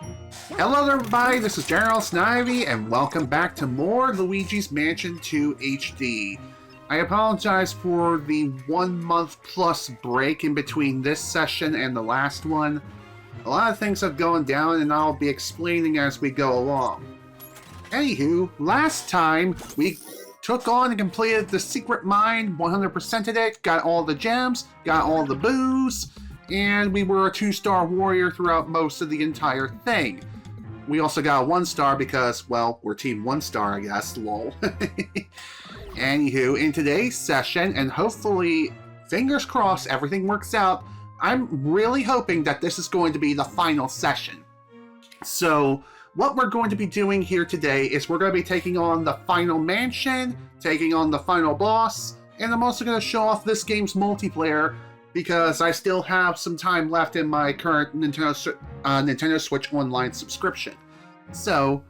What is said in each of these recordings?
Hello everybody, this is General Snivy, and welcome back to more Luigi's Mansion 2 HD. I apologize for the 1 month plus break in between this session and the last one. A lot of things have gone down and I'll be explaining as we go along. Anywho, last time we took on and completed the secret mine, 100%ed it, got all the gems, got all the booze, and we were a 2-star warrior throughout most of the entire thing. We also got a 1-star because, well, we're team 1-star, I guess, lol. Anywho, in today's session, and hopefully, fingers crossed, everything works out, I'm really hoping that this is going to be the final session. So, what we're going to be doing here today is we're going to be taking on the final mansion, taking on the final boss, and I'm also going to show off this game's multiplayer because I still have some time left in my current Nintendo Switch Online subscription. So,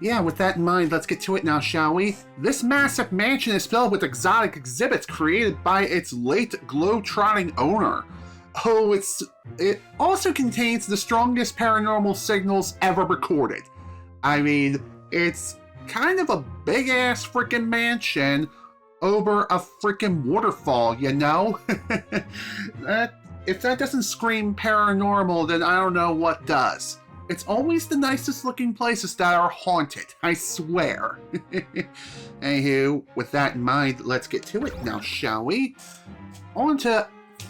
yeah, with that in mind, let's get to it now, shall we? This massive mansion is filled with exotic exhibits created by its late globe-trotting owner. Oh, it also contains the strongest paranormal signals ever recorded. I mean, it's kind of a big-ass freaking mansion over a freaking waterfall, you know? If that doesn't scream paranormal, then I don't know what does. It's always the nicest looking places that are haunted, I swear. Anywho, with that in mind, let's get to it now, shall we? On to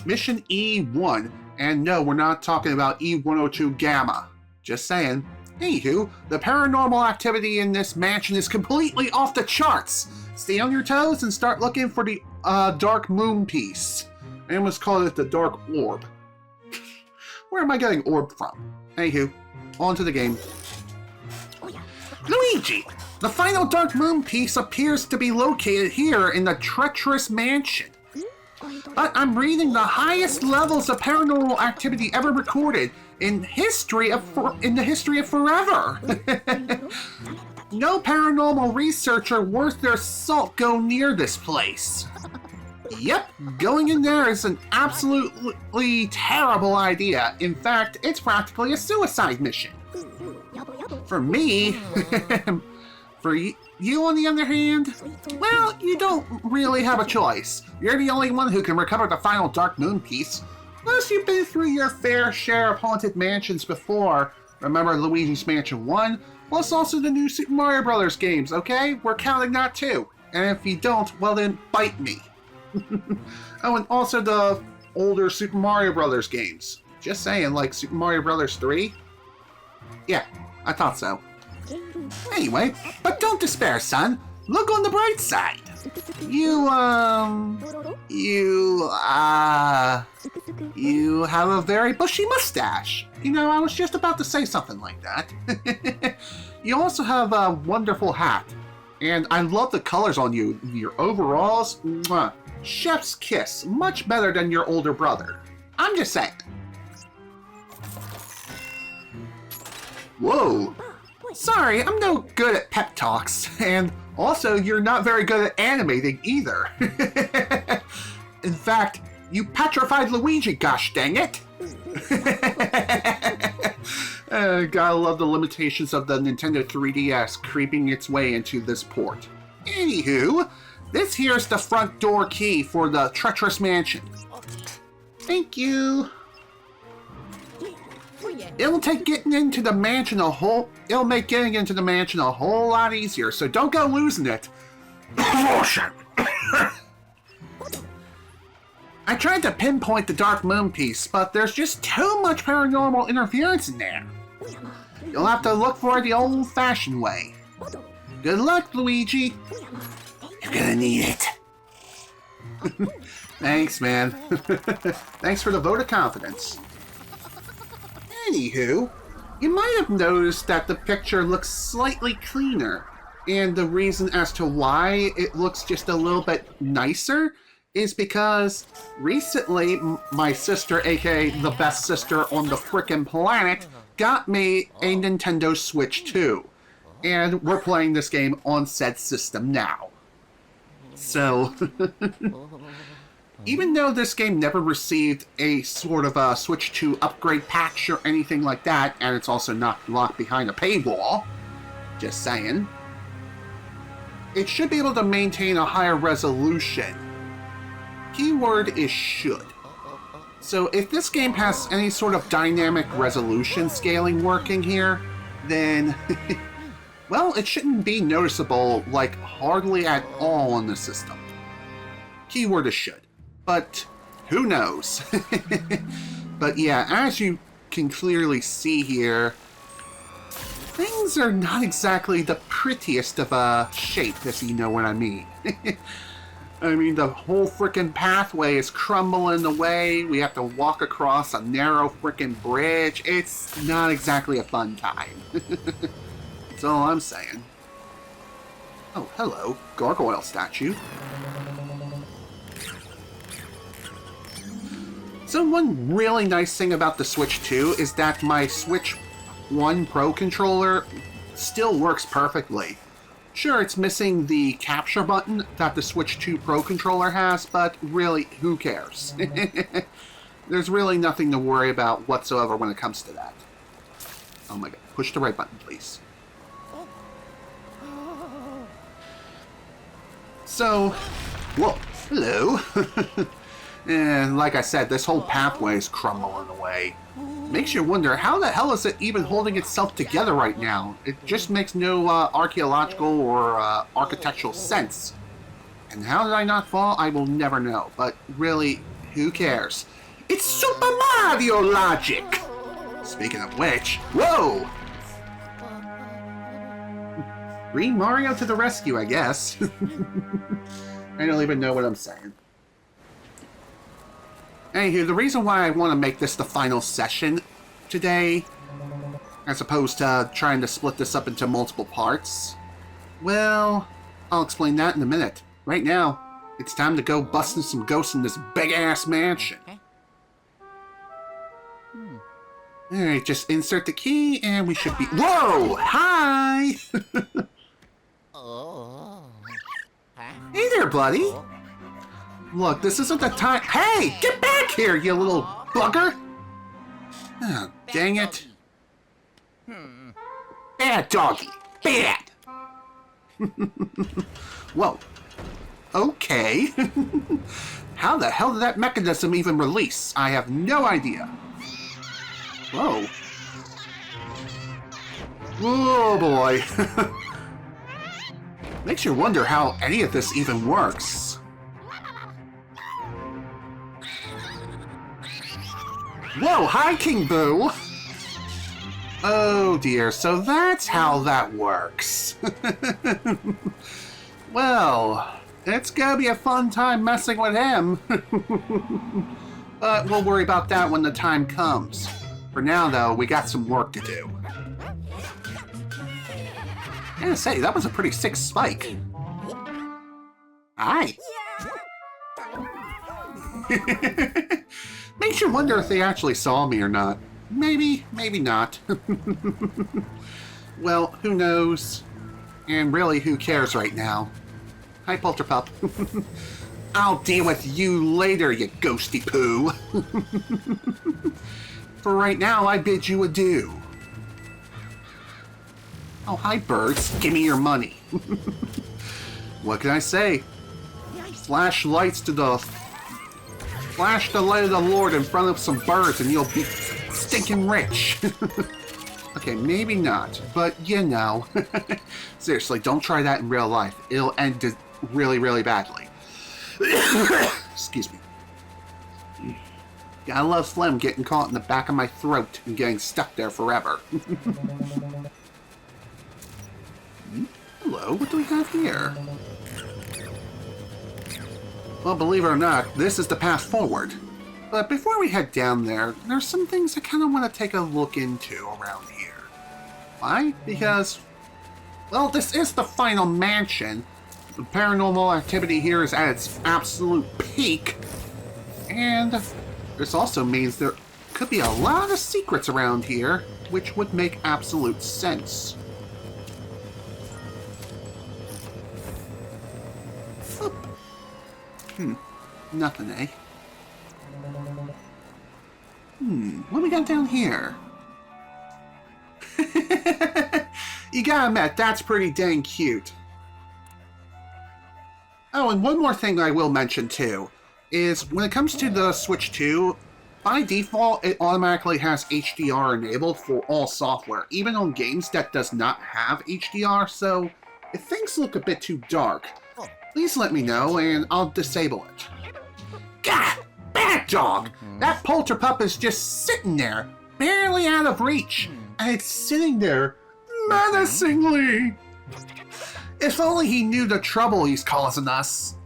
Mission E1. And no, we're not talking about E102 Gamma. Just saying. Anywho, the paranormal activity in this mansion is completely off the charts. Stay on your toes and start looking for the dark moon piece. I almost called it the dark orb. Where am I getting orb from? Anywho, on to the game. Luigi! The final dark moon piece appears to be located here in the treacherous mansion. But I'm reading the highest levels of paranormal activity ever recorded in the history of forever. No paranormal researcher worth their salt go near this place. Yep, going in there is an absolutely terrible idea. In fact, it's practically a suicide mission. For me, for you on the other hand, well, you don't really have a choice. You're the only one who can recover the final Dark Moon piece. Plus, you've been through your fair share of haunted mansions before. Remember Luigi's Mansion 1? Plus also the new Super Mario Brothers games, okay? We're counting that too. And if you don't, well then, bite me. Oh, and also the older Super Mario Brothers games. Just saying, like Super Mario Brothers 3? Yeah, I thought so. Anyway, but don't despair, son. Look on the bright side. You have a very bushy mustache. You know, I was just about to say something like that. You also have a wonderful hat. And I love the colors on you. Your overalls, mwah, chef's kiss. Much better than your older brother. I'm just saying. Whoa. Sorry, I'm no good at pep talks. And also, you're not very good at animating either. In fact, you petrified Luigi, gosh dang it! Gotta love the limitations of the Nintendo 3DS creeping its way into this port. Anywho, this here's the front door key for the treacherous mansion. Thank you. It'll make getting into the mansion a whole lot easier, so don't go losing it. I tried to pinpoint the Dark Moon piece, but there's just too much paranormal interference in there. You'll have to look for it the old-fashioned way. Good luck, Luigi. You're gonna need it. Thanks, man. Thanks for the vote of confidence. Anywho, you might have noticed that the picture looks slightly cleaner, and the reason as to why it looks just a little bit nicer is because recently my sister, aka the best sister on the frickin' planet, got me a Nintendo Switch 2, and we're playing this game on said system now. So, even though this game never received a sort of a Switch 2 upgrade patch or anything like that, and it's also not locked behind a paywall, just saying, it should be able to maintain a higher resolution. Keyword is should. So if this game has any sort of dynamic resolution scaling working here, then, well, it shouldn't be noticeable, like, hardly at all on the system. Keyword is should. But who knows? But yeah, as you can clearly see here, things are not exactly the prettiest of a shape, if you know what I mean. I mean, the whole frickin' pathway is crumbling away. We have to walk across a narrow frickin' bridge. It's not exactly a fun time. That's all I'm saying. Oh, hello, gargoyle statue. So one really nice thing about the Switch 2 is that my Switch 1 Pro controller still works perfectly. Sure, it's missing the capture button that the Switch 2 Pro controller has, but really, who cares? There's really nothing to worry about whatsoever when it comes to that. Oh my god, push the right button, please. So, whoa, hello. And like I said, this whole pathway is crumbling away. Makes you wonder, how the hell is it even holding itself together right now? It just makes no archaeological or architectural sense. And how did I not fall? I will never know. But really, who cares? It's Super Mario logic! Speaking of which, whoa! Green Mario to the rescue, I guess. I don't even know what I'm saying. Anywho, the reason why I want to make this the final session today, as opposed to trying to split this up into multiple parts, well, I'll explain that in a minute. Right now, it's time to go busting some ghosts in this big-ass mansion. Alright, just insert the key and we should be... Whoa! Hi! Hey there, buddy! Look, this isn't the time... Hey! Get back here, you little bugger! Oh, dang it. Bad doggy. Bad! Whoa. Okay. How the hell did that mechanism even release? I have no idea. Whoa. Oh boy. Makes you wonder how any of this even works. Whoa, hi, King Boo! Oh dear, so that's how that works. Well, it's gonna be a fun time messing with him. But we'll worry about that when the time comes. For now, though, we got some work to do. I gotta say, that was a pretty sick spike. Hi! Makes you wonder if they actually saw me or not. Maybe, maybe not. Well, who knows? And really, who cares right now? Hi, Polterpup. I'll deal with you later, you ghosty poo. For right now, I bid you adieu. Oh, hi, birds. Give me your money. What can I say? Flash lights to the... Flash the light of the Lord in front of some birds and you'll be stinking rich. Okay, maybe not, but you know. Seriously, don't try that in real life. It'll end really, really badly. Excuse me. Gotta love phlegm getting caught in the back of my throat and getting stuck there forever. Hello, what do we have here? Well, believe it or not, this is the path forward. But before we head down there, there's some things I kind of want to take a look into around here. Why? Because, well, this is the final mansion. The paranormal activity here is at its absolute peak. And this also means there could be a lot of secrets around here, which would make absolute sense. Nothing, eh? What do we got down here? You gotta admit, that's pretty dang cute. Oh, and one more thing I will mention too, is when it comes to the Switch 2, by default, it automatically has HDR enabled for all software, even on games that does not have HDR, so if things look a bit too dark, please let me know and I'll disable it. Gah! Bad dog! That polterpup is just sitting there, barely out of reach, and it's sitting there menacingly. If only he knew the trouble he's causing us.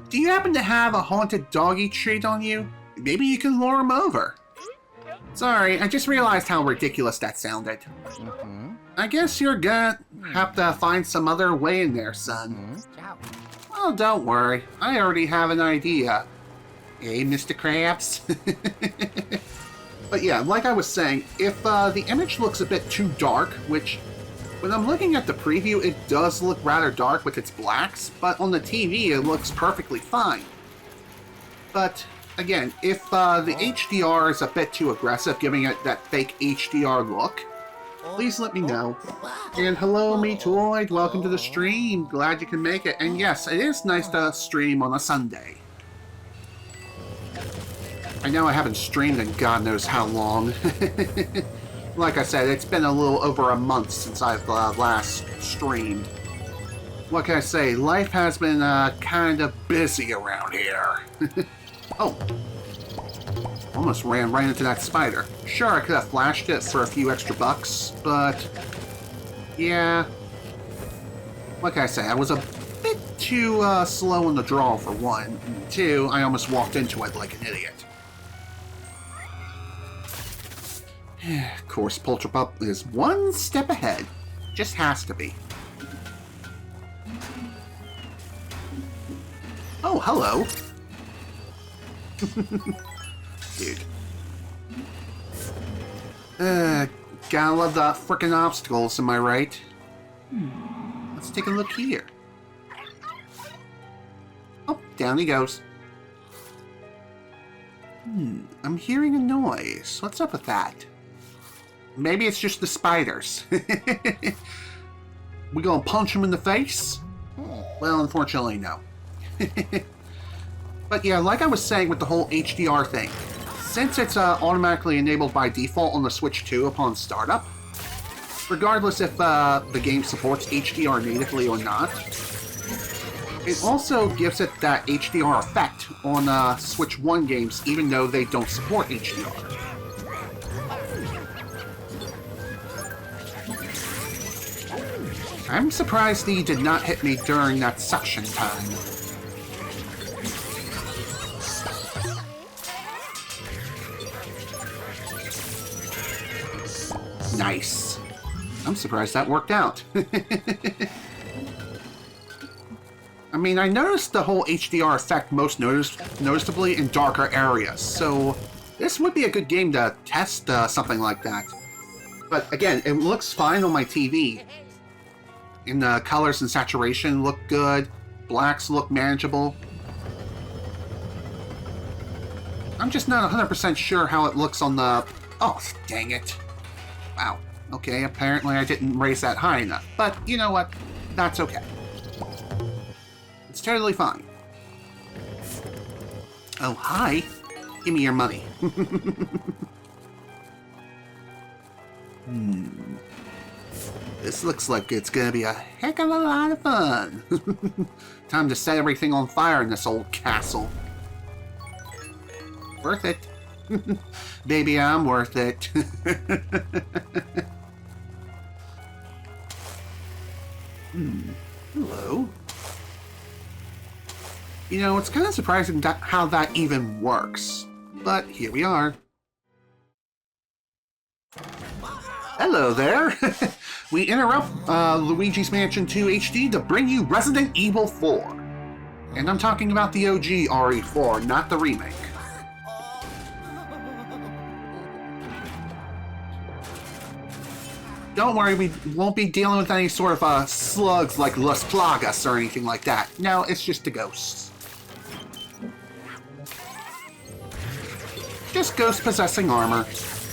Do you happen to have a haunted doggy treat on you? Maybe you can lure him over. Sorry, I just realized how ridiculous that sounded. I guess you're gonna have to find some other way in there, son. Well, don't worry. I already have an idea. Hey, Mr. Krabs. But yeah, like I was saying, if the image looks a bit too dark, which when I'm looking at the preview, it does look rather dark with its blacks, but on the TV, it looks perfectly fine. But again, if the HDR is a bit too aggressive, giving it that fake HDR look, please let me know. And hello, Meatoid, welcome to the stream. Glad you can make it. And yes, it is nice to stream on a Sunday. I know I haven't streamed in God knows how long. Like I said, it's been a little over a month since I've last streamed. What can I say? Life has been kind of busy around here. Oh. Almost ran right into that spider. Sure, I could have flashed it for a few extra bucks, but... yeah. What can I say? I was a bit too slow on the draw for one. And two, I almost walked into it like an idiot. Of course, Polterpup is one step ahead. Just has to be. Oh, hello. Dude. Gotta love the frickin' obstacles, am I right? Let's take a look here. Oh, down he goes. I'm hearing a noise. What's up with that? Maybe it's just the spiders. We gonna punch him in the face? Well, unfortunately, no. But yeah, like I was saying with the whole HDR thing, since it's automatically enabled by default on the Switch 2 upon startup, regardless if the game supports HDR natively or not, it also gives it that HDR effect on Switch 1 games even though they don't support HDR. I'm surprised he did not hit me during that suction time. Nice. I'm surprised that worked out. I mean, I noticed the whole HDR effect most noticeably in darker areas, so this would be a good game to test something like that. But again, it looks fine on my TV. And the colors and saturation look good. Blacks look manageable. I'm just not 100% sure how it looks on the... oh, dang it. Wow. Okay, apparently I didn't raise that high enough. But you know what? That's okay. It's totally fine. Oh, hi. Give me your money. This looks like it's gonna be a heck of a lot of fun. Time to set everything on fire in this old castle. Worth it. Baby, I'm worth it. Hello. You know, it's kind of surprising how that even works. But here we are. Hello there. We interrupt Luigi's Mansion 2 HD to bring you Resident Evil 4. And I'm talking about the OG RE4, not the remake. Don't worry, we won't be dealing with any sort of slugs like Las Plagas or anything like that. No, it's just the ghosts. just ghost-possessing armor.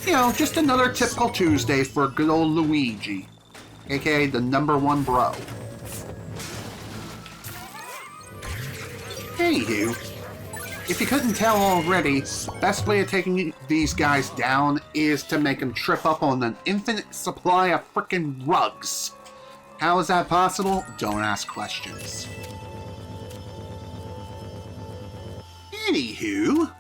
You know, just another typical Tuesday for good old Luigi, aka the #1 bro. Anywho, if you couldn't tell already, best way of taking these guys down is to make them trip up on an infinite supply of frickin' rugs. How is that possible? Don't ask questions. Anywho,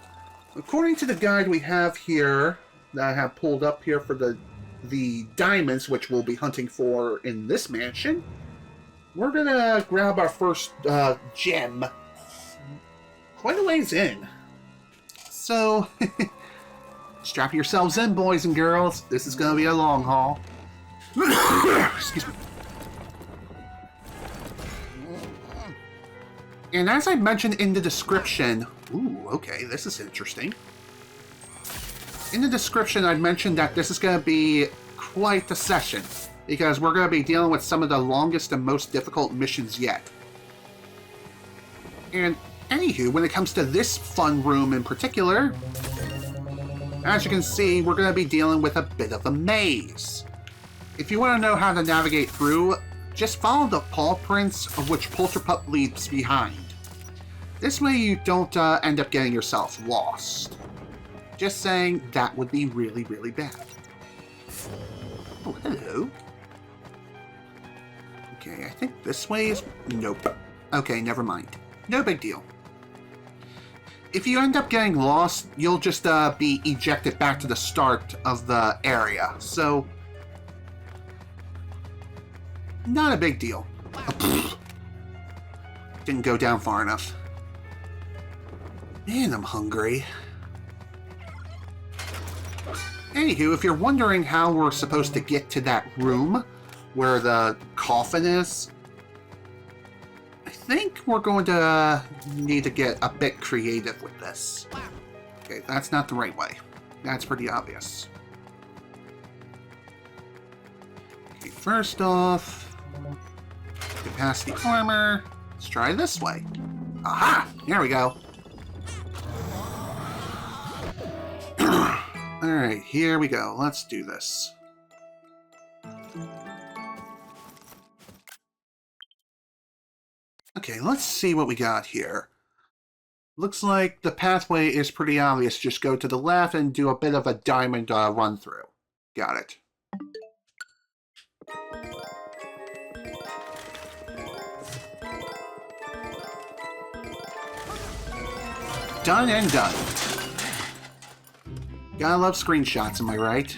according to the guide we have here, that I have pulled up here for the diamonds, which we'll be hunting for in this mansion, we're gonna grab our first gem quite a ways in. So, strap yourselves in, boys and girls. This is gonna be a long haul. Excuse me. And as I mentioned in the description, ooh, okay, this is interesting. In the description, I mentioned that this is going to be quite the session, because we're going to be dealing with some of the longest and most difficult missions yet. And anywho, when it comes to this fun room in particular, as you can see, we're going to be dealing with a bit of a maze. If you want to know how to navigate through, just follow the paw prints of which Polterpup leaves behind. This way you don't end up getting yourself lost. Just saying, that would be really, really bad. Oh, hello. Okay, I think this way is... Nope. Okay, never mind. No big deal. If you end up getting lost, you'll just be ejected back to the start of the area. So, not a big deal. Didn't go down far enough. Man, I'm hungry. Anywho, if you're wondering how we're supposed to get to that room where the coffin is, I think we're going to need to get a bit creative with this. Okay, that's not the right way. That's pretty obvious. Okay, first off, get past the armor. Let's try this way. Aha! There we go. Alright, here we go. Let's do this. Okay, let's see what we got here. Looks like the pathway is pretty obvious. Just go to the left and do a bit of a diamond run through. Got it. Done and done. Gotta love screenshots, am I right?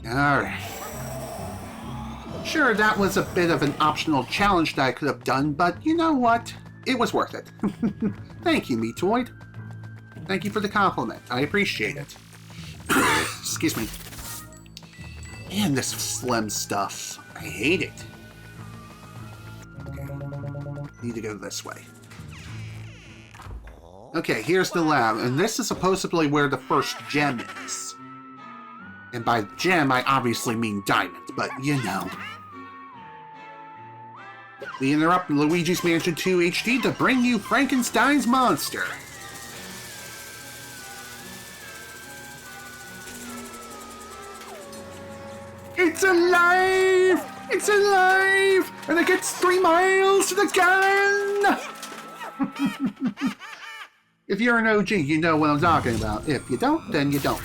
Alright. Sure, that was a bit of an optional challenge that I could have done, but you know what? It was worth it. Thank you, Meatoid. Thank you for the compliment. I appreciate it. Excuse me. Man, this slim stuff. I hate it. Okay. Need to go this way. Okay, here's the lab, and this is supposedly where the first gem is. And by gem, I obviously mean diamond, but you know. We interrupt Luigi's Mansion 2 HD to bring you Frankenstein's monster. It's alive! It's alive! And it gets 3 miles to the gun! If you're an OG, you know what I'm talking about. If you don't, then you don't.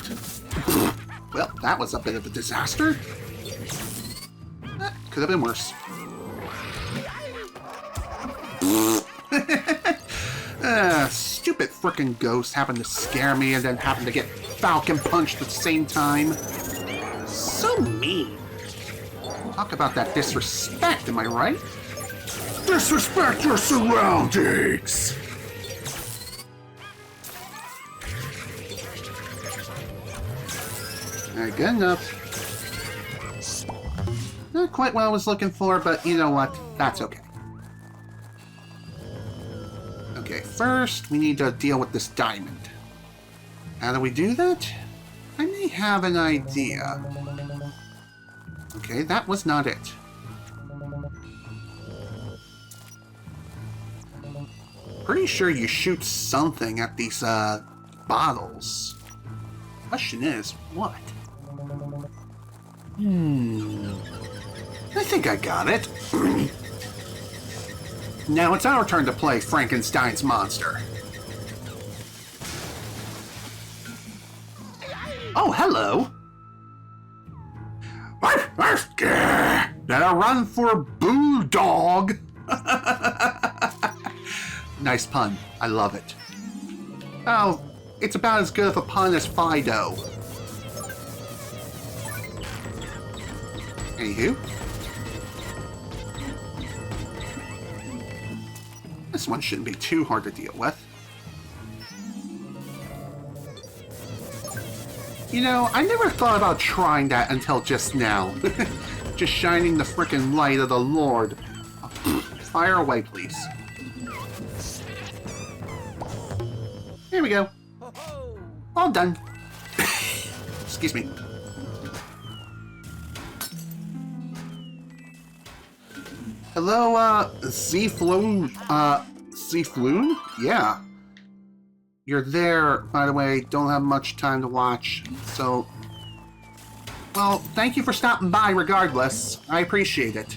Well, that was a bit of a disaster. Could have been worse. Stupid frickin' ghost happened to scare me and then happened to get falcon punched at the same time. So mean. Talk about that disrespect, am I right? Disrespect your surroundings! Alright, good enough. Not quite what I was looking for, but you know what? That's okay. Okay, first we need to deal with this diamond. How do we do that? I may have an idea. Okay, that was not it. pretty sure you shoot something at these, bottles. Question is, what? I think I got it. Now it's our turn to play Frankenstein's monster. Oh, hello! Better run for Bulldog! Nice pun. I love it. Oh, it's about as good of a pun as Fido. Anywho. This one shouldn't be too hard to deal with. You know, I never thought about trying that until just now. Just shining the frickin' light of the Lord. Fire away, please. Here we go. All done. Excuse me. Hello, Zfloon, Zfloon? Yeah. You're there, by the way, don't have much time to watch, so... Well, thank you for stopping by regardless. I appreciate it.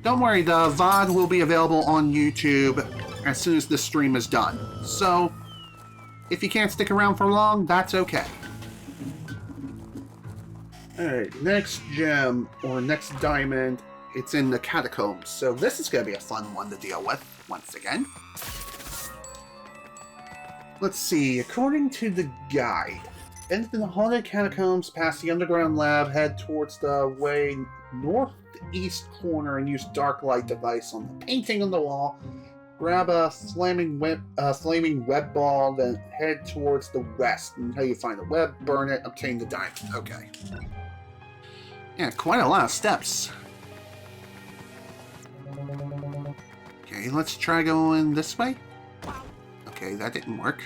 Don't worry, the VOD will be available on YouTube as soon as this stream is done. So, if you can't stick around for long, that's okay. Alright, next gem, or next diamond, it's in the catacombs. So this is going to be a fun one to deal with, once again. Let's see, according to the guide, enter the haunted catacombs, past the underground lab, head towards the way northeast corner and use dark light device on the painting on the wall. Grab a flaming web ball, then head towards the west until you find the web, burn it, obtain the diamond. Okay. Yeah, quite a lot of steps. Okay, let's try going this way. Okay, that didn't work.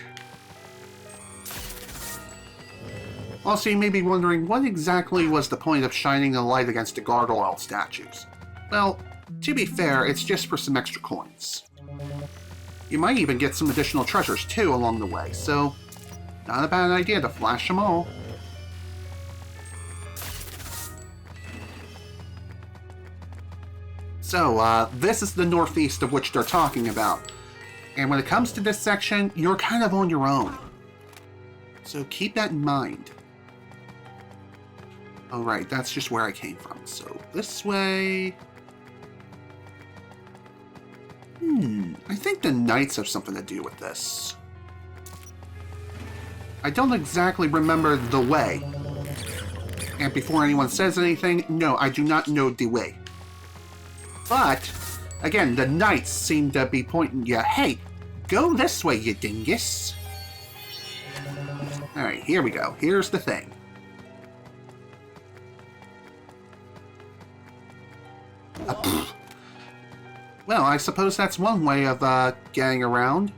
Also, you may be wondering, what exactly was the point of shining the light against the gargoyle statues? Well, to be fair, it's just for some extra coins. You might even get some additional treasures too along the way, so not a bad idea to flash them all. So, this is the northeast of which they're talking about. And when it comes to this section, you're kind of on your own. So keep that in mind. Alright, that's just where I came from. So this way... I think the knights have something to do with this. I don't exactly remember the way. And before anyone says anything, no, I do not know the way. But... again, the knights seem to be pointing you, hey, go this way, you dingus. Alright, here we go. Here's the thing. Well, I suppose that's one way of getting around.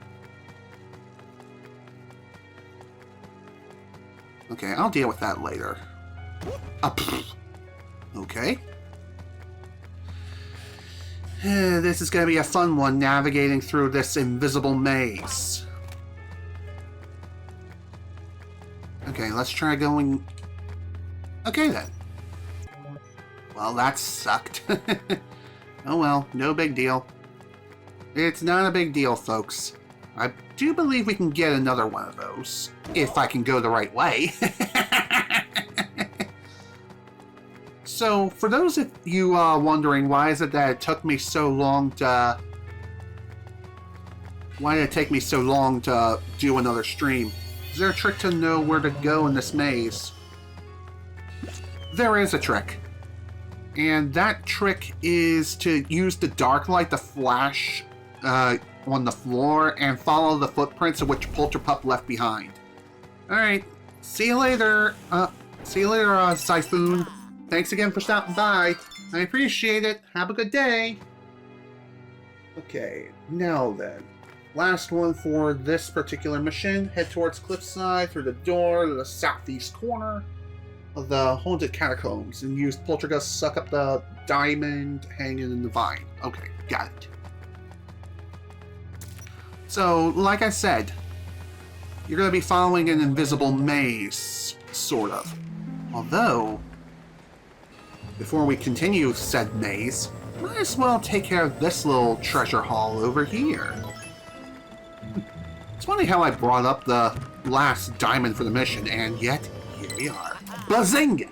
Okay, I'll deal with that later. Okay. This is going to be a fun one, navigating through this invisible maze. Okay, let's try going... Okay, then. Well, that sucked. Oh well, no big deal. It's not a big deal, folks. I do believe we can get another one of those, if I can go the right way. So, for those of you wondering, why is it that it took me so long to... Why did it take me so long to do another stream? Is there a trick to know where to go in this maze? There is a trick. And that trick is to use the dark light to flash on the floor and follow the footprints of which Polterpup left behind. Alright, see you later. Siphon. Thanks again for stopping by. I appreciate it. Have a good day. Okay, now then. Last one for this particular mission. Head towards Cliffside through the door to the southeast corner of the haunted catacombs and use Poltergust to suck up the diamond hanging in the vine. Okay, got it. So, like I said, you're going to be following an invisible maze, sort of. Although, before we continue said maze, might as well take care of this little treasure haul over here. It's funny how I brought up the last diamond for the mission, and yet, here we are. Bazinga!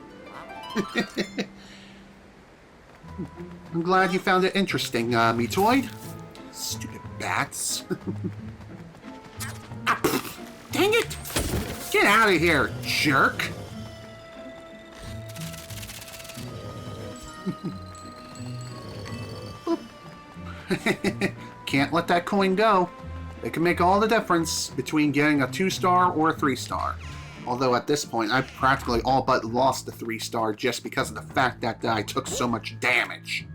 I'm glad you found it interesting, Metoid. Stupid bats. Ah, dang it! Get out of here, jerk! Can't let that coin go. It can make all the difference between getting a 2-star or a 3-star. Although at this point, I've practically all but lost the 3-star just because of the fact that I took so much damage.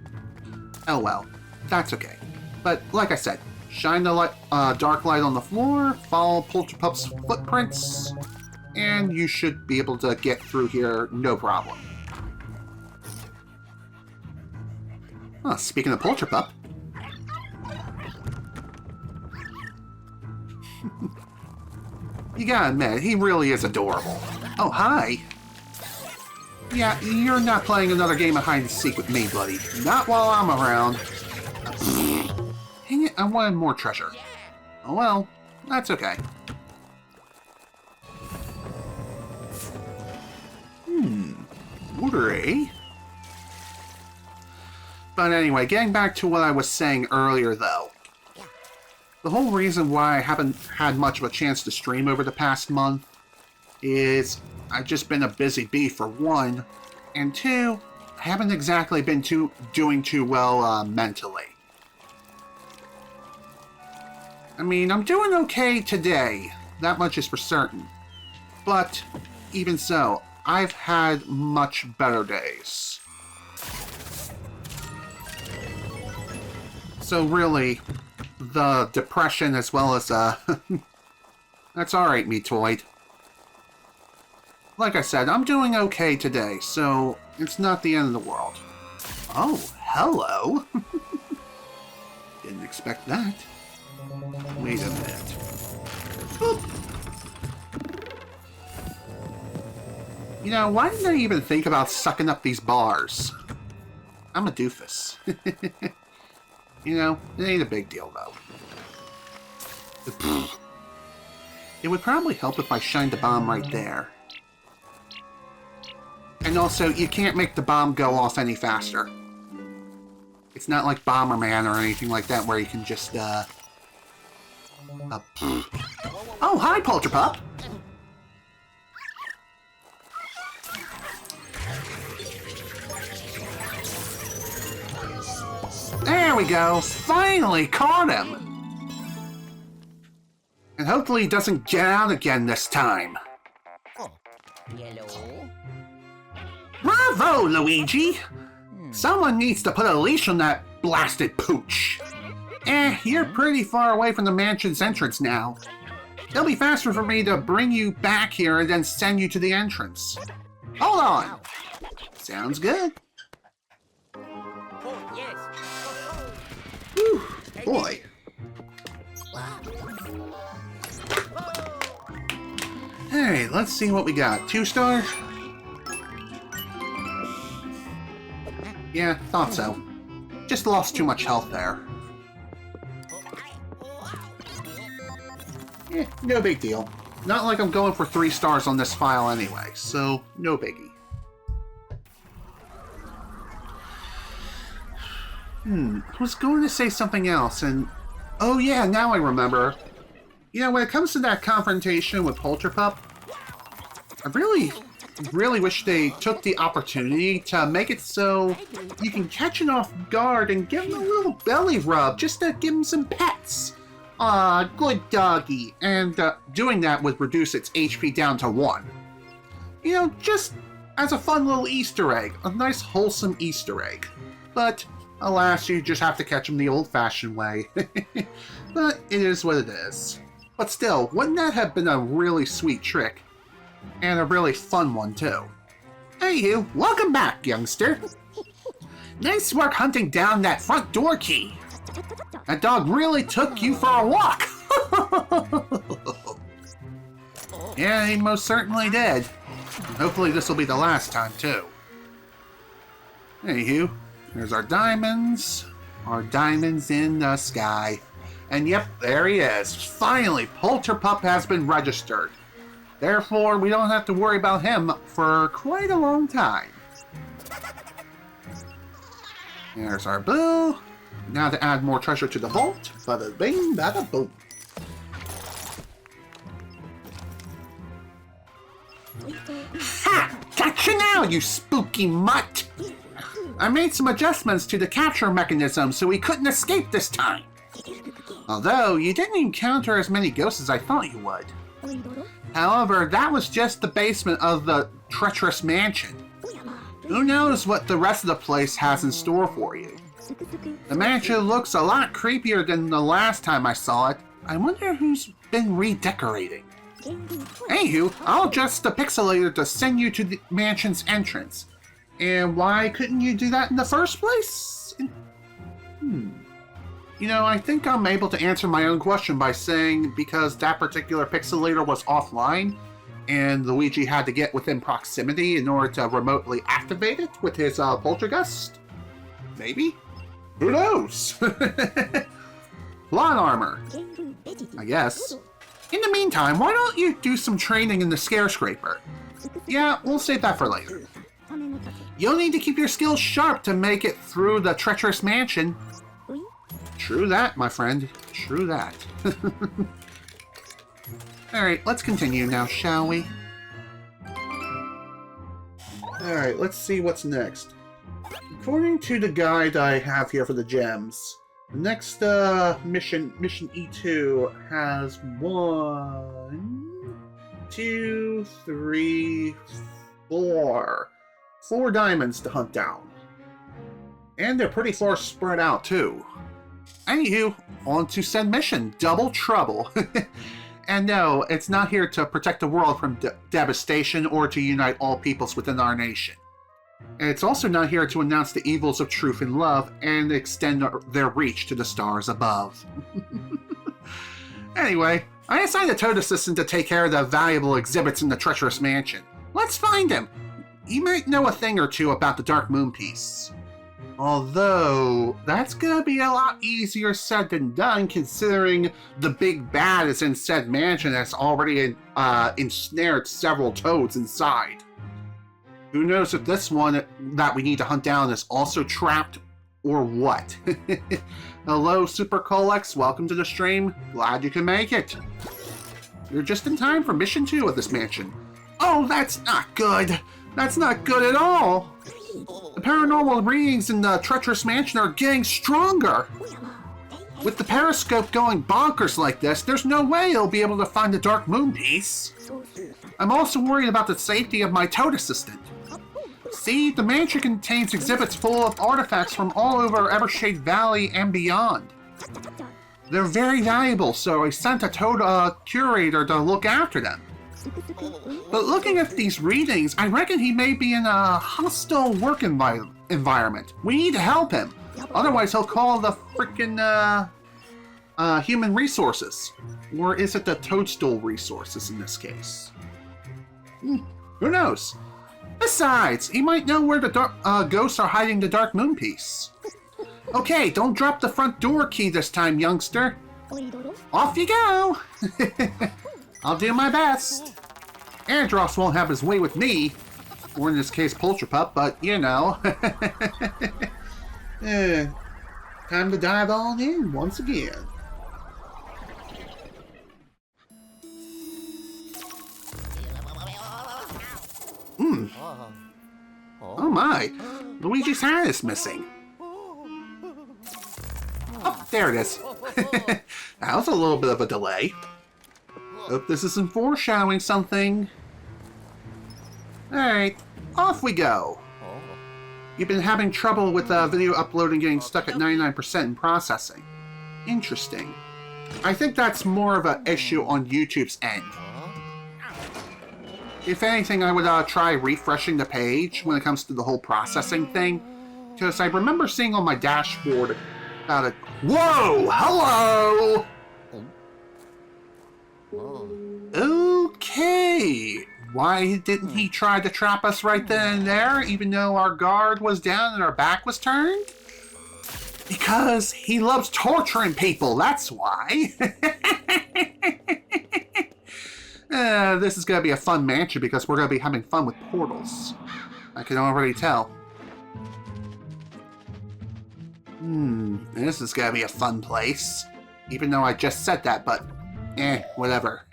Oh well, that's okay. But like I said, shine the light, dark light on the floor, follow Polterpup's footprints, and you should be able to get through here no problem. Oh, speaking of Polterpup, you gotta admit, he really is adorable. Oh, hi. Yeah, you're not playing another game of hide-and-seek with me, buddy. Not while I'm around. Dang it, I wanted more treasure. Oh well, that's okay. Water, eh? But anyway, getting back to what I was saying earlier, though. The whole reason why I haven't had much of a chance to stream over the past month is I've just been a busy bee for one, and two, I haven't exactly been doing too well mentally. I mean, I'm doing okay today, that much is for certain. But even so, I've had much better days. So really, the depression as well as, that's alright, Metoid. Like I said, I'm doing okay today, so it's not the end of the world. Oh, hello! Didn't expect that. Wait a minute. Boop. You know, why didn't I even think about sucking up these bars? I'm a doofus. You know, it ain't a big deal, though. It would probably help if I shined the bomb right there. And also, you can't make the bomb go off any faster. It's not like Bomberman or anything like that where you can just, Oh, hi, Polterpup! There we go! Finally caught him! And hopefully he doesn't get out again this time. Hello? Bravo, Luigi! Someone needs to put a leash on that blasted pooch. You're pretty far away from the mansion's entrance now. It'll be faster for me to bring you back here and then send you to the entrance. Hold on! Sounds good. Oh, yes. Whew, boy. Hey, let's see what we got. 2-star? Yeah, thought so. Just lost too much health there. No big deal. Not like I'm going for 3 stars on this file anyway, so no biggie. I was going to say something else, and... Oh yeah, now I remember. You know, when it comes to that confrontation with Polterpup, I really wish they took the opportunity to make it so you can catch it off guard and give him a little belly rub just to give him some pets. Aw, good doggy. And doing that would reduce its HP down to 1. You know, just as a fun little Easter egg. A nice wholesome Easter egg. But, alas, you just have to catch him the old-fashioned way. But it is what it is. But still, wouldn't that have been a really sweet trick? And a really fun one, too. Hey you, welcome back, youngster. Nice work hunting down that front door key. That dog really took you for a walk. Yeah, he most certainly did. Hopefully this will be the last time, too. Anywho, here's our diamonds. Our diamonds in the sky. And yep, there he is. Finally, Polterpup has been registered. Therefore, we don't have to worry about him for quite a long time. There's our blue. Now to add more treasure to the vault. Bada bing, bada boom. Ha! Gotcha now, you spooky mutt! I made some adjustments to the capture mechanism so we couldn't escape this time. Although, you didn't encounter as many ghosts as I thought you would. However, that was just the basement of the treacherous mansion. Who knows what the rest of the place has in store for you? The mansion looks a lot creepier than the last time I saw it. I wonder who's been redecorating. Anywho, I'll adjust the pixelator to send you to the mansion's entrance. And why couldn't you do that in the first place? You know, I think I'm able to answer my own question by saying because that particular pixelator was offline, and Luigi had to get within proximity in order to remotely activate it with his poltergust? Maybe? Who knows? Plot armor. I guess. In the meantime, why don't you do some training in the Scarescraper? Yeah, we'll save that for later. You'll need to keep your skills sharp to make it through the treacherous mansion. True that, my friend. True that. Alright, let's continue now, shall we? Alright, let's see what's next. According to the guide I have here for the gems, the next mission E2 has 1, 2, 3, 4. 4 diamonds to hunt down. And they're pretty far spread out, too. Anywho, on to said mission, Double Trouble. And no, it's not here to protect the world from devastation or to unite all peoples within our nation. And it's also not here to announce the evils of truth and love and extend their reach to the stars above. Anyway, I assigned a Toad Assistant to take care of the valuable exhibits in the treacherous mansion. Let's find him. He might know a thing or two about the Dark Moon piece. Although, that's gonna be a lot easier said than done considering the big bad is in said mansion that's already ensnared several toads inside. Who knows if this one that we need to hunt down is also trapped or what? Hello, Super Colex, welcome to the stream. Glad you can make it. You're just in time for mission 2 of this mansion. Oh, that's not good. That's not good at all. The paranormal readings in the treacherous mansion are getting stronger. With the periscope going bonkers like this, there's no way you'll be able to find the Dark Moon piece. I'm also worried about the safety of my Toad Assistant. See, the mansion contains exhibits full of artifacts from all over Evershade Valley and beyond. They're very valuable, so I sent a Toad curator to look after them. But looking at these readings, I reckon he may be in a hostile work environment. We need to help him. Otherwise, he'll call the frickin' human resources. Or is it the toadstool resources in this case? Who knows? Besides, he might know where the ghosts are hiding the Dark Moon piece. Okay, don't drop the front door key this time, youngster. Off you go! I'll do my best. Airdrops won't have his way with me. Or in this case, Polterpup, but you know. Time to dive on in once again. Oh my, Luigi's hat is missing. Oh, there it is. That was a little bit of a delay. Hope this isn't foreshadowing something. Alright, off we go. You've been having trouble with video uploading getting stuck at 99% in processing. Interesting. I think that's more of an issue on YouTube's end. If anything, I would try refreshing the page when it comes to the whole processing thing. Because I remember seeing on my dashboard about it. Whoa! Hello! Okay. Why didn't he try to trap us right then and there, even though our guard was down and our back was turned? Because he loves torturing people, that's why. This is going to be a fun mansion because we're going to be having fun with portals. I can already tell. This is going to be a fun place. Even though I just said that, but whatever.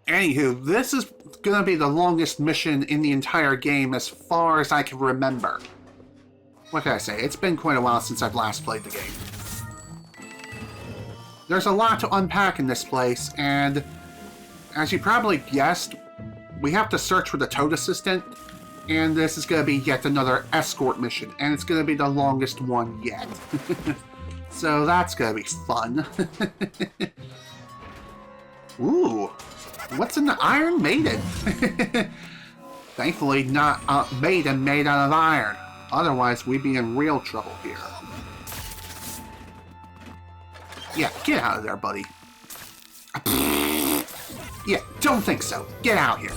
Anywho, this is going to be the longest mission in the entire game as far as I can remember. What can I say? It's been quite a while since I've last played the game. There's a lot to unpack in this place, and as you probably guessed, we have to search for the Toad Assistant, and this is going to be yet another escort mission, and it's going to be the longest one yet. So that's going to be fun. Ooh, what's in the Iron Maiden? Thankfully not a maiden made out of iron. Otherwise, we'd be in real trouble here. Yeah, get out of there, buddy. Yeah, don't think so. Get out here.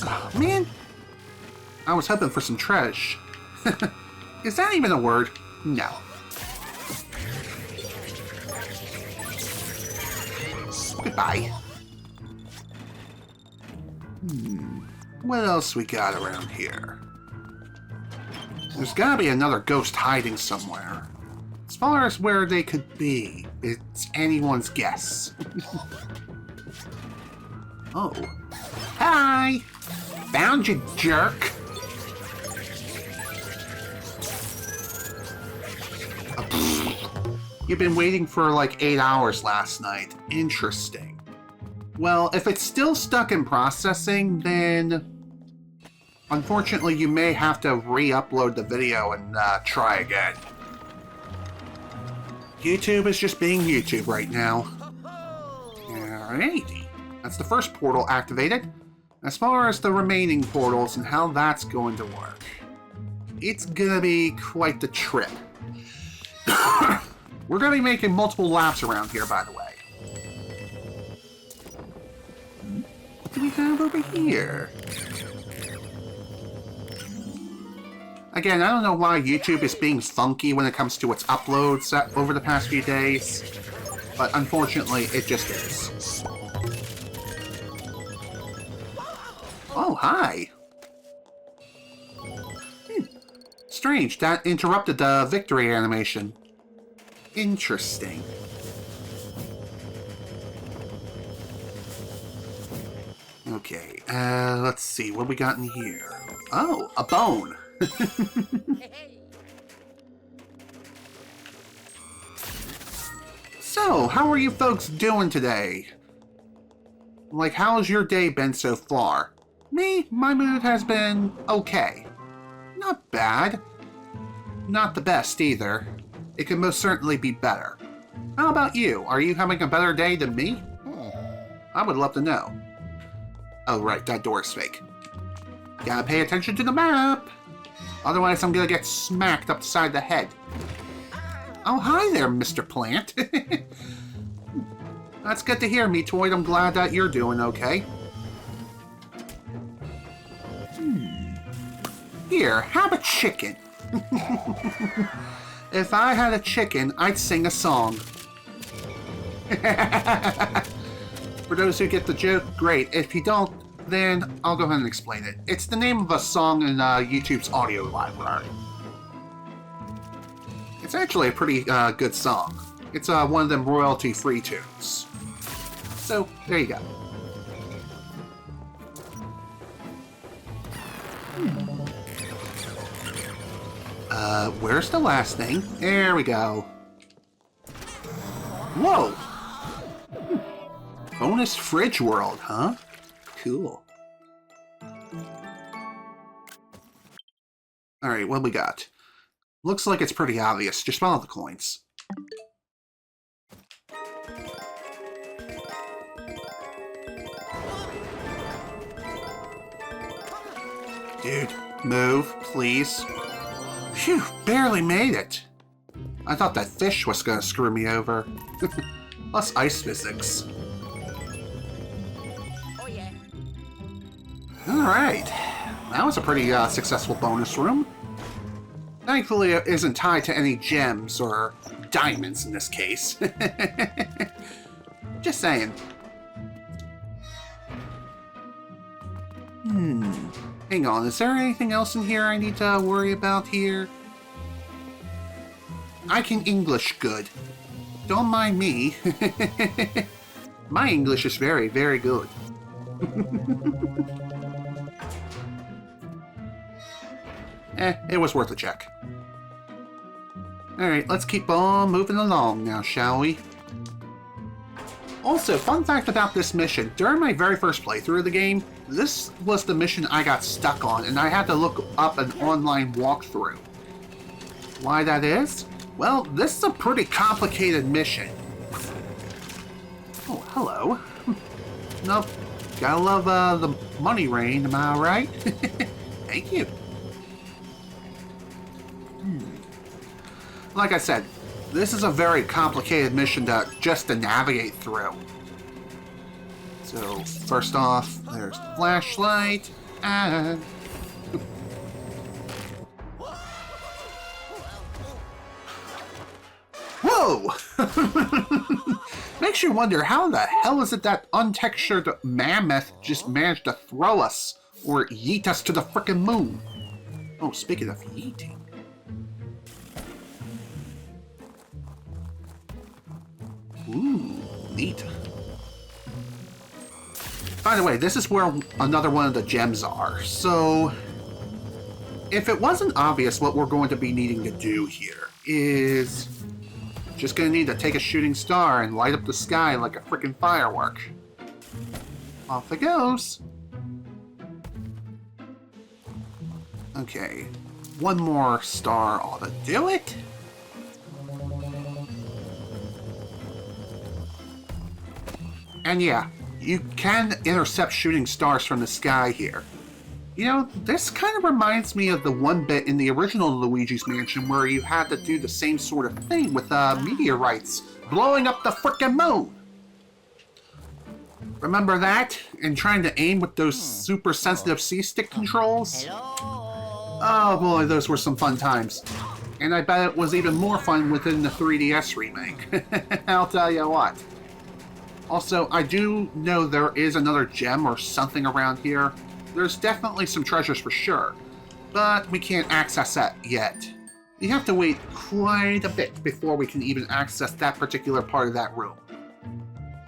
Oh, man. I was hoping for some treasure. Is that even a word? No. Goodbye. What else we got around here? There's gotta be another ghost hiding somewhere. As far as where they could be, it's anyone's guess. Oh. Hi! Found you, jerk! You've been waiting for like 8 hours last night. Interesting. Well, if it's still stuck in processing, then unfortunately you may have to re-upload the video and try again. YouTube is just being YouTube right now. Alrighty. That's the first portal activated. As far as the remaining portals and how that's going to work, it's gonna be quite the trip. We're gonna be making multiple laps around here, by the way. What do we have over here? Again, I don't know why YouTube is being funky when it comes to its uploads over the past few days, but unfortunately, it just is. Oh, hi! Strange, that interrupted the victory animation. Interesting. Okay, let's see, what we got in here? Oh, a bone! So, how are you folks doing today? Like, how's your day been so far? Me, my mood has been okay. Not bad. Not the best either. It could most certainly be better. How about you? Are you having a better day than me? I would love to know. Oh right, that door is fake. Gotta pay attention to the map! Otherwise I'm gonna get smacked upside the head. Oh hi there, Mr. Plant. That's good to hear, Meatoid. I'm glad that you're doing okay. Here, have a chicken. If I had a chicken, I'd sing a song. For those who get the joke, great. If you don't, then I'll go ahead and explain it. It's the name of a song in YouTube's audio library. It's actually a pretty good song. It's one of them royalty-free tunes. So, there you go. Where's the last thing? There we go. Whoa! Bonus fridge world, huh? Cool. Alright, what we got? Looks like it's pretty obvious. Just follow the coins. Dude, move, please. Phew, barely made it. I thought that fish was gonna screw me over. Plus ice physics. Oh yeah. Alright. That was a pretty successful bonus room. Thankfully, it isn't tied to any gems or diamonds in this case. Just saying. Hang on, is there anything else in here I need to worry about here? I can English good. Don't mind me. My English is very, very good. It was worth a check. Alright, let's keep on moving along now, shall we? Also, fun fact about this mission, during my very first playthrough of the game, this was the mission I got stuck on, and I had to look up an online walkthrough. Why that is? Well, this is a pretty complicated mission. Oh, hello. Nope, gotta love the money rain, am I right? Thank you. Like I said, this is a very complicated mission just to navigate through. So, first off, there's the flashlight, and... Whoa! Makes you wonder, how the hell is it that untextured mammoth just managed to throw us, or yeet us to the frickin' moon? Oh, speaking of yeeting... Ooh, neat. By the way, this is where another one of the gems are, so... If it wasn't obvious, what we're going to be needing to do here is... Just gonna need to take a shooting star and light up the sky like a frickin' firework. Off it goes. Okay, one more star ought to do it. And yeah, you can intercept shooting stars from the sky here. You know, this kind of reminds me of the one bit in the original Luigi's Mansion where you had to do the same sort of thing with meteorites blowing up the frickin' moon. Remember that? And trying to aim with those super sensitive C-stick controls? Oh boy, those were some fun times. And I bet it was even more fun within the 3DS remake. I'll tell you what. Also, I do know there is another gem or something around here. There's definitely some treasures for sure, but we can't access that yet. You have to wait quite a bit before we can even access that particular part of that room.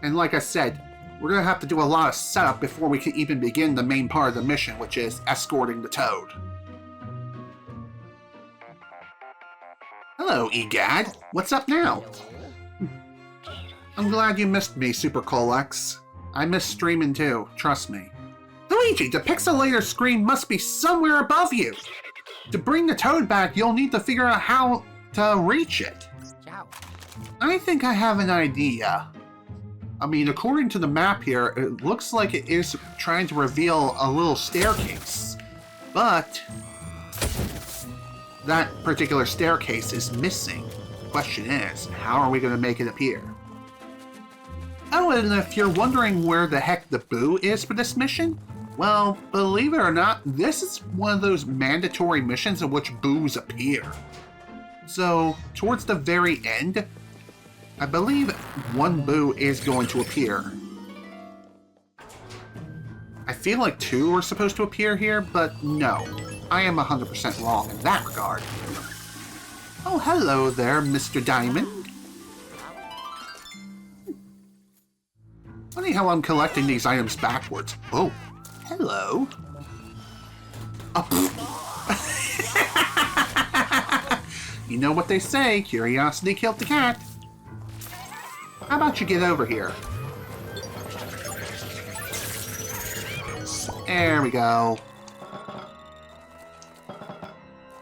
And like I said, we're gonna have to do a lot of setup before we can even begin the main part of the mission, which is escorting the Toad. Hello, Egad. What's up now? I'm glad you missed me, Super Colex. I miss streaming too, trust me. Luigi, the pixelator screen must be somewhere above you! To bring the Toad back, you'll need to figure out how to reach it. I think I have an idea. I mean, according to the map here, it looks like it is trying to reveal a little staircase. But that particular staircase is missing. The question is, how are we going to make it appear? Oh, and if you're wondering where the heck the Boo is for this mission, well, believe it or not, this is one of those mandatory missions in which Boos appear. So, towards the very end, I believe one Boo is going to appear. I feel like two are supposed to appear here, but no. I am 100% wrong in that regard. Oh, hello there, Mr. Diamond. Funny how I'm collecting these items backwards. Oh, hello. Oh. You know what they say, curiosity killed the cat. How about you get over here? There we go.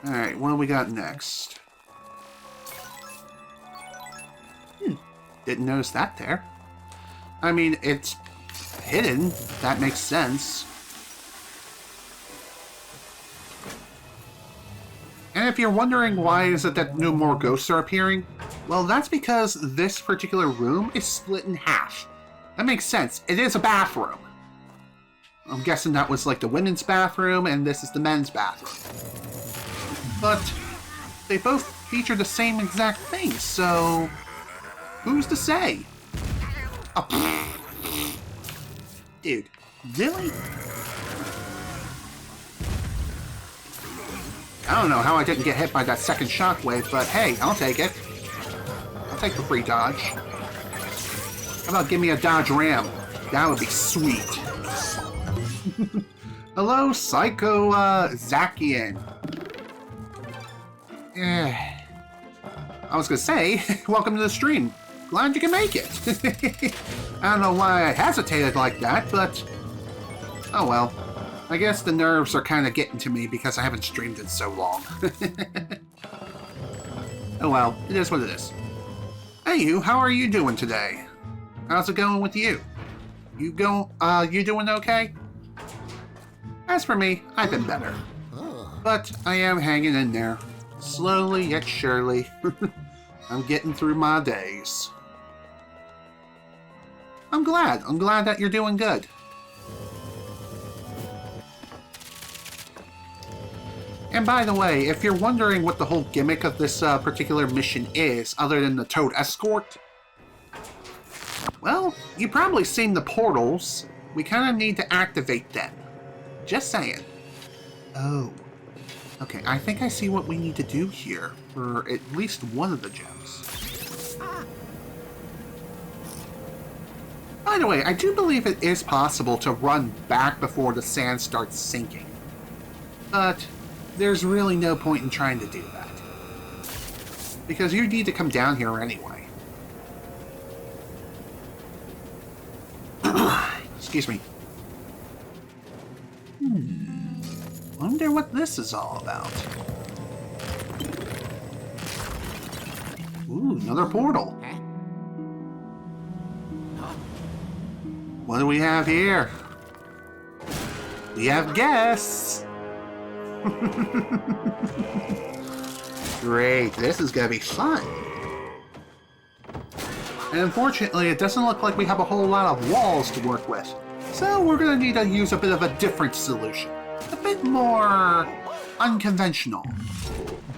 Alright, what do we got next? Didn't notice that there. I mean, it's hidden. That makes sense. And if you're wondering why is it that no more ghosts are appearing, well, that's because this particular room is split in half. That makes sense. It is a bathroom. I'm guessing that was like the women's bathroom, and this is the men's bathroom. But they both feature the same exact thing, so who's to say? Oh, dude, really? I don't know how I didn't get hit by that second shockwave, but hey, I'll take it. I'll take the free dodge. How about give me a dodge ram? That would be sweet. Hello, Psycho Zakian. I was gonna say, welcome to the stream. Glad you can make it. I don't know why I hesitated like that, but oh well. I guess the nerves are kind of getting to me because I haven't streamed in so long. Oh well, it is what it is. Hey you, how are you doing today? How's it going with you? You doing okay? As for me, I've been better. But I am hanging in there. Slowly yet surely. I'm getting through my days. I'm glad that you're doing good. And by the way, if you're wondering what the whole gimmick of this particular mission is, other than the Toad Escort, well, you've probably seen the portals. We kind of need to activate them. Just saying. Oh. Okay, I think I see what we need to do here for at least one of the gems. By the way, I do believe it is possible to run back before the sand starts sinking. But there's really no point in trying to do that. Because you need to come down here anyway. Excuse me. Wonder what this is all about. Ooh, another portal. What do we have here? We have guests! Great, this is gonna be fun. And unfortunately, it doesn't look like we have a whole lot of walls to work with. So we're gonna need to use a bit of a different solution. A bit more unconventional.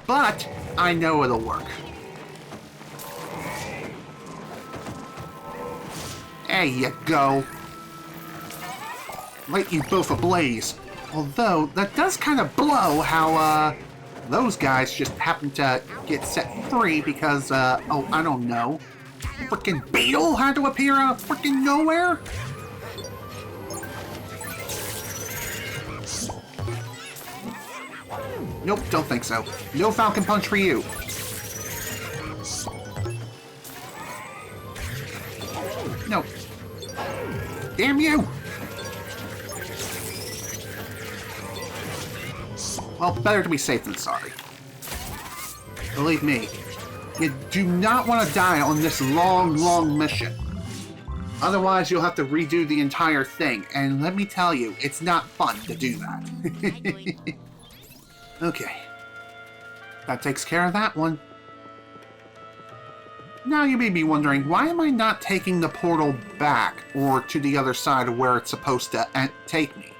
But I know it'll work. There you go. Light you both ablaze. Although, that does kind of blow how, those guys just happen to get set free because, oh, I don't know. Frickin' beetle had to appear out of frickin' nowhere? Nope, don't think so. No Falcon Punch for you. No. Damn you! Well, better to be safe than sorry. Believe me, you do not want to die on this long mission. Otherwise, you'll have to redo the entire thing, and let me tell you, it's not fun to do that. Okay. That takes care of that one. Now you may be wondering, why am I not taking the portal back, or to the other side of where it's supposed to take me?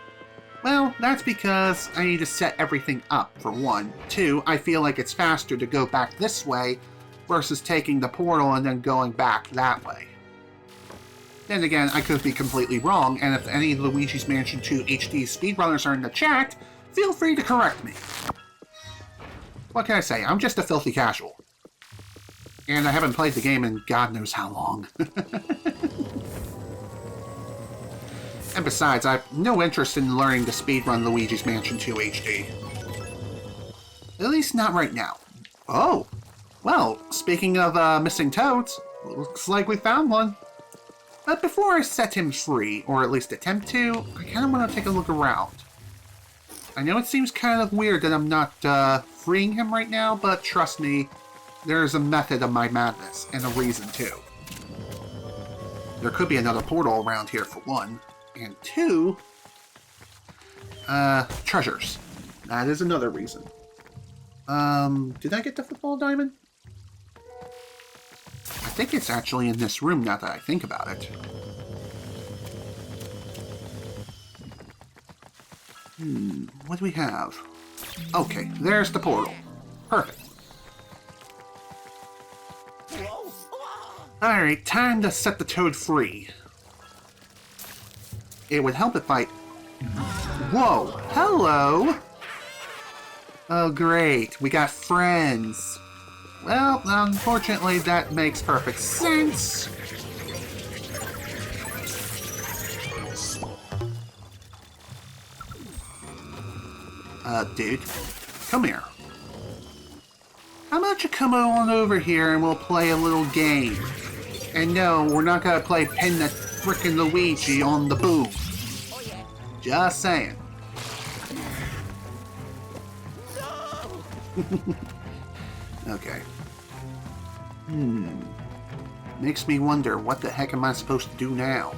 Well, that's because I need to set everything up, for one. Two, I feel like it's faster to go back this way versus taking the portal and then going back that way. Then again, I could be completely wrong, and if any Luigi's Mansion 2 HD speedrunners are in the chat, feel free to correct me. What can I say? I'm just a filthy casual. And I haven't played the game in God knows how long. And besides, I have no interest in learning to speedrun Luigi's Mansion 2 HD. At least not right now. Oh! Well, speaking of missing toads, looks like we found one. But before I set him free, or at least attempt to, I kind of want to take a look around. I know it seems kind of weird that I'm not freeing him right now, but trust me, there's a method of my madness, and a reason too. There could be another portal around here for one. And two, treasures. That is another reason. Did I get the football diamond? I think it's actually in this room now that I think about it. What do we have? Okay, there's the portal. Perfect. Alright, time to set the toad free. It would help if I... Whoa! Hello! Oh great, we got friends. Well, unfortunately that makes perfect sense. Dude, come here. How about you come on over here and we'll play a little game? And no, we're not gonna play pin the frickin' Luigi on the boom. Just saying. Okay. Makes me wonder, what the heck am I supposed to do now?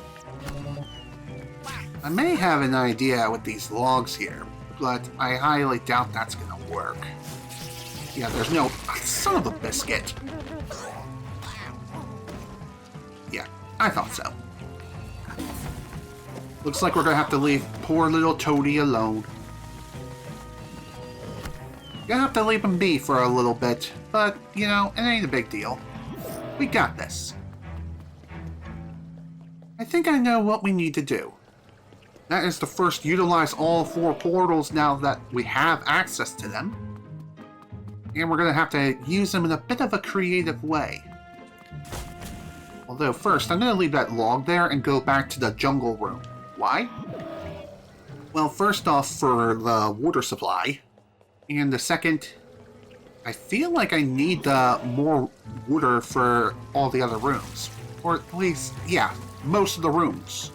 I may have an idea with these logs here, but I highly doubt that's gonna work. Yeah, there's no... Son of a biscuit! Yeah, I thought so. Looks like we're gonna have to leave poor little Toady alone. Gonna have to leave him be for a little bit, but, you know, it ain't a big deal. We got this. I think I know what we need to do. That is to first utilize all 4 portals now that we have access to them. And we're gonna have to use them in a bit of a creative way. Although first, I'm gonna leave that log there and go back to the jungle room. Why? Well, first off, for the water supply. And the second, I feel like I need more water for all the other rooms. Or at least, yeah, most of the rooms.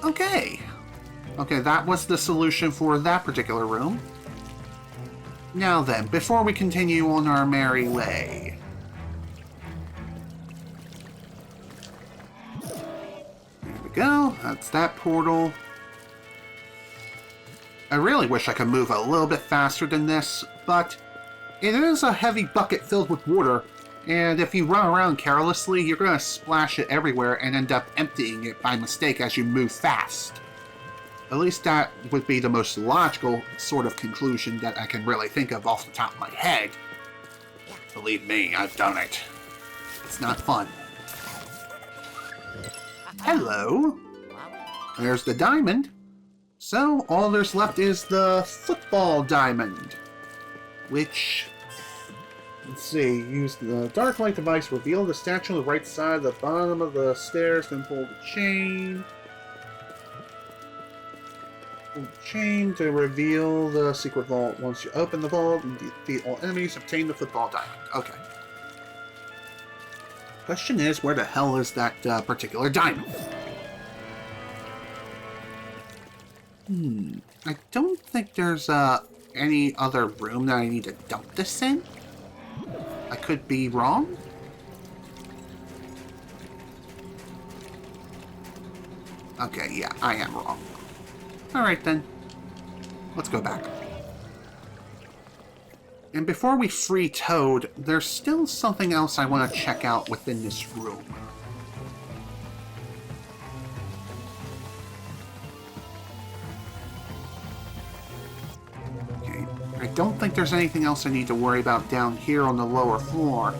Okay. Okay, that was the solution for that particular room. Now then, before we continue on our merry way... There we go, that's that portal. I really wish I could move a little bit faster than this, but it is a heavy bucket filled with water, and if you run around carelessly, you're going to splash it everywhere and end up emptying it by mistake as you move fast. At least that would be the most logical sort of conclusion that I can really think of off the top of my head. Believe me, I've done it. It's not fun. Hello. There's the diamond. So, all there's left is the football diamond. Which... Let's see, use the dark light device, reveal the statue on the right side, the bottom of the stairs, then pull the chain. Pull the chain to reveal the secret vault. Once you open the vault and defeat all enemies, obtain the football diamond. Okay. Question is, where the hell is that particular diamond? I don't think there's any other room that I need to dump this in. I could be wrong? Okay, yeah, I am wrong. Alright then. Let's go back. And before we free Toad, there's still something else I want to check out within this room. I don't think there's anything else I need to worry about down here on the lower floor,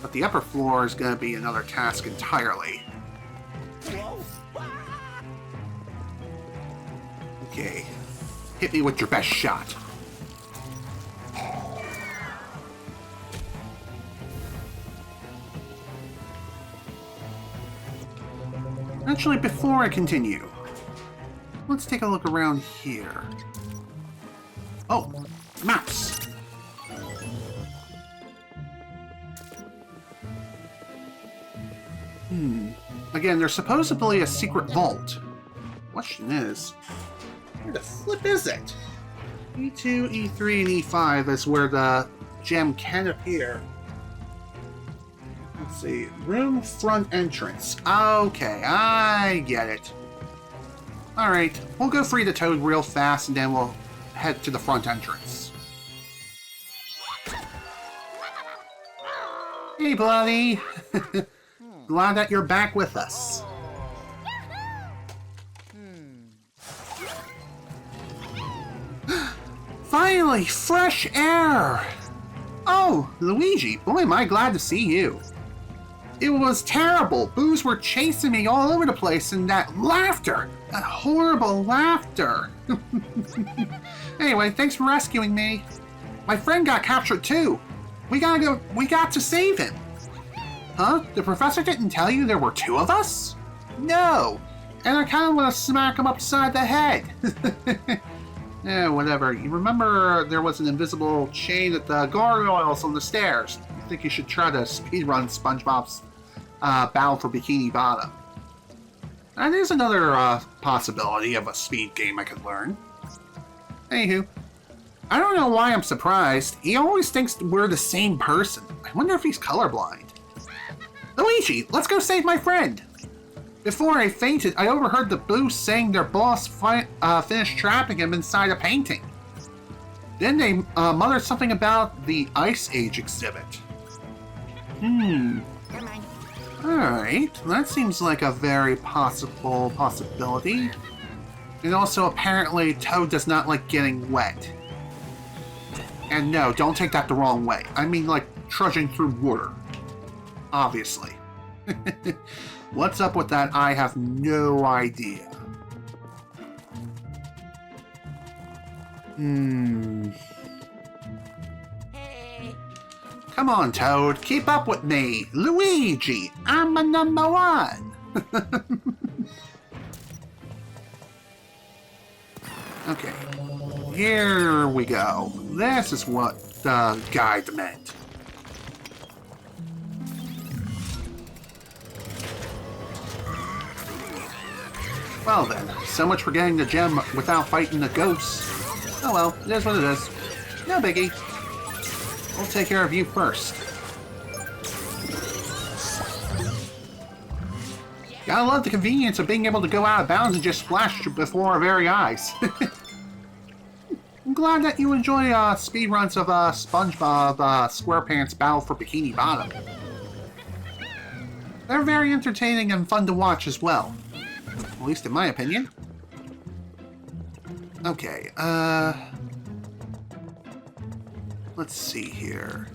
but the upper floor is going to be another task entirely. Okay, hit me with your best shot. Actually, before I continue, let's take a look around here. Oh! Maps! Again, there's supposedly a secret vault. Question is, where the flip is it? E2, E3, and E5 is where the gem can appear. Let's see. Room front entrance. Okay, I get it. Alright, we'll go free the Toad real fast and then we'll head to the front entrance. Hey, buddy. Glad that you're back with us. Finally, fresh air! Oh, Luigi, boy am I glad to see you. It was terrible. Boos were chasing me all over the place, and that laughter, that horrible laughter. Anyway, thanks for rescuing me. My friend got captured too. We got to save him. Huh? The professor didn't tell you there were two of us? No. And I kind of want to smack him upside the head. Yeah, whatever. You remember there was an invisible chain at the gargoyles on the stairs? I think you should try to speedrun SpongeBob's Battle for Bikini Bottom. That is another possibility of a speed game I could learn. Anywho, I don't know why I'm surprised. He always thinks we're the same person. I wonder if he's colorblind. Luigi, let's go save my friend! Before I fainted, I overheard the Boos saying their boss finished trapping him inside a painting. Then they muttered something about the Ice Age exhibit. Alright, that seems like a very possible possibility. And also, apparently, Toad does not like getting wet. And no, don't take that the wrong way. I mean like trudging through water. Obviously. What's up with that? I have no idea. Come on, Toad. Keep up with me. Luigi, I'm a number one. Okay. Here we go. This is what the guide meant. Well then, so much for getting the gem without fighting the ghosts. Oh well, it is what it is. No biggie. We'll take care of you first. Gotta love the convenience of being able to go out of bounds and just splash before our very eyes. I'm glad that you enjoy speedruns of SpongeBob SquarePants Battle for Bikini Bottom. They're very entertaining and fun to watch as well. At least in my opinion. Okay, let's see here.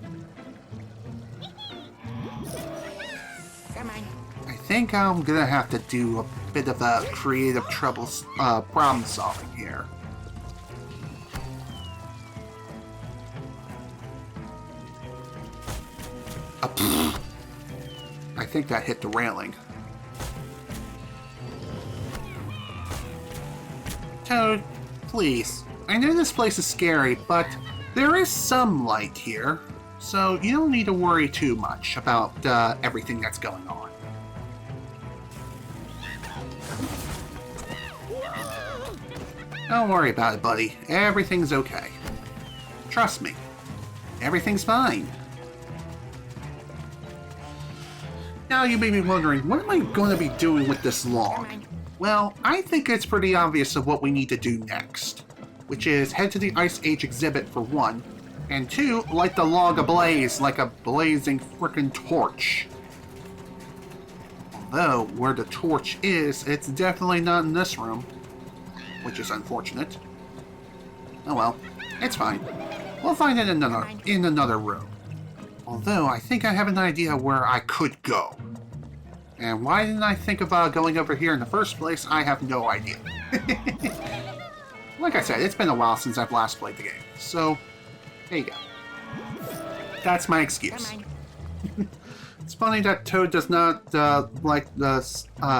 I think I'm gonna have to do a bit of a creative problem solving here. I think that hit the railing. Toad, please. I know this place is scary, but there is some light here, so you don't need to worry too much about everything that's going on. Don't worry about it, buddy. Everything's okay. Trust me. Everything's fine. Now you may be wondering, what am I going to be doing with this log? Well, I think it's pretty obvious of what we need to do next, which is head to the Ice Age exhibit for one, and two, light the log ablaze like a blazing frickin' torch. Although, where the torch is, it's definitely not in this room, which is unfortunate. Oh well, it's fine. We'll find it in another room. Although, I think I have an idea where I could go. And why didn't I think of going over here in the first place? I have no idea. Like I said, it's been a while since I've last played the game. So, there you go. That's my excuse. It's funny that Toad does not like the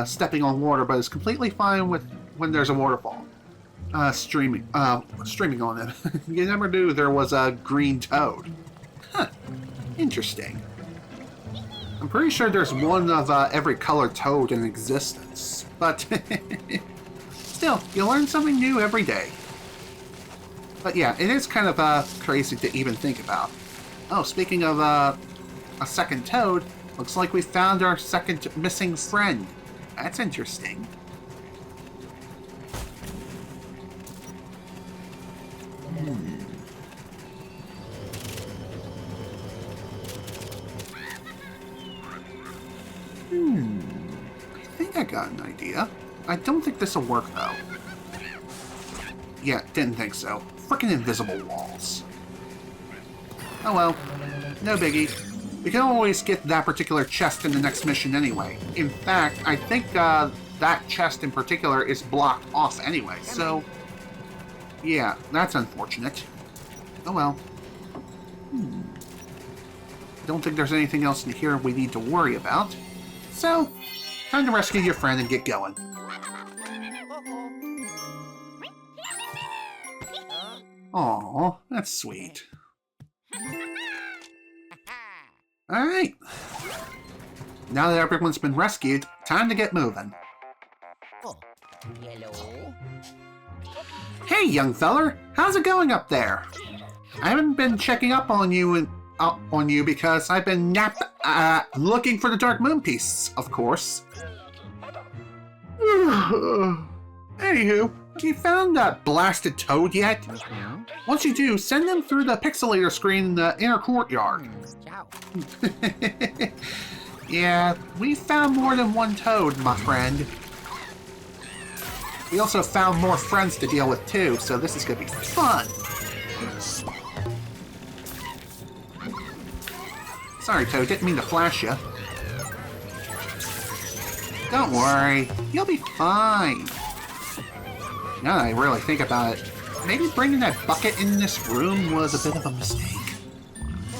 stepping on water, but is completely fine with when there's a waterfall. Streaming on him. You never knew there was a green Toad. Huh. Interesting. I'm pretty sure there's one of every colored Toad in existence, but still, you learn something new every day. But yeah, it is kind of crazy to even think about. Oh, speaking of a second Toad, Looks like we found our second missing friend. That's interesting. I think I got an idea. I don't think this will work, though. Yeah, didn't think so. Frickin' invisible walls. Oh well. No biggie. We can always get that particular chest in the next mission anyway. In fact, I think that chest in particular is blocked off anyway, so... yeah, that's unfortunate. Oh well. Don't think there's anything else in here we need to worry about. So, time to rescue your friend and get going. Aw, that's sweet. Alright. Now that everyone's been rescued, time to get moving. Hey, young feller! How's it going up there? I haven't been checking up on you because I've been looking for the Dark Moon piece, of course. Anywho, have you found that blasted toad yet? Once you do, send them through the pixelator screen in the inner courtyard. Yeah, we found more than one toad, my friend. We also found more friends to deal with too, so this is gonna be fun. Sorry, Toad, didn't mean to flash you. Don't worry, you'll be fine. Now that I really think about it, maybe bringing that bucket in this room was a bit of a mistake.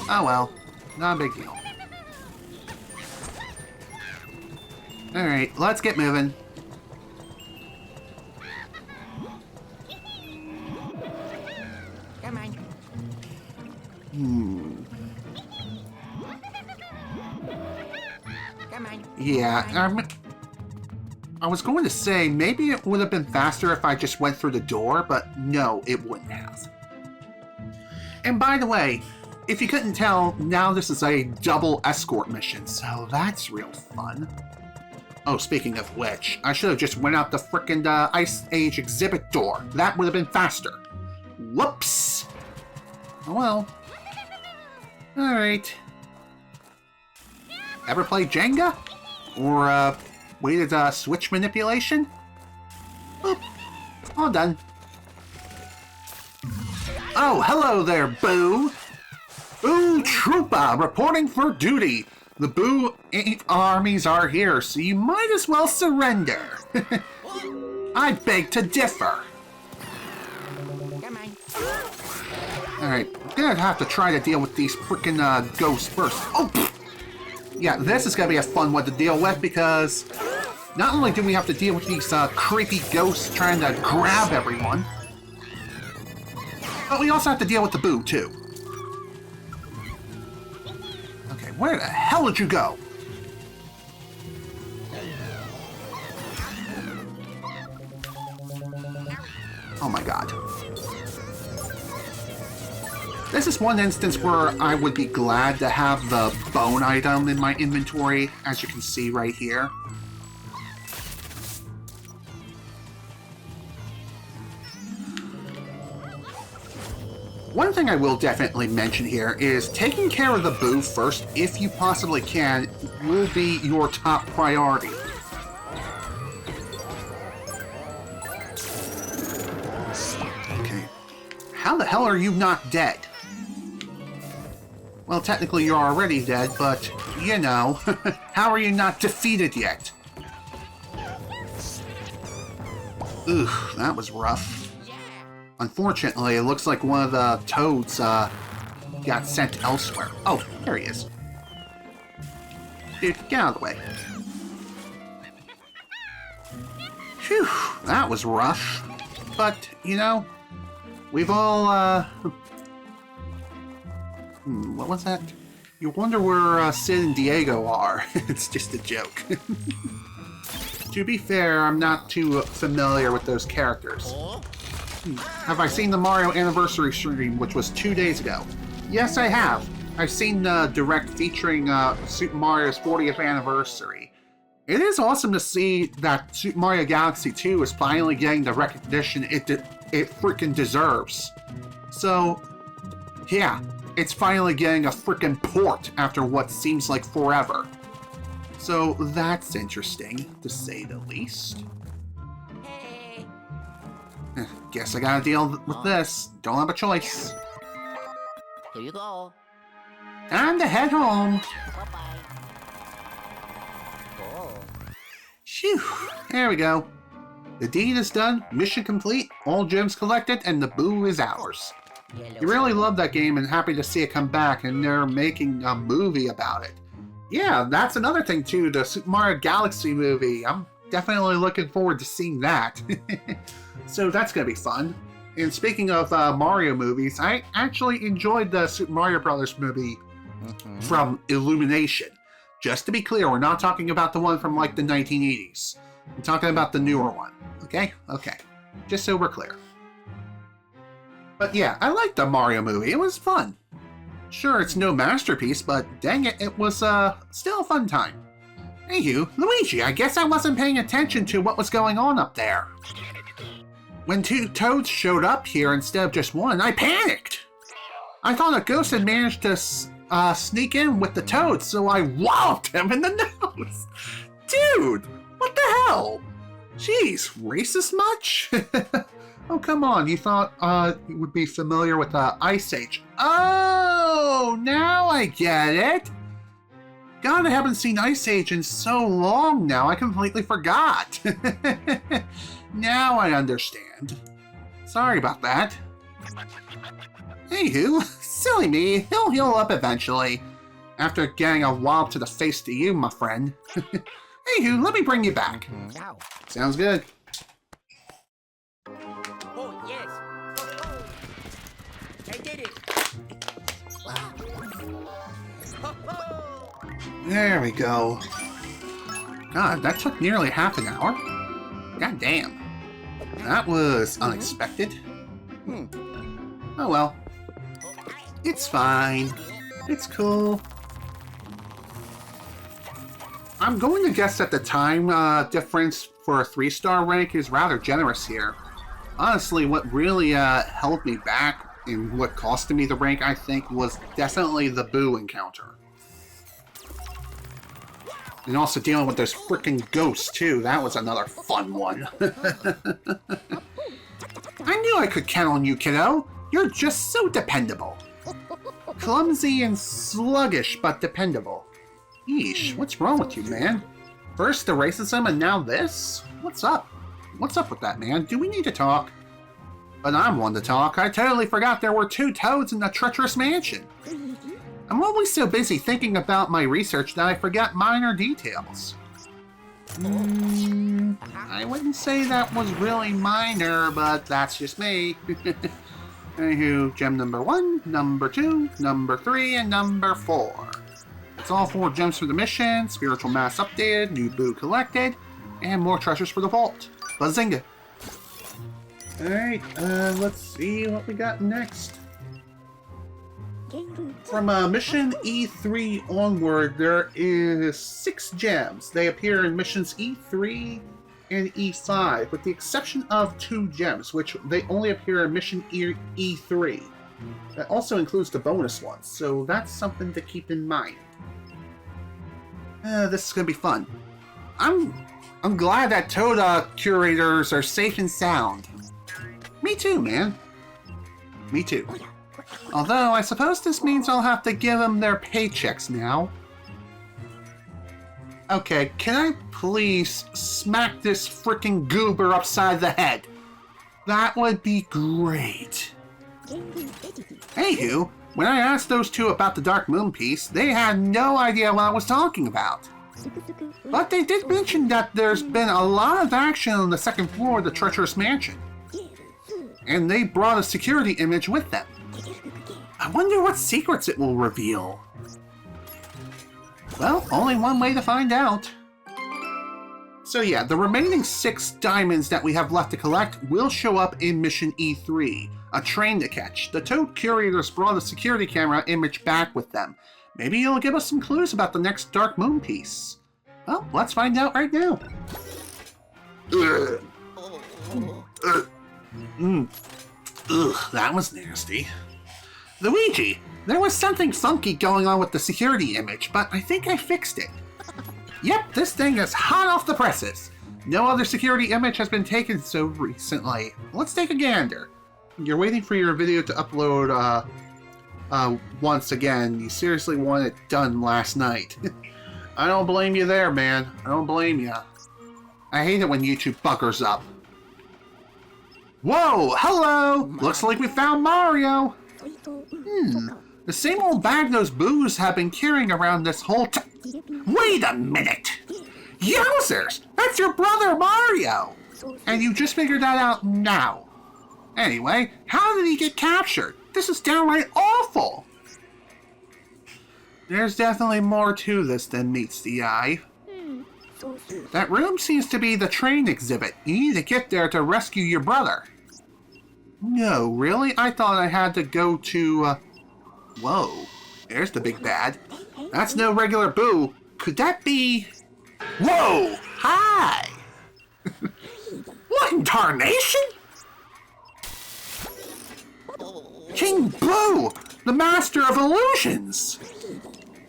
Oh well, not a big deal. Alright, let's get moving. Come on. Come on. Yeah, I was going to say, maybe it would have been faster if I just went through the door, but no, it wouldn't have. And by the way, if you couldn't tell, now this is a double escort mission, so that's real fun. Oh, speaking of which, I should have just went out the frickin' Ice Age exhibit door. That would have been faster. Whoops! Oh well. Alright. Ever play Jenga? Or, weighted switch manipulation? Boop. All done. Oh, hello there, Boo! Boo Troopa reporting for duty. The Boo armies are here, so you might as well surrender. I beg to differ. Come on. Alright, I'm gonna have to try to deal with these frickin' ghosts first. Oh! Pfft. Yeah, this is gonna be a fun one to deal with because not only do we have to deal with these creepy ghosts trying to grab everyone, but we also have to deal with the Boo, too. Okay, where the hell did you go? Oh my god. This is one instance where I would be glad to have the bone item in my inventory, as you can see right here. One thing I will definitely mention here is taking care of the Boo first, if you possibly can, will be your top priority. Okay. How the hell are you not dead? Well, technically you're already dead, but, you know, how are you not defeated yet? Ugh, that was rough. Unfortunately, it looks like one of the toads got sent elsewhere. Oh, there he is. Dude, get out of the way. Phew, that was rough. But, you know, we've all, what was that? You wonder where Sid and Diego are. It's just a joke. To be fair, I'm not too familiar with those characters. Have I seen the Mario Anniversary stream, which was 2 days ago? Yes, I have. I've seen the direct featuring Super Mario's 40th anniversary. It is awesome to see that Super Mario Galaxy 2 is finally getting the recognition it freaking deserves. So, yeah, it's finally getting a freaking port after what seems like forever. So that's interesting, to say the least. Hey. Guess I gotta deal with this. Don't have a choice. Here you go. Time to head home. Bye-bye. Oh. Phew, there we go. The deed is done, mission complete, all gems collected, and the boo is ours. You really love that game and happy to see it come back, and they're making a movie about it. Yeah, that's another thing too, the Super Mario Galaxy movie. I'm definitely looking forward to seeing that. So that's gonna be fun. And speaking of Mario movies, I actually enjoyed the Super Mario Brothers movie from Illumination. Just to be clear, we're not talking about the one from like the 1980s. I'm talking about the newer one. Okay? Okay. Just so we're clear. But yeah, I liked the Mario movie. It was fun. Sure, it's no masterpiece, but dang it, it was still a fun time. Anywho, Luigi, I guess I wasn't paying attention to what was going on up there. When 2 toads showed up here instead of just one, I panicked. I thought a ghost had managed to sneak in with the toads, so I walloped him in the nose. Dude, what the hell? Jeez, racist much? Oh, come on, you thought you would be familiar with Ice Age. Oh, now I get it. God, I haven't seen Ice Age in so long now, I completely forgot. Now I understand. Sorry about that. Anywho, silly me, he'll heal up eventually. After getting a wallop to the face to you, my friend. Anywho, let me bring you back. Now. Sounds good. Oh, yes. Oh, I did it. There we go. God, that took nearly half an hour. God damn. That was unexpected. Oh well. It's fine. It's cool. I'm going to guess that the time difference for a 3-star rank is rather generous here. Honestly, what really held me back and what costed me the rank, I think, was definitely the Boo encounter. And also dealing with those freaking ghosts, too. That was another fun one. I knew I could count on you, kiddo. You're just so dependable. Clumsy and sluggish, but dependable. Yeesh, what's wrong with you, man? First the racism and now this? What's up? What's up with that, man? Do we need to talk? But I'm one to talk. I totally forgot there were 2 toads in the treacherous mansion. I'm always so busy thinking about my research that I forget minor details. I wouldn't say that was really minor, but that's just me. Anywho, gem number 1, number 2, number 3, and number 4. That's all 4 gems for the mission, spiritual mass updated, new Boo collected, and more treasures for the vault. Bazinga! Alright, let's see what we got next. From mission E3 onward, there is 6 gems. They appear in missions E3 and E5, with the exception of 2 gems, which they only appear in mission E3. That also includes the bonus ones, so that's something to keep in mind. This is gonna be fun. I'm glad that Toad curators are safe and sound. Me too, man. Me too. Although, I suppose this means I'll have to give them their paychecks now. Okay, can I please smack this frickin' goober upside the head? That would be great. Anywho, when I asked those 2 about the Dark Moon piece, they had no idea what I was talking about. But they did mention that there's been a lot of action on the 2nd floor of the treacherous mansion. And they brought a security image with them. I wonder what secrets it will reveal. Well, only one way to find out. So yeah, the remaining 6 diamonds that we have left to collect will show up in Mission E3, a train to catch. The Toad curators brought a security camera image back with them. Maybe it'll give us some clues about the next Dark Moon piece. Well, let's find out right now. Ugh. Ugh, that was nasty. Luigi, there was something funky going on with the security image, but I think I fixed it. Yep, this thing is hot off the presses. No other security image has been taken so recently. Let's take a gander. You're waiting for your video to upload once again. You seriously want it done last night. I don't blame you there, man. I don't blame you. I hate it when YouTube buggers up. Whoa, hello! Looks like we found Mario. The same old bag those boos have been carrying around this whole time. Wait a minute! Yowzers! That's your brother Mario! And you just figured that out now. Anyway, how did he get captured? This is downright awful! There's definitely more to this than meets the eye. That room seems to be the train exhibit. You need to get there to rescue your brother. No, really? I thought I had to go to, Whoa, there's the big bad. That's no regular boo. Could that be... Whoa! Hi! What in tarnation? King Boo! The master of illusions!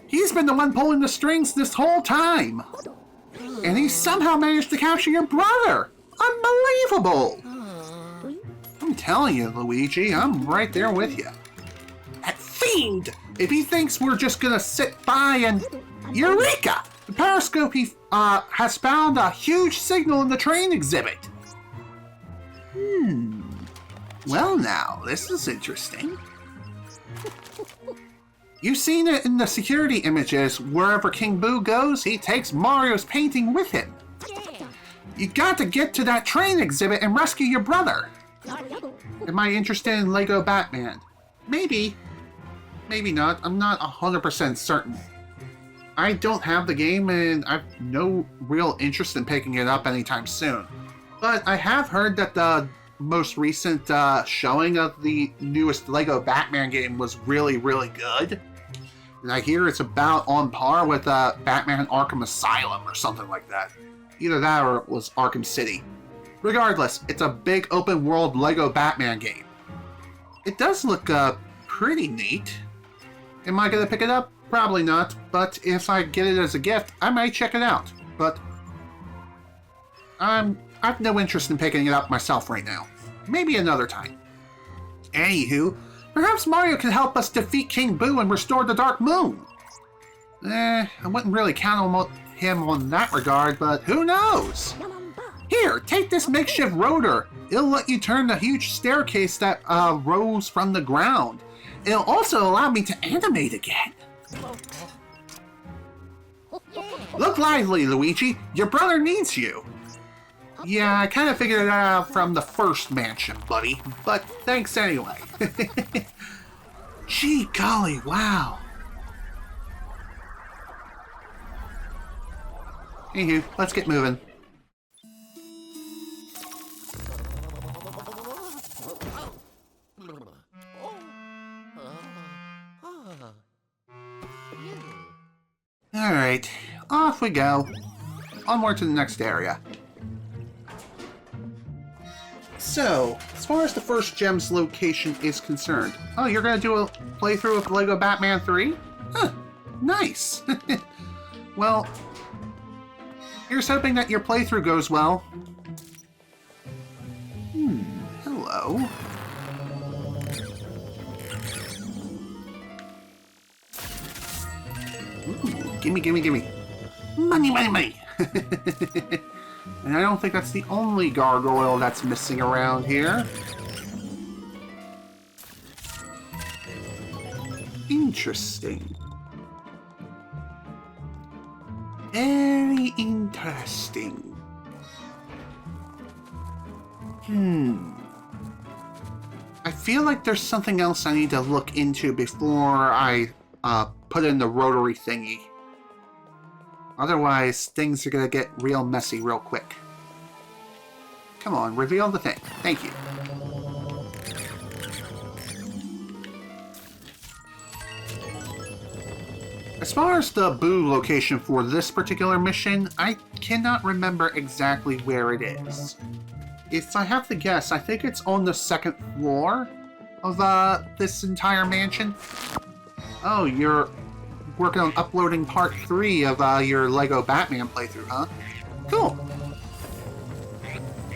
He's been the one pulling the strings this whole time. And he somehow managed to capture your brother! Unbelievable! I'm telling you, Luigi, I'm right there with you. That fiend! If he thinks we're just gonna sit by and... Eureka! The periscope has found a huge signal in the train exhibit. Well now, this is interesting. You've seen it in the security images. Wherever King Boo goes, he takes Mario's painting with him. You got to get to that train exhibit and rescue your brother. Am I interested in Lego Batman? Maybe. Maybe not. I'm not 100% certain. I don't have the game and I've no real interest in picking it up anytime soon. But I have heard that the most recent showing of the newest Lego Batman game was really, really good. And I hear it's about on par with Batman Arkham Asylum or something like that. Either that or it was Arkham City. Regardless, it's a big open world Lego Batman game. It does look pretty neat. Am I gonna pick it up? Probably not, but if I get it as a gift, I might check it out. But I've no interest in picking it up myself right now. Maybe another time. Anywho, perhaps Mario can help us defeat King Boo and restore the Dark Moon. I wouldn't really count on him on that regard, but who knows? Here, take this makeshift rotor. It'll let you turn the huge staircase that rose from the ground. It'll also allow me to animate again. Look lively, Luigi. Your brother needs you. Yeah, I kind of figured that out from the first mansion, buddy. But thanks anyway. Gee golly, wow. Anywho, let's get moving. Alright, off we go. Onward to the next area. So, as far as the first gem's location is concerned... Oh, you're gonna do a playthrough of LEGO Batman 3? Huh, nice! Well, here's hoping that your playthrough goes well. Hello. Ooh, gimme, gimme, gimme. Money, money, money! And I don't think that's the only gargoyle that's missing around here. Interesting. Very interesting. I feel like there's something else I need to look into before I put in the rotary thingy. Otherwise, things are gonna get real messy real quick. Come on, reveal the thing. Thank you. As far as the Boo location for this particular mission, I cannot remember exactly where it is. If I have to guess, I think it's on the second floor of this entire mansion. Oh, you're working on uploading part 3 of your Lego Batman playthrough, huh? Cool.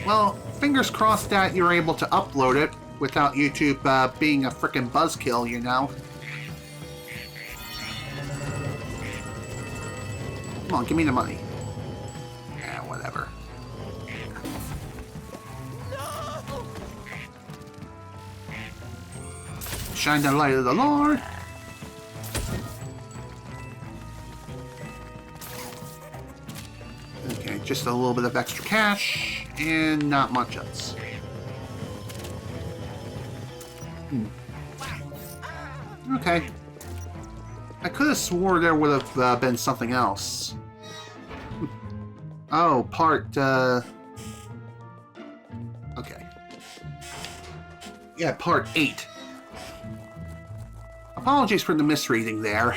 Well, fingers crossed that you're able to upload it without YouTube being a frickin' buzzkill, you know? Come on, give me the money. Yeah, whatever. Shine the light of the Lord. Okay, just a little bit of extra cash, and not much else. Okay. I could have swore there would have been something else. Oh, okay. Yeah, part 8. Apologies for the misreading there.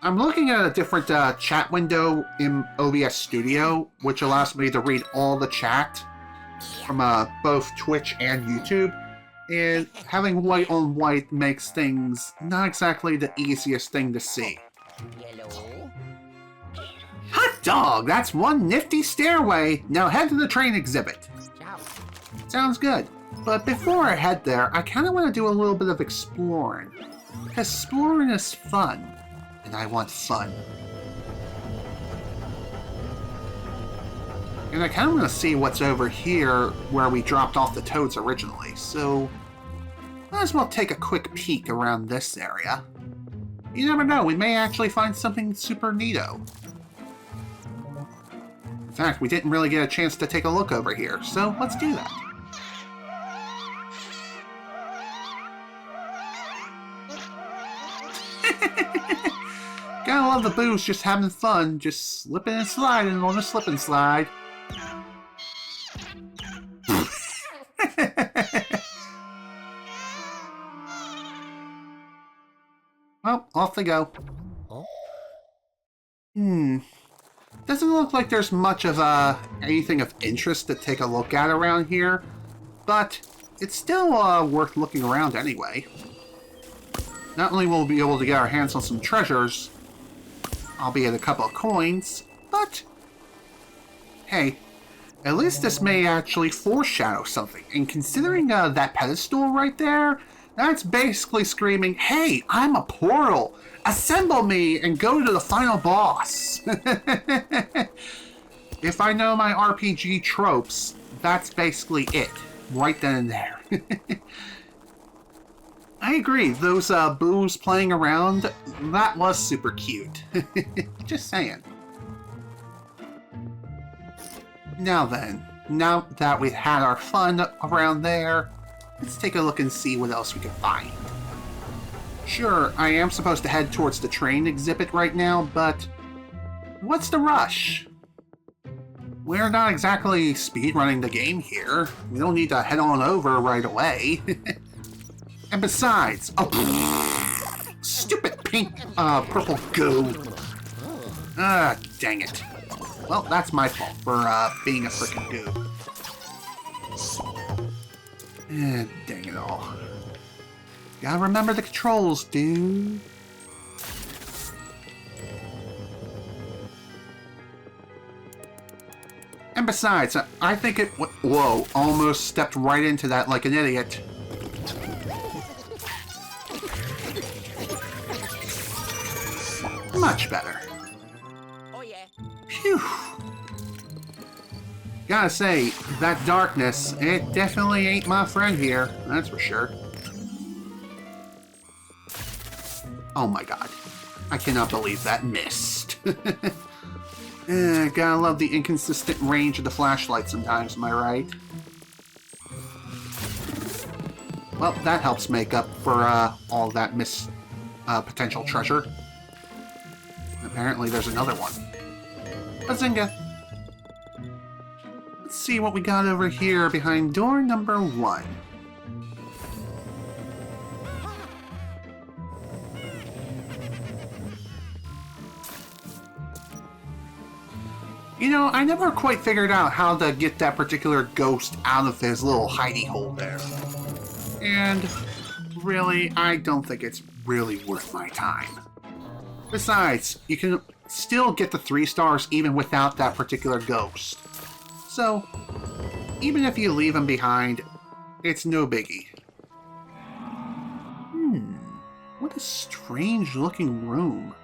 I'm looking at a different chat window in OBS Studio, which allows me to read all the chat from both Twitch and YouTube. And having white on white makes things not exactly the easiest thing to see. Yellow. Hot dog! That's one nifty stairway! Now head to the train exhibit. Ciao. Sounds good. But before I head there, I kind of want to do a little bit of exploring. Because exploring is fun. And I want fun. And I kind of want to see what's over here where we dropped off the toads originally, so might as well take a quick peek around this area. You never know, we may actually find something super neato. In fact, we didn't really get a chance to take a look over here, so let's do that. Gotta love the Boos just having fun, just slipping and sliding on the slip and slide. Well, off they go. Doesn't look like there's much of anything of interest to take a look at around here, but it's still worth looking around anyway. Not only will we be able to get our hands on some treasures, albeit a couple of coins, but hey, at least this may actually foreshadow something. And considering that pedestal right there, that's basically screaming, hey, I'm a portal! Assemble me and go to the final boss! If I know my RPG tropes, that's basically it. Right then and there. I agree, those Boos playing around, that was super cute. Just saying. Now then, now that we've had our fun around there, let's take a look and see what else we can find. Sure, I am supposed to head towards the train exhibit right now, but what's the rush? We're not exactly speedrunning the game here. We don't need to head on over right away. And besides, oh, stupid pink, purple goo. Ah, dang it. Well, that's my fault for being a frickin' goo. Dang it all. Gotta remember the controls, dude. And besides, I think it... Whoa, almost stepped right into that like an idiot. Much better. Oh yeah. Phew. Gotta say, that darkness, it definitely ain't my friend here, that's for sure. Oh my god. I cannot believe that missed. Gotta love the inconsistent range of the flashlight sometimes, am I right? Well, that helps make up for all that missed potential treasure. Apparently there's another one. Bazinga! Let's see what we got over here behind door number 1. You know, I never quite figured out how to get that particular ghost out of his little hidey hole there. And really, I don't think it's really worth my time. Besides, you can still get the 3 stars even without that particular ghost. So, even if you leave him behind, it's no biggie. What a strange looking room.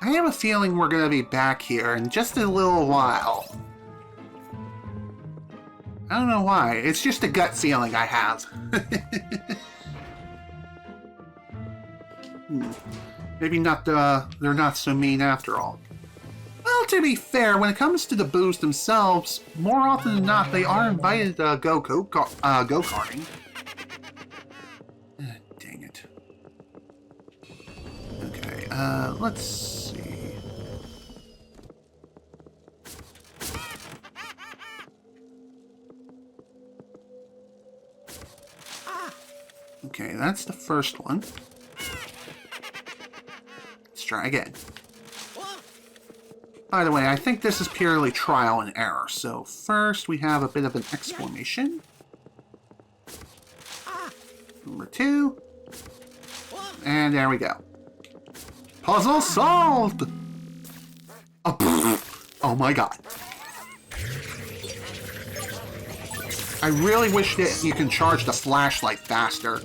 I have a feeling we're gonna be back here in just a little while. I don't know why, it's just a gut feeling I have. Maybe not, they're not so mean after all. Well, to be fair, when it comes to the boos themselves, more often than not, they are invited to go-karting. Dang it. Okay, let's see. Okay, that's the first one. Let's try again. By the way, I think this is purely trial and error, so first we have a bit of an explanation. Number 2. And there we go. Puzzle solved! Oh my god. I really wish that you can charge the flashlight faster.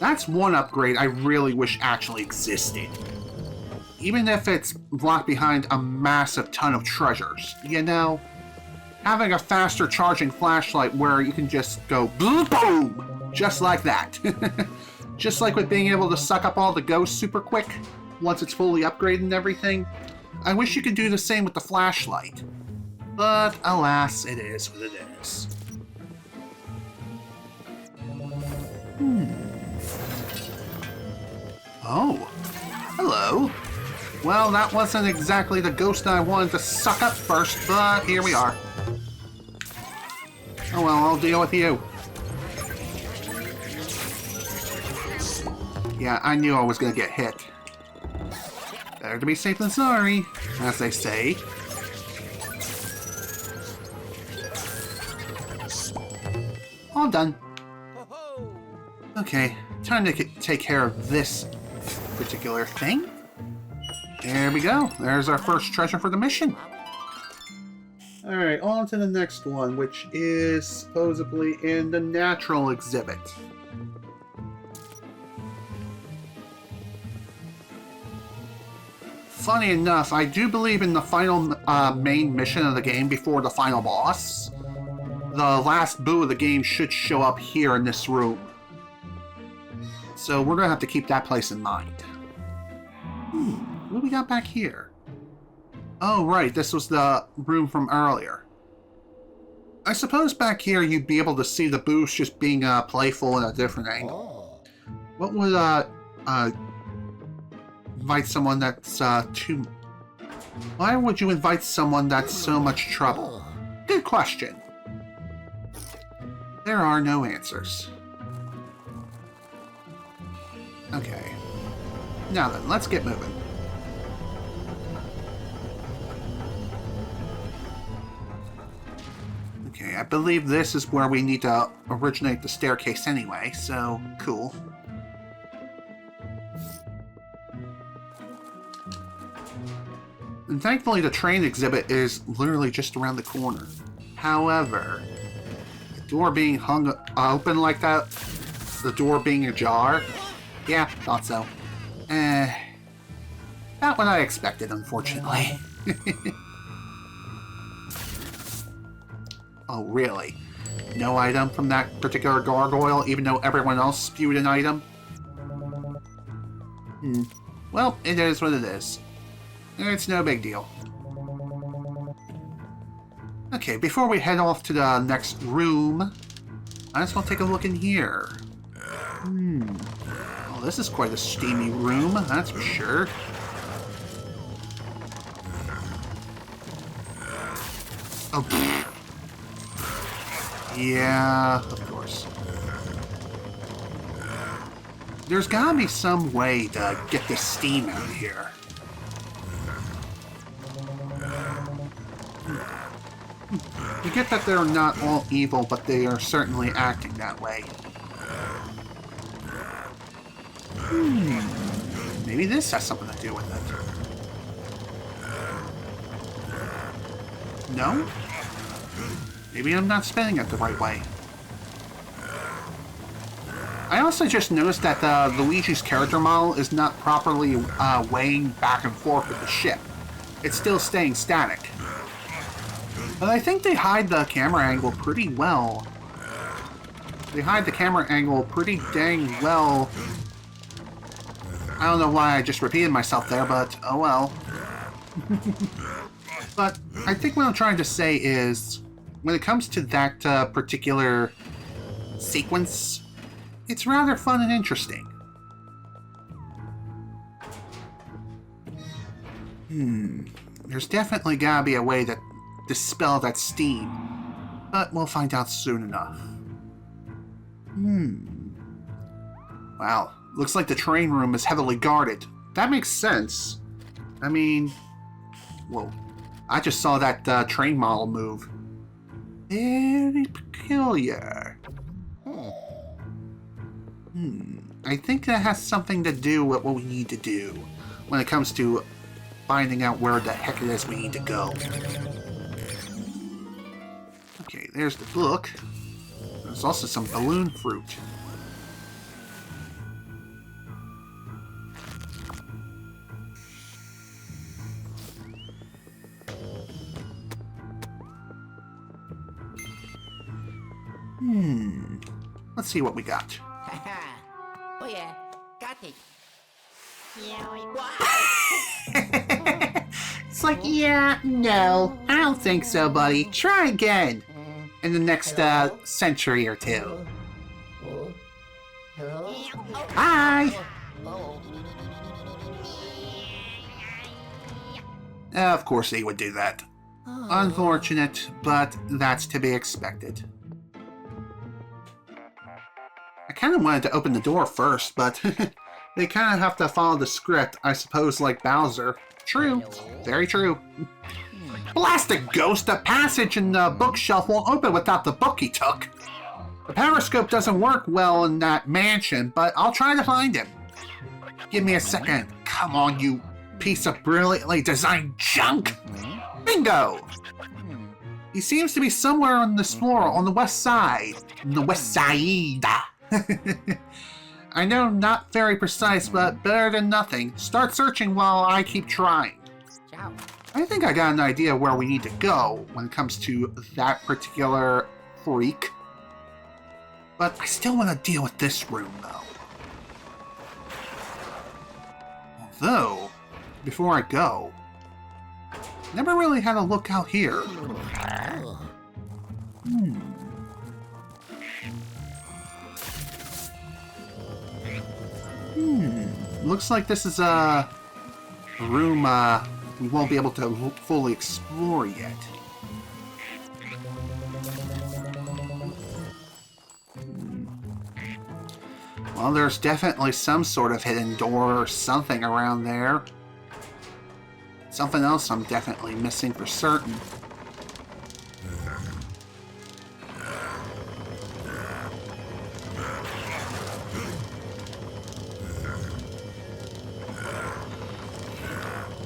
That's one upgrade I really wish actually existed. Even if it's locked behind a massive ton of treasures, you know? Having a faster charging flashlight where you can just go boom, boom, just like that. Just like with being able to suck up all the ghosts super quick, once it's fully upgraded and everything. I wish you could do the same with the flashlight. But, alas, it is what it is. Oh, hello. Well, that wasn't exactly the ghost I wanted to suck up first, but here we are. Oh well, I'll deal with you. Yeah, I knew I was gonna get hit. Better to be safe than sorry, as they say. All done. Okay, time to take care of this particular thing. There we go. There's our first treasure for the mission. Alright, on to the next one, which is supposedly in the natural exhibit. Funny enough, I do believe in the final main mission of the game before the final boss. The last boo of the game should show up here in this room. So we're gonna have to keep that place in mind. What do we got back here? Oh, right, this was the room from earlier. I suppose back here you'd be able to see the boost just being playful in a different angle. What would invite someone that's too... Why would you invite someone that's so much trouble? Good question. There are no answers. Okay. Now then, let's get moving. Okay, I believe this is where we need to originate the staircase anyway, so cool. And thankfully the train exhibit is literally just around the corner. However, the door being hung open like that, the door being ajar, yeah, thought so. Not what I expected, unfortunately. Oh, really? No item from that particular gargoyle, even though everyone else spewed an item? Well, it is what it is. It's no big deal. Okay, before we head off to the next room, I just want to take a look in here. Oh, this is quite a steamy room, that's for sure. Oh, pfft. Yeah, of course. There's gotta be some way to get the steam out of here. You get that they're not all evil, but they are certainly acting that way. Maybe this has something to do with it. No? Maybe I'm not spinning it the right way. I also just noticed that Luigi's character model is not properly weighing back and forth with the ship. It's still staying static. But I think they hide the camera angle pretty well. They hide the camera angle pretty dang well. I don't know why I just repeated myself there, but oh well. But I think what I'm trying to say is, when it comes to that particular sequence, it's rather fun and interesting. There's definitely gotta be a way to dispel that steam, but we'll find out soon enough. Wow, looks like the train room is heavily guarded. That makes sense. I mean, whoa, I just saw that train model move. Very peculiar. I think that has something to do with what we need to do when it comes to finding out where the heck it is we need to go. Okay, there's the book. There's also some balloon fruit. Let's see what we got. Oh yeah, got it. It's like, yeah, no, I don't think so, buddy. Try again. In the next century or two. Hi! Of course they would do that. Unfortunate, but that's to be expected. I kind of wanted to open the door first, but they kind of have to follow the script, I suppose, like Bowser. True. Very true. Blast the ghost! The passage in the bookshelf won't open without the book he took. The periscope doesn't work well in that mansion, but I'll try to find him. Give me a second. Come on, you piece of brilliantly designed junk! Bingo! He seems to be somewhere on this floor on the west side. On the west side. I know, not very precise, but better than nothing. Start searching while I keep trying. I think I got an idea where we need to go when it comes to that particular freak. But I still want to deal with this room, though. Although, before I go, never really had a look out here. Looks like this is a room we won't be able to fully explore yet. Well, there's definitely some sort of hidden door or something around there. Something else I'm definitely missing for certain.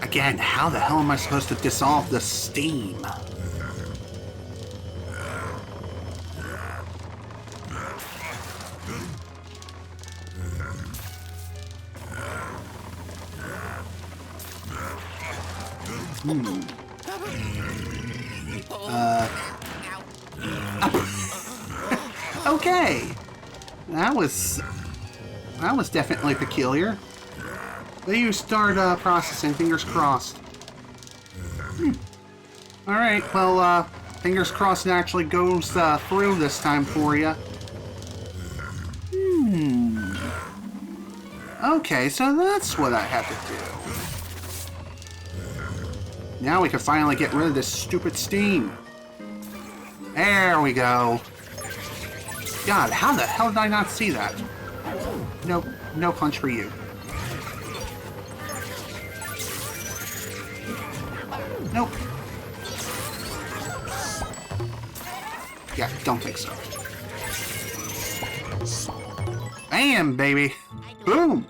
Again, how the hell am I supposed to dissolve the steam? Okay. That was definitely peculiar. But you start processing, fingers crossed. Alright, well, fingers crossed it actually goes through this time for you. Okay, so that's what I have to do. Now we can finally get rid of this stupid steam. There we go. God, how the hell did I not see that? Nope, no punch for you. Nope. Yeah, don't think so. Bam, baby! Boom!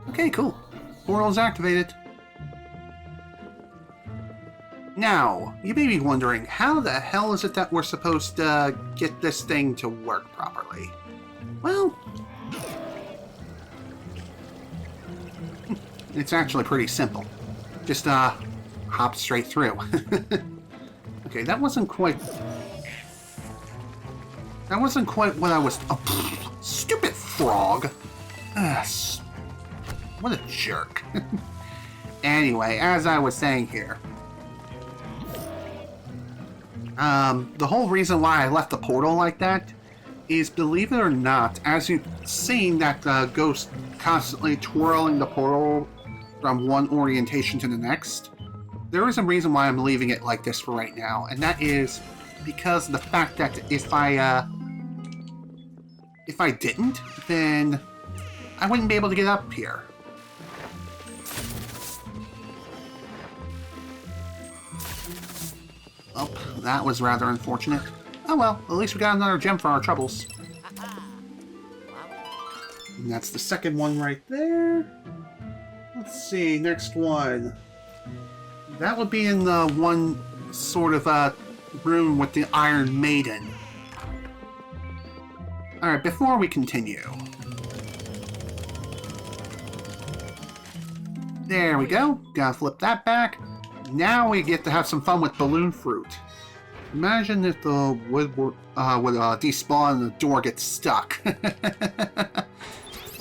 Okay, cool. Portal's activated. Now, you may be wondering, how the hell is it that we're supposed to get this thing to work properly? Well, it's actually pretty simple. Just, hop straight through. Okay, that wasn't quite... That wasn't quite what I was... Oh, stupid frog! What a jerk. Anyway, as I was saying here... the whole reason why I left the portal like that is, believe it or not, as you've seen that ghost constantly twirling the portal from one orientation to the next, there is a reason why I'm leaving it like this for right now, and that is because of the fact that if I didn't, then I wouldn't be able to get up here. Oh, that was rather unfortunate. Oh well, at least we got another gem for our troubles. And that's the second one right there. Let's see, next one. That would be in the one sort of room with the Iron Maiden. Alright, before we continue. There we go. Gotta flip that back. Now we get to have some fun with balloon fruit. Imagine if the wood would despawn and the door gets stuck.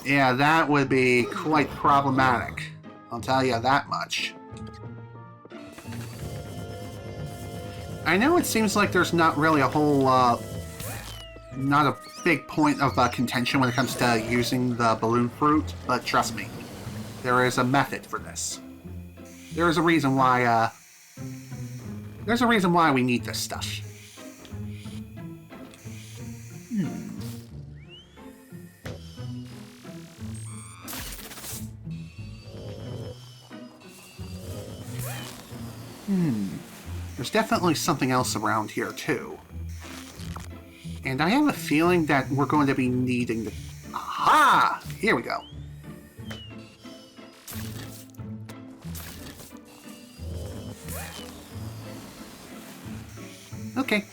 Yeah, that would be quite problematic. I'll tell you that much. I know it seems like there's not really a whole, not a big point of contention when it comes to using the balloon fruit, but trust me, there is a method for this. There's a reason why, there's a reason why we need this stuff. There's definitely something else around here, too. And I have a feeling that we're going to be needing to... Aha! Here we go. Okay.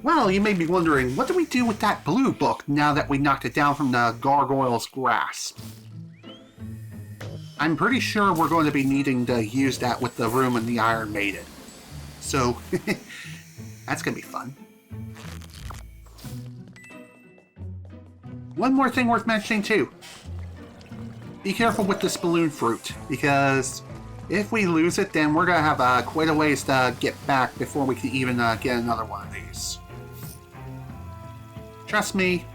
Well, you may be wondering, what do we do with that blue book now that we knocked it down from the gargoyle's grasp? I'm pretty sure we're going to be needing to use that with the room in the Iron Maiden. So, that's going to be fun. One more thing worth mentioning, too. Be careful with this balloon fruit, because if we lose it, then we're going to have quite a ways to get back before we can even get another one of these. Trust me,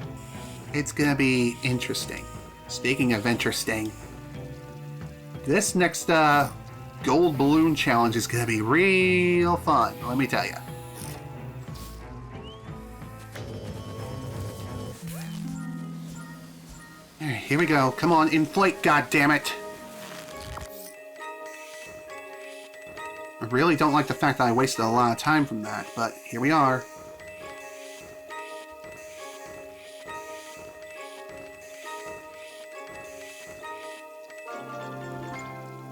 it's going to be interesting. Speaking of interesting, this next gold balloon challenge is going to be real fun, let me tell you. Alright, here we go. Come on, inflate, goddammit! I really don't like the fact that I wasted a lot of time from that, but here we are.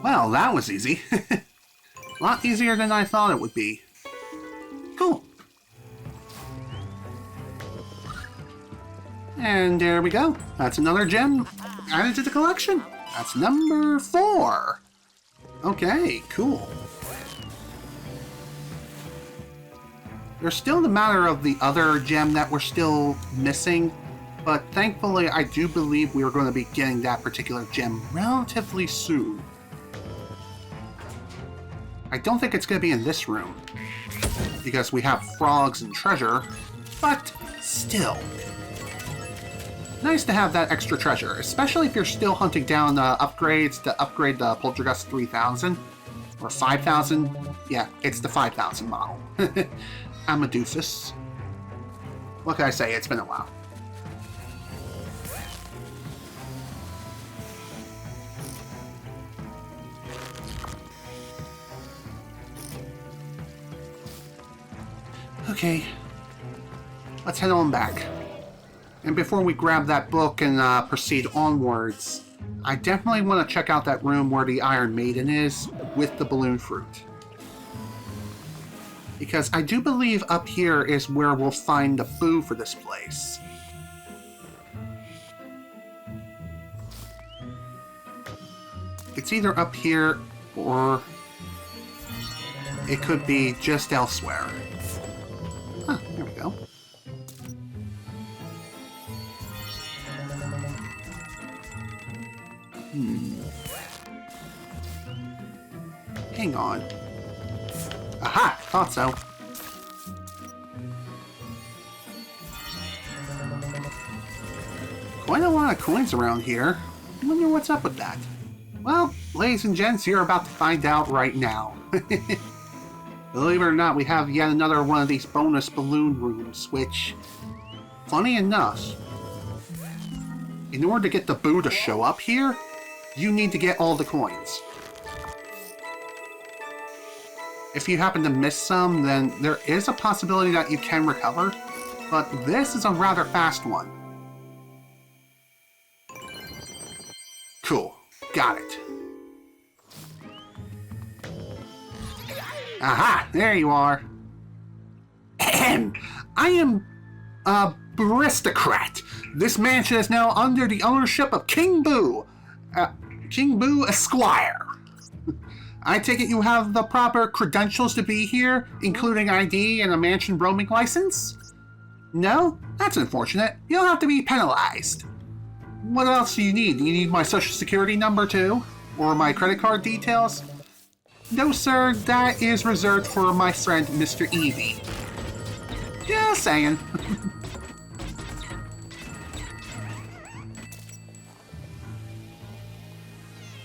Well, that was easy. A lot easier than I thought it would be. Cool. And there we go. That's another gem added to the collection. That's number 4. Okay, cool. There's still the matter of the other gem that we're still missing, but thankfully I do believe we are going to be getting that particular gem relatively soon. I don't think it's going to be in this room, because we have frogs and treasure, but still. Nice to have that extra treasure, especially if you're still hunting down upgrades to upgrade the Poltergust 3000 or 5000. Yeah, it's the 5000 model. I'm a doofus. What can I say? It's been a while. Okay, let's head on back. And before we grab that book and proceed onwards, I definitely want to check out that room where the Iron Maiden is with the balloon fruit. Because I do believe up here is where we'll find the boo for this place. It's either up here or it could be just elsewhere. Huh, there we go. Hang on. Aha! Thought so. Quite a lot of coins around here. I wonder what's up with that. Well, ladies and gents, you're about to find out right now. Believe it or not, we have yet another one of these bonus balloon rooms, which, funny enough, in order to get the boo to show up here, you need to get all the coins. If you happen to miss some, then there is a possibility that you can recover, but this is a rather fast one. Cool. Got it. Aha! There you are. Ahem. I am a aristocrat. This mansion is now under the ownership of King Boo. King Boo Esquire. I take it you have the proper credentials to be here, including ID and a mansion roaming license? No? That's unfortunate. You'll have to be penalized. What else do you need? Do you need my social security number too? Or my credit card details? No, sir, that is reserved for my friend, Mr. Evie. Just saying.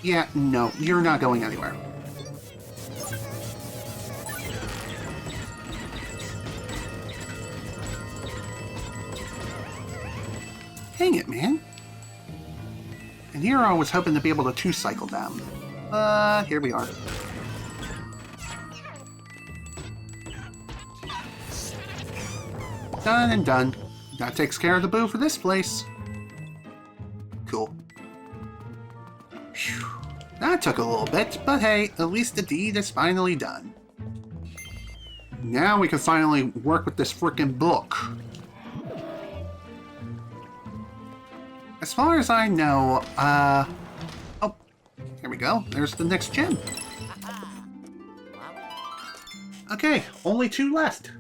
Yeah, no, you're not going anywhere. Dang it, man. And here I was hoping to be able to two-cycle them. Here we are. Done and done. That takes care of the boo for this place. Cool. Whew. That took a little bit, but hey, at least the deed is finally done. Now we can finally work with this frickin' book. As far as I know, oh, here we go. There's the next gem. Okay, only 2 left.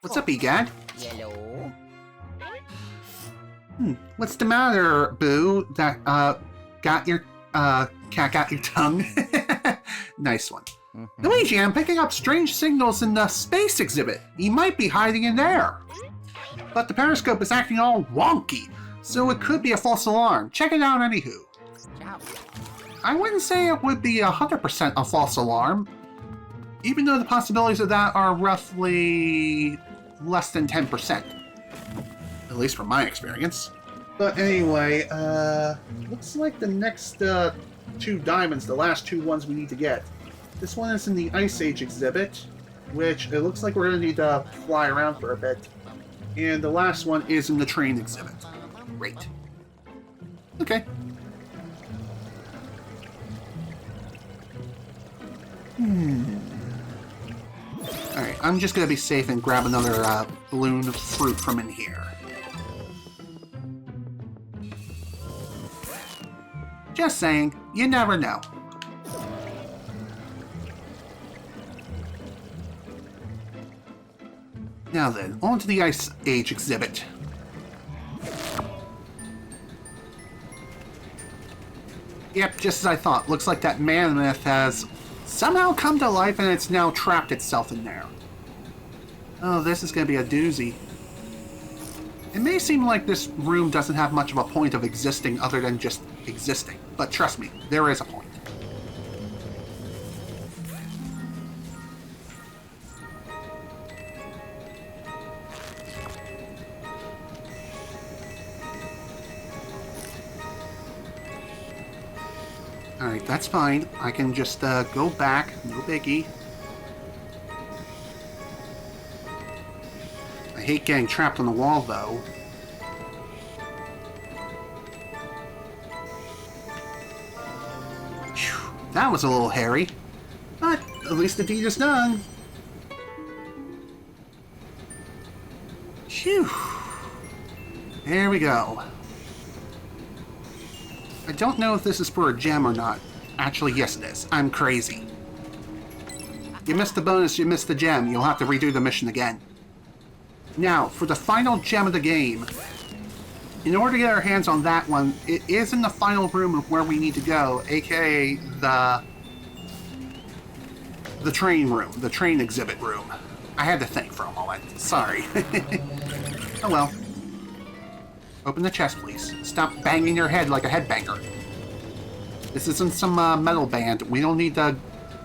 What's up, Egad? Yellow. What's the matter, Boo? That, got your, cat got your tongue? Nice one. Luigi, I'm picking up strange signals in the space exhibit. He might be hiding in there. But the periscope is acting all wonky, so it could be a false alarm. Check it out anywho. I wouldn't say it would be 100% a false alarm, even though the possibilities of that are roughly less than 10%. At least from my experience. But anyway, looks like the next 2 diamonds, the last 2 ones we need to get. This one is in the Ice Age exhibit, which it looks like we're going to need to fly around for a bit. And the last one is in the train exhibit. Great. Okay. Alright, I'm just gonna be safe and grab another balloon fruit from in here. Just saying, you never know. Now then, on to the Ice Age exhibit. Yep, just as I thought. Looks like that mammoth has somehow come to life and it's now trapped itself in there. Oh, this is going to be a doozy. It may seem like this room doesn't have much of a point of existing other than just existing, but trust me, there is a point. Alright, that's fine. I can just go back, no biggie. I hate getting trapped on the wall, though. Phew, that was a little hairy. But at least the deed is done. Phew. There we go. I don't know if this is for a gem or not. Actually, yes it is. I'm crazy. You missed the bonus, you missed the gem. You'll have to redo the mission again. Now, for the final gem of the game, in order to get our hands on that one, it is in the final room of where we need to go, aka the train room, the train exhibit room. I had to think for a moment. Sorry. Oh well. Open the chest, please. Stop banging your head like a headbanger. This isn't some metal band. We don't need to...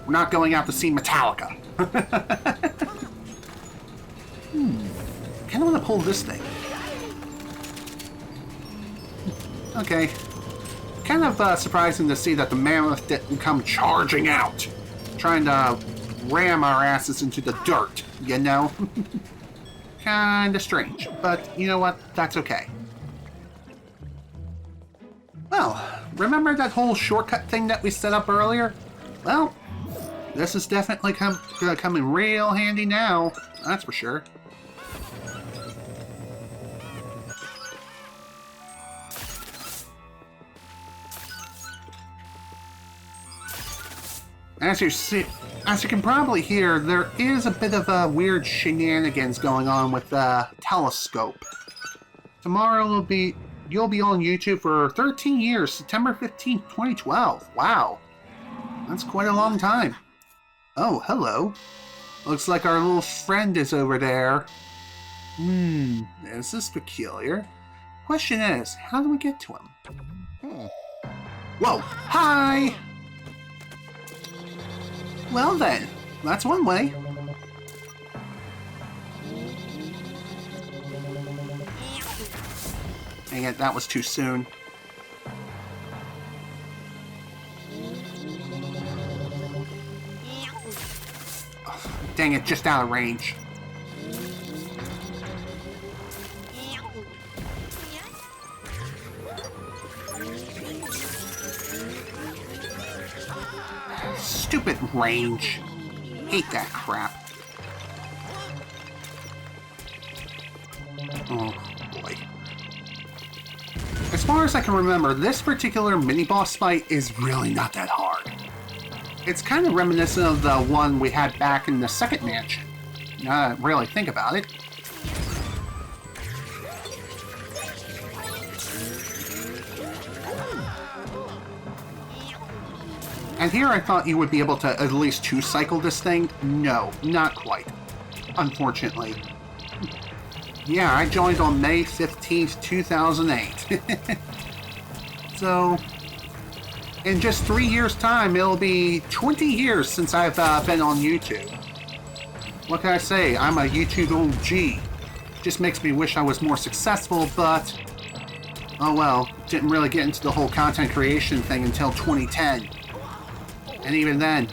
We're not going out to see Metallica. I kind of want to pull this thing. Okay. Kind of surprising to see that the mammoth didn't come charging out, trying to ram our asses into the dirt, you know? Kinda strange, but you know what? That's okay. Well, remember that whole shortcut thing that we set up earlier? Well, this is definitely gonna come in real handy now, that's for sure. As you can probably hear, there is a bit of weird shenanigans going on with the telescope. Tomorrow you'll be on YouTube for 13 years, September 15th, 2012. Wow. That's quite a long time. Oh, hello. Looks like our little friend is over there. This is peculiar. Question is, how do we get to him? Whoa, hi! Well then, that's one way. Dang it, that was too soon. Oh, dang it, just out of range. Stupid range. Hate that crap. Oh, boy. As far as I can remember, this particular mini-boss fight is really not that hard. It's kind of reminiscent of the one we had back in the second mansion. Now that I really think about it. And here I thought you would be able to at least two-cycle this thing. No, not quite. Unfortunately. Yeah, I joined on May 15th, 2008. So, in just 3 years' time, it'll be 20 years since I've been on YouTube. What can I say? I'm a YouTube OG. Just makes me wish I was more successful, but... oh well, didn't really get into the whole content creation thing until 2010. And even then,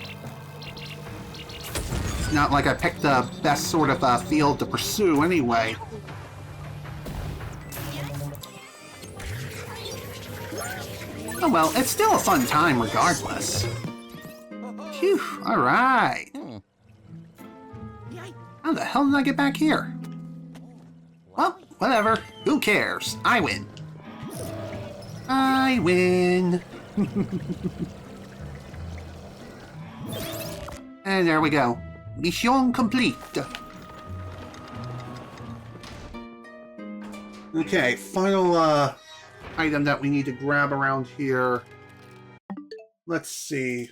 it's not like I picked the best sort of field to pursue anyway. Oh well, it's still a fun time regardless. Phew, alright. How the hell did I get back here? Well, whatever. Who cares? I win. I win. And there we go. Mission complete. Okay, final item that we need to grab around here. Let's see.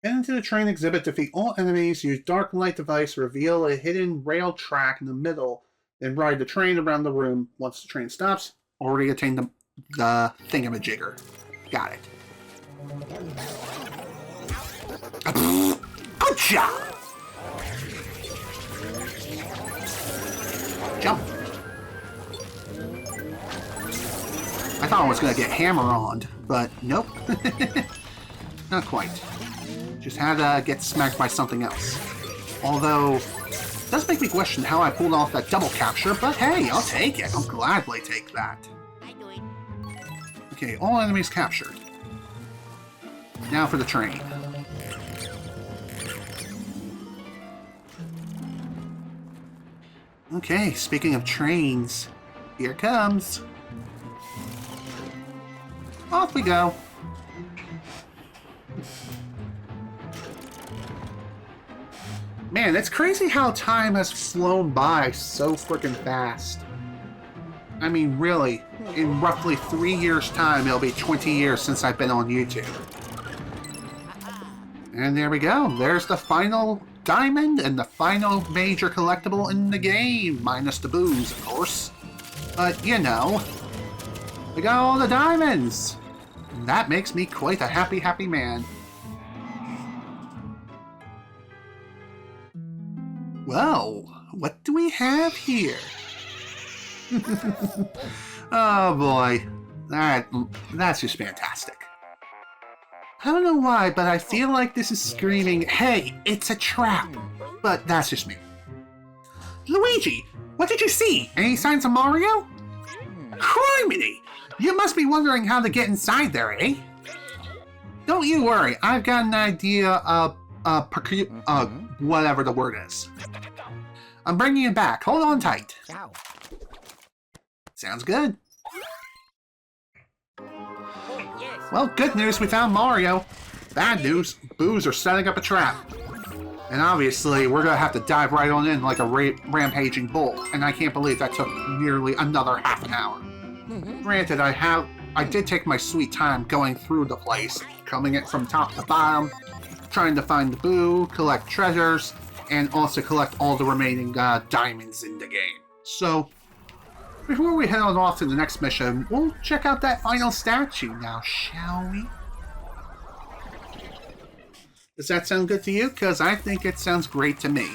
Head into the train exhibit, defeat all enemies, use dark light device, reveal a hidden rail track in the middle. and ride the train around the room. Once the train stops, already attained the thingamajigger. Got it. Good job! Jump. I thought I was going to get hammer-oned, but nope. Not quite. Just had to get smacked by something else. Although, it does make me question how I pulled off that double capture, but hey, I'll take it. I'll gladly take that. Okay, all enemies captured. Now for the train. Okay, speaking of trains, here it comes. Off we go. Man, it's crazy how time has flown by so freaking fast. I mean, really, in roughly 3 years' time, it'll be 20 years since I've been on YouTube. And there we go. There's the final diamond and the final major collectible in the game. Minus the booze, of course. But, you know, we got all the diamonds. And that makes me quite a happy, happy man. Well, what do we have here? Oh boy, that's just fantastic. I don't know why, but I feel like this is screaming, hey, it's a trap. But that's just me. Luigi, what did you see? Any signs of Mario? Criminy! You must be wondering how to get inside there, eh? Don't you worry, I've got an idea of whatever the word is. I'm bringing you back. Hold on tight. Sounds good. Well, good news, we found Mario. Bad news, Boos are setting up a trap. And obviously, we're gonna have to dive right on in like a rampaging bull. And I can't believe that took nearly another half an hour. Granted, I did take my sweet time going through the place, coming it from top to bottom, trying to find the Boo, collect treasures, and also collect all the remaining diamonds in the game. So, before we head on off to the next mission, we'll check out that final statue now, shall we? Does that sound good to you? Because I think it sounds great to me.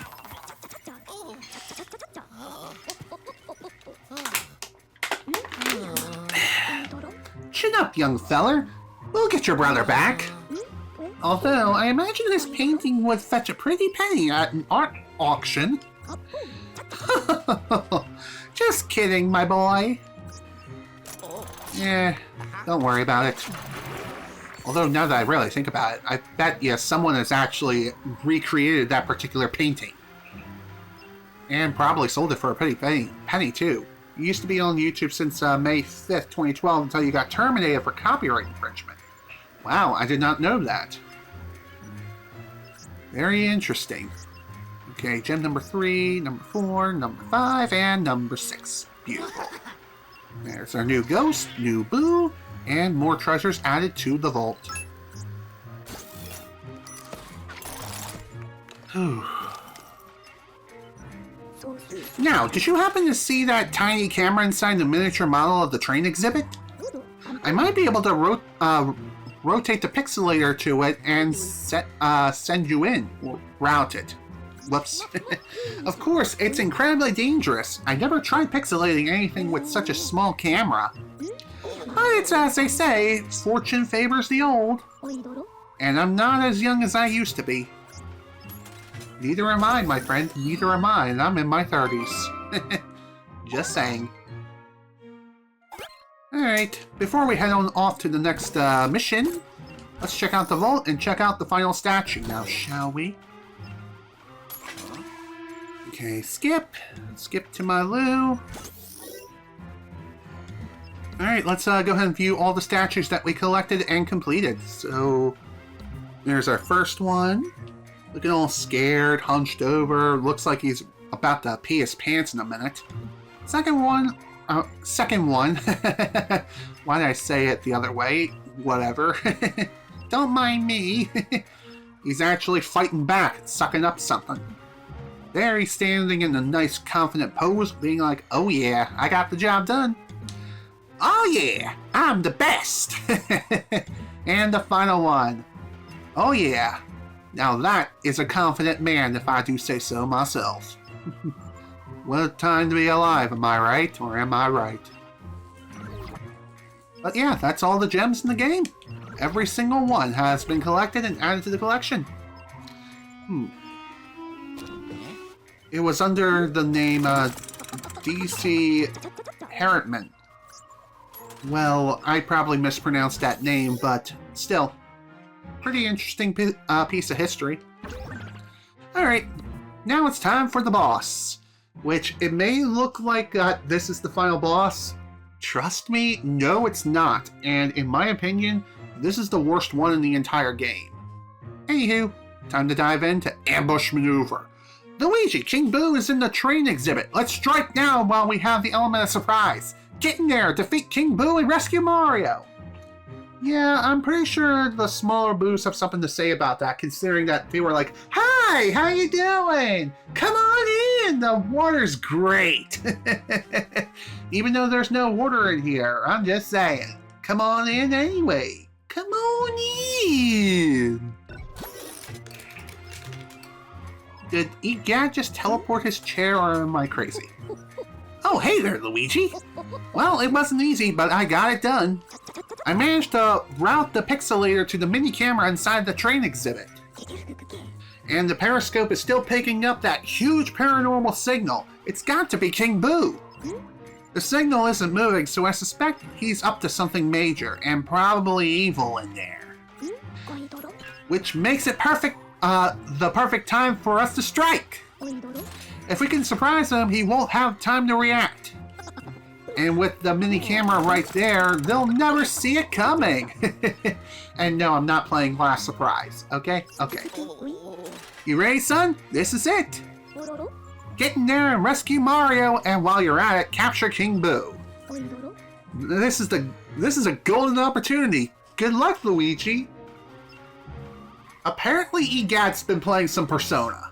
Chin up, young feller. We'll get your brother back. Although, I imagine this painting would fetch a pretty penny at an art auction. Just kidding, my boy. Yeah, don't worry about it. Although, now that I really think about it, I bet, yes, someone has actually recreated that particular painting. And probably sold it for a pretty penny too. It used to be on YouTube since May 5th, 2012 until you got terminated for copyright infringement. Wow, I did not know that. Very interesting. Okay, gem number 3, number 4, number 5, and number 6. Beautiful. There's our new ghost, new Boo, and more treasures added to the vault. Now, did you happen to see that tiny camera inside the miniature model of the train exhibit? I might be able to rotate the pixelator to it and send you in, or route it. Whoops. Of course, it's incredibly dangerous. I never tried pixelating anything with such a small camera. But it's as they say, fortune favors the old. And I'm not as young as I used to be. Neither am I, my friend. Neither am I, and I'm in my 30s. Just saying. Alright, before we head on off to the next mission, let's check out the vault and check out the final statue now, shall we? Okay, skip. Skip to my loo. Alright, let's go ahead and view all the statues that we collected and completed. So, there's our first one. Looking all scared, hunched over. Looks like he's about to pee his pants in a minute. Second one. Why did I say it the other way? Whatever. Don't mind me. He's actually fighting back, sucking up something. There he's standing in a nice confident pose, being like, oh yeah, I got the job done. Oh yeah, I'm the best. And the final one. Oh yeah, now that is a confident man if I do say so myself. What a time to be alive, am I right? Or am I right? But yeah, that's all the gems in the game. Every single one has been collected and added to the collection. It was under the name DC Harriman. Well, I probably mispronounced that name, but still. Pretty interesting piece of history. Alright, now it's time for the boss. Which, it may look like this is the final boss. Trust me, no it's not. And in my opinion, this is the worst one in the entire game. Anywho, time to dive into Ambush Maneuver. Luigi, King Boo is in the train exhibit. Let's strike now while we have the element of surprise. Get in there, defeat King Boo and rescue Mario. Yeah, I'm pretty sure the smaller Boos have something to say about that, considering that they were like, hi, how you doing? Come on in, the water's great. Even though there's no water in here, I'm just saying. Come on in anyway. Come on in. Did Egad just teleport his chair, or am I crazy? Oh, hey there, Luigi. Well, it wasn't easy, but I got it done. I managed to route the pixelator to the mini camera inside the train exhibit. And the periscope is still picking up that huge paranormal signal. It's got to be King Boo. The signal isn't moving, so I suspect he's up to something major, and probably evil in there. Which makes it the perfect time for us to strike. If we can surprise him, he won't have time to react. And with the mini camera right there, they'll never see it coming. And no, I'm not playing Last Surprise, okay? Okay. You ready, son? This is it. Get in there and rescue Mario, and while you're at it, capture King Boo. This is a golden opportunity. Good luck, Luigi. Apparently, Egad's been playing some Persona.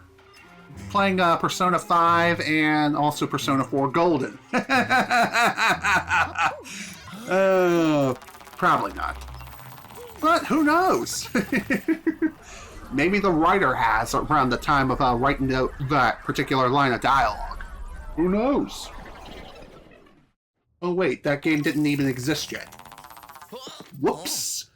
Playing Persona 5 and also Persona 4 Golden. Probably not. But who knows? Maybe the writer has around the time of writing that particular line of dialogue. Who knows? Oh wait, that game didn't even exist yet. Whoops.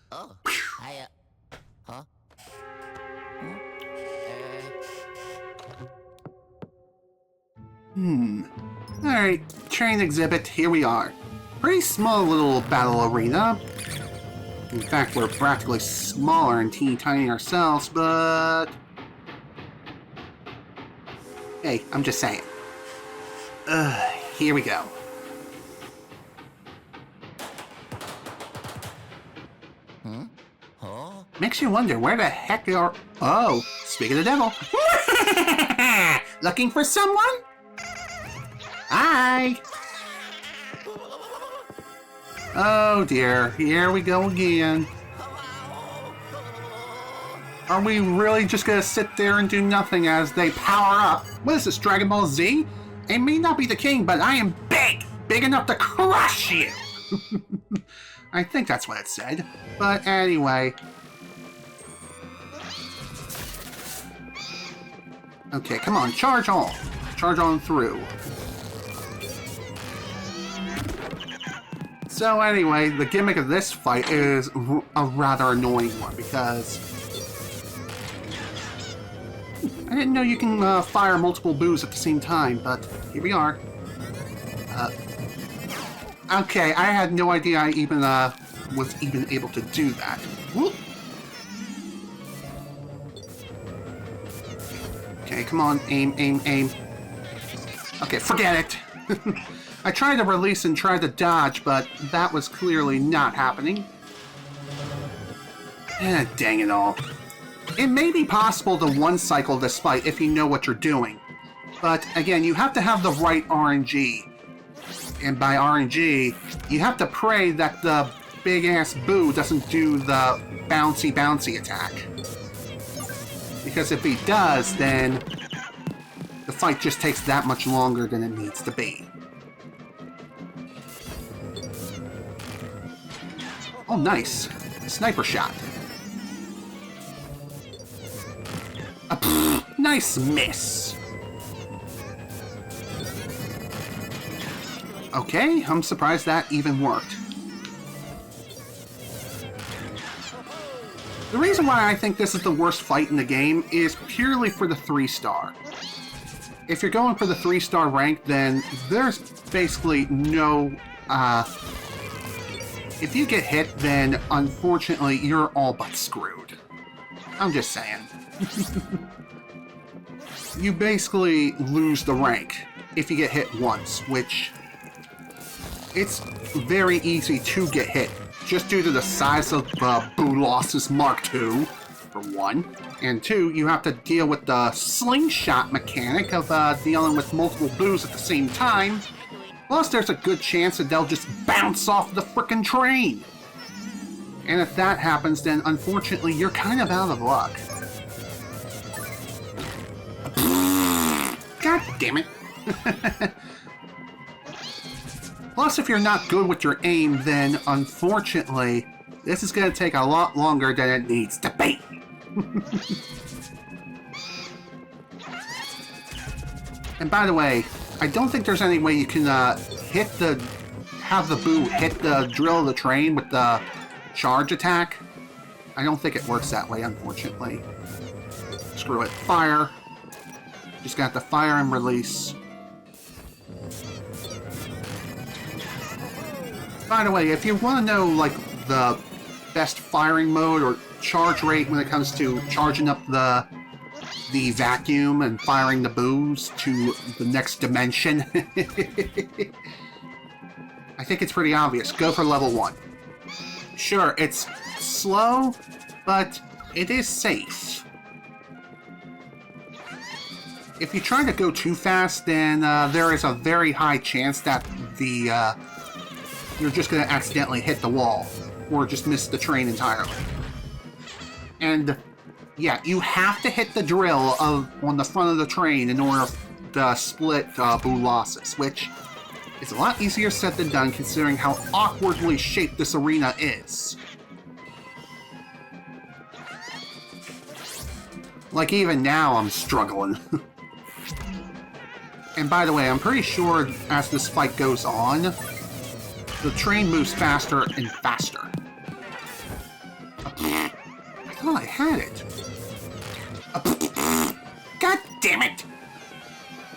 Alright, train exhibit, here we are. Pretty small little battle arena. In fact, we're practically smaller and teeny tiny ourselves, but... Hey, I'm just saying. Here we go. Makes you wonder where the heck are... Oh, speak of the devil. Looking for someone? Hi! Oh dear, here we go again. Are we really just gonna sit there and do nothing as they power up? What is this, Dragon Ball Z? I may not be the king, but I am big! Big enough to crush you! I think that's what it said. But anyway. Okay, come on, charge on. Charge on through. So anyway, the gimmick of this fight is a rather annoying one because I didn't know you can fire multiple boos at the same time, but here we are. Okay, I had no idea I even was even able to do that. Whoop. Okay, come on, aim, aim, aim. Okay, forget it. I tried to release and tried to dodge, but that was clearly not happening. Dang it all. It may be possible to one-cycle this fight if you know what you're doing. But again, you have to have the right RNG. And by RNG, you have to pray that the big-ass Boo doesn't do the bouncy attack. Because if he does, then the fight just takes that much longer than it needs to be. Oh, nice. Sniper shot. Nice miss. Okay, I'm surprised that even worked. The reason why I think this is the worst fight in the game is purely for the 3-star. If you're going for the 3-star rank, then there's basically no... if you get hit, then unfortunately you're all but screwed. I'm just saying. You basically lose the rank if you get hit once, which... it's very easy to get hit, just due to the size of Boolossus Mark II, for one. And two, you have to deal with the slingshot mechanic of dealing with multiple boos at the same time. Plus, there's a good chance that they'll just bounce off the frickin' train. And if that happens, then unfortunately, you're kind of out of luck. God damn it. Plus, if you're not good with your aim, then unfortunately, this is going to take a lot longer than it needs to be. And by the way, I don't think there's any way you can have the boo hit the drill of the train with the charge attack. I don't think it works that way, unfortunately. Screw it. Fire. Just got the fire and release. By the way, if you want to know, like, the best firing mode or charge rate when it comes to charging up the vacuum and firing the boos to the next dimension, I think it's pretty obvious. Go for level 1. Sure, it's slow, but it is safe. If you try to go too fast, then there is a very high chance that you're just going to accidentally hit the wall, or just miss the train entirely. And yeah, you have to hit the drill on the front of the train in order to split Boolossus, which is a lot easier said than done considering how awkwardly shaped this arena is. Like, even now I'm struggling. And by the way, I'm pretty sure as this fight goes on, the train moves faster and faster. I thought I had it. God damn it!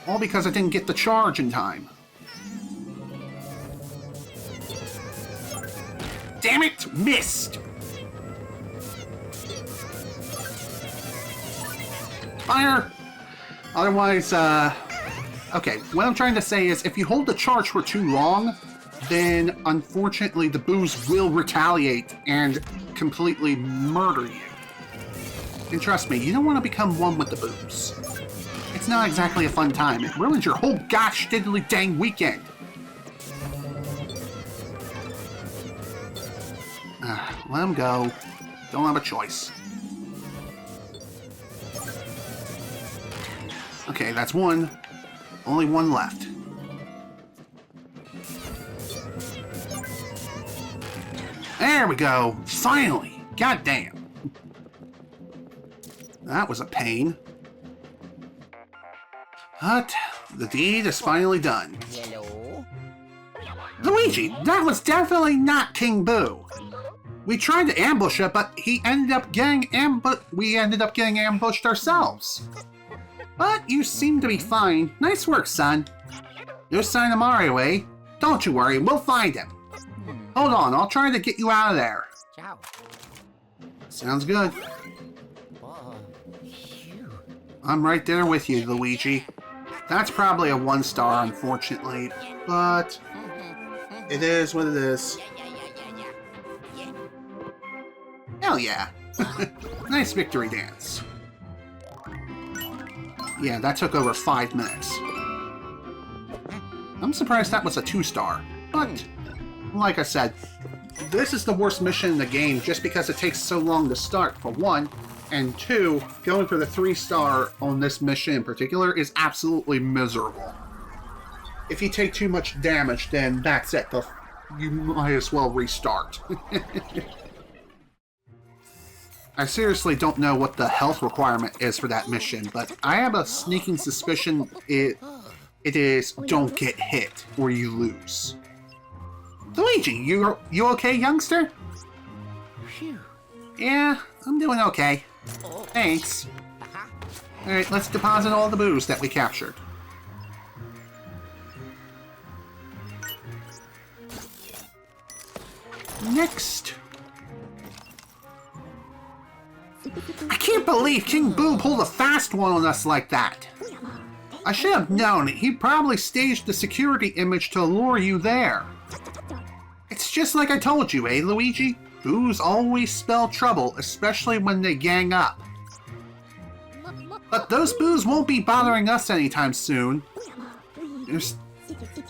All because I didn't get the charge in time. Damn it! Missed! Fire! Otherwise, okay, what I'm trying to say is, if you hold the charge for too long, then unfortunately the boos will retaliate and completely murder you. And trust me, you don't want to become one with the boos. It's not exactly a fun time. It ruins your whole gosh diddly dang weekend. Let him go. Don't have a choice. Okay, that's one. Only one left. There we go! Finally! God damn! That was a pain. But the deed is finally done. Hello? Luigi, that was definitely not King Boo. We tried to ambush it, but we ended up getting ambushed ourselves. But you seem to be fine. Nice work, son. No sign of Mario, eh? Don't you worry, we'll find him. Hold on, I'll try to get you out of there. Ciao. Sounds good. Oh, phew. I'm right there with you, Luigi. That's probably a 1-star, unfortunately, but it is what it is. Hell yeah. Nice victory dance. Yeah, that took over 5 minutes. I'm surprised that was a 2-star, but like I said, this is the worst mission in the game just because it takes so long to start, for one, And 2, going for the 3-star on this mission in particular is absolutely miserable. If you take too much damage, then that's it. You might as well restart. I seriously don't know what the health requirement is for that mission, but I have a sneaking suspicion it is don't get hit or you lose. Luigi, you okay, youngster? Phew. Yeah, I'm doing okay. Thanks. Alright, let's deposit all the booze that we captured. Next. I can't believe King Boo pulled a fast one on us like that. I should have known. He probably staged the security image to lure you there. It's just like I told you, eh, Luigi? Boos always spell trouble, especially when they gang up. But those boos won't be bothering us anytime soon.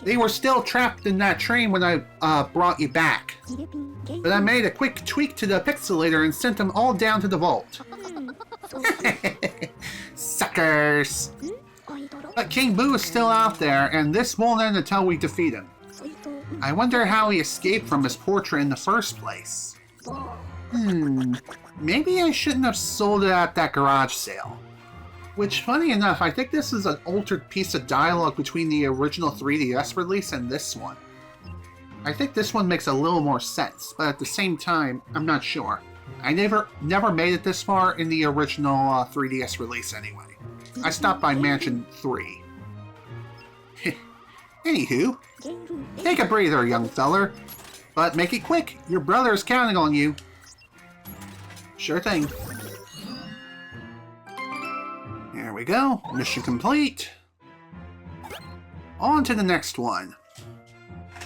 They were still trapped in that train when I brought you back. But I made a quick tweak to the pixelator and sent them all down to the vault. Suckers! But King Boo is still out there, and this won't end until we defeat him. I wonder how he escaped from his portrait in the first place. Maybe I shouldn't have sold it at that garage sale. Which, funny enough, I think this is an altered piece of dialogue between the original 3DS release and this one. I think this one makes a little more sense, but at the same time, I'm not sure. I never made it this far in the original 3DS release anyway. I stopped by Mansion 3. Anywho, take a breather, young feller. But make it quick, your brother's counting on you. Sure thing. There we go, mission complete. On to the next one.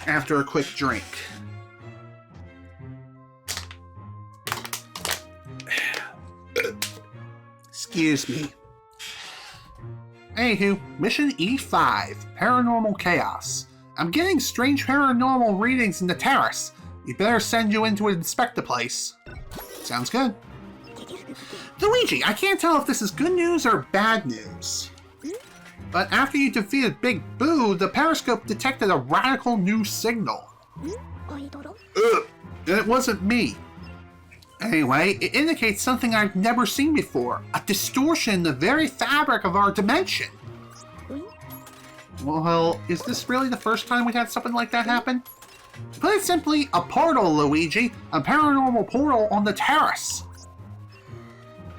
After a quick drink. Excuse me. Anywho, mission E5, Paranormal Chaos. I'm getting strange paranormal readings in the terrace. We better send you in to inspect the place. Sounds good. Luigi, I can't tell if this is good news or bad news. But after you defeated Big Boo, the periscope detected a radical new signal. It wasn't me. Anyway, it indicates something I've never seen before. A distortion in the very fabric of our dimension. Well, is this really the first time we had something like that happen? To put it simply, a portal, Luigi. A paranormal portal on the terrace.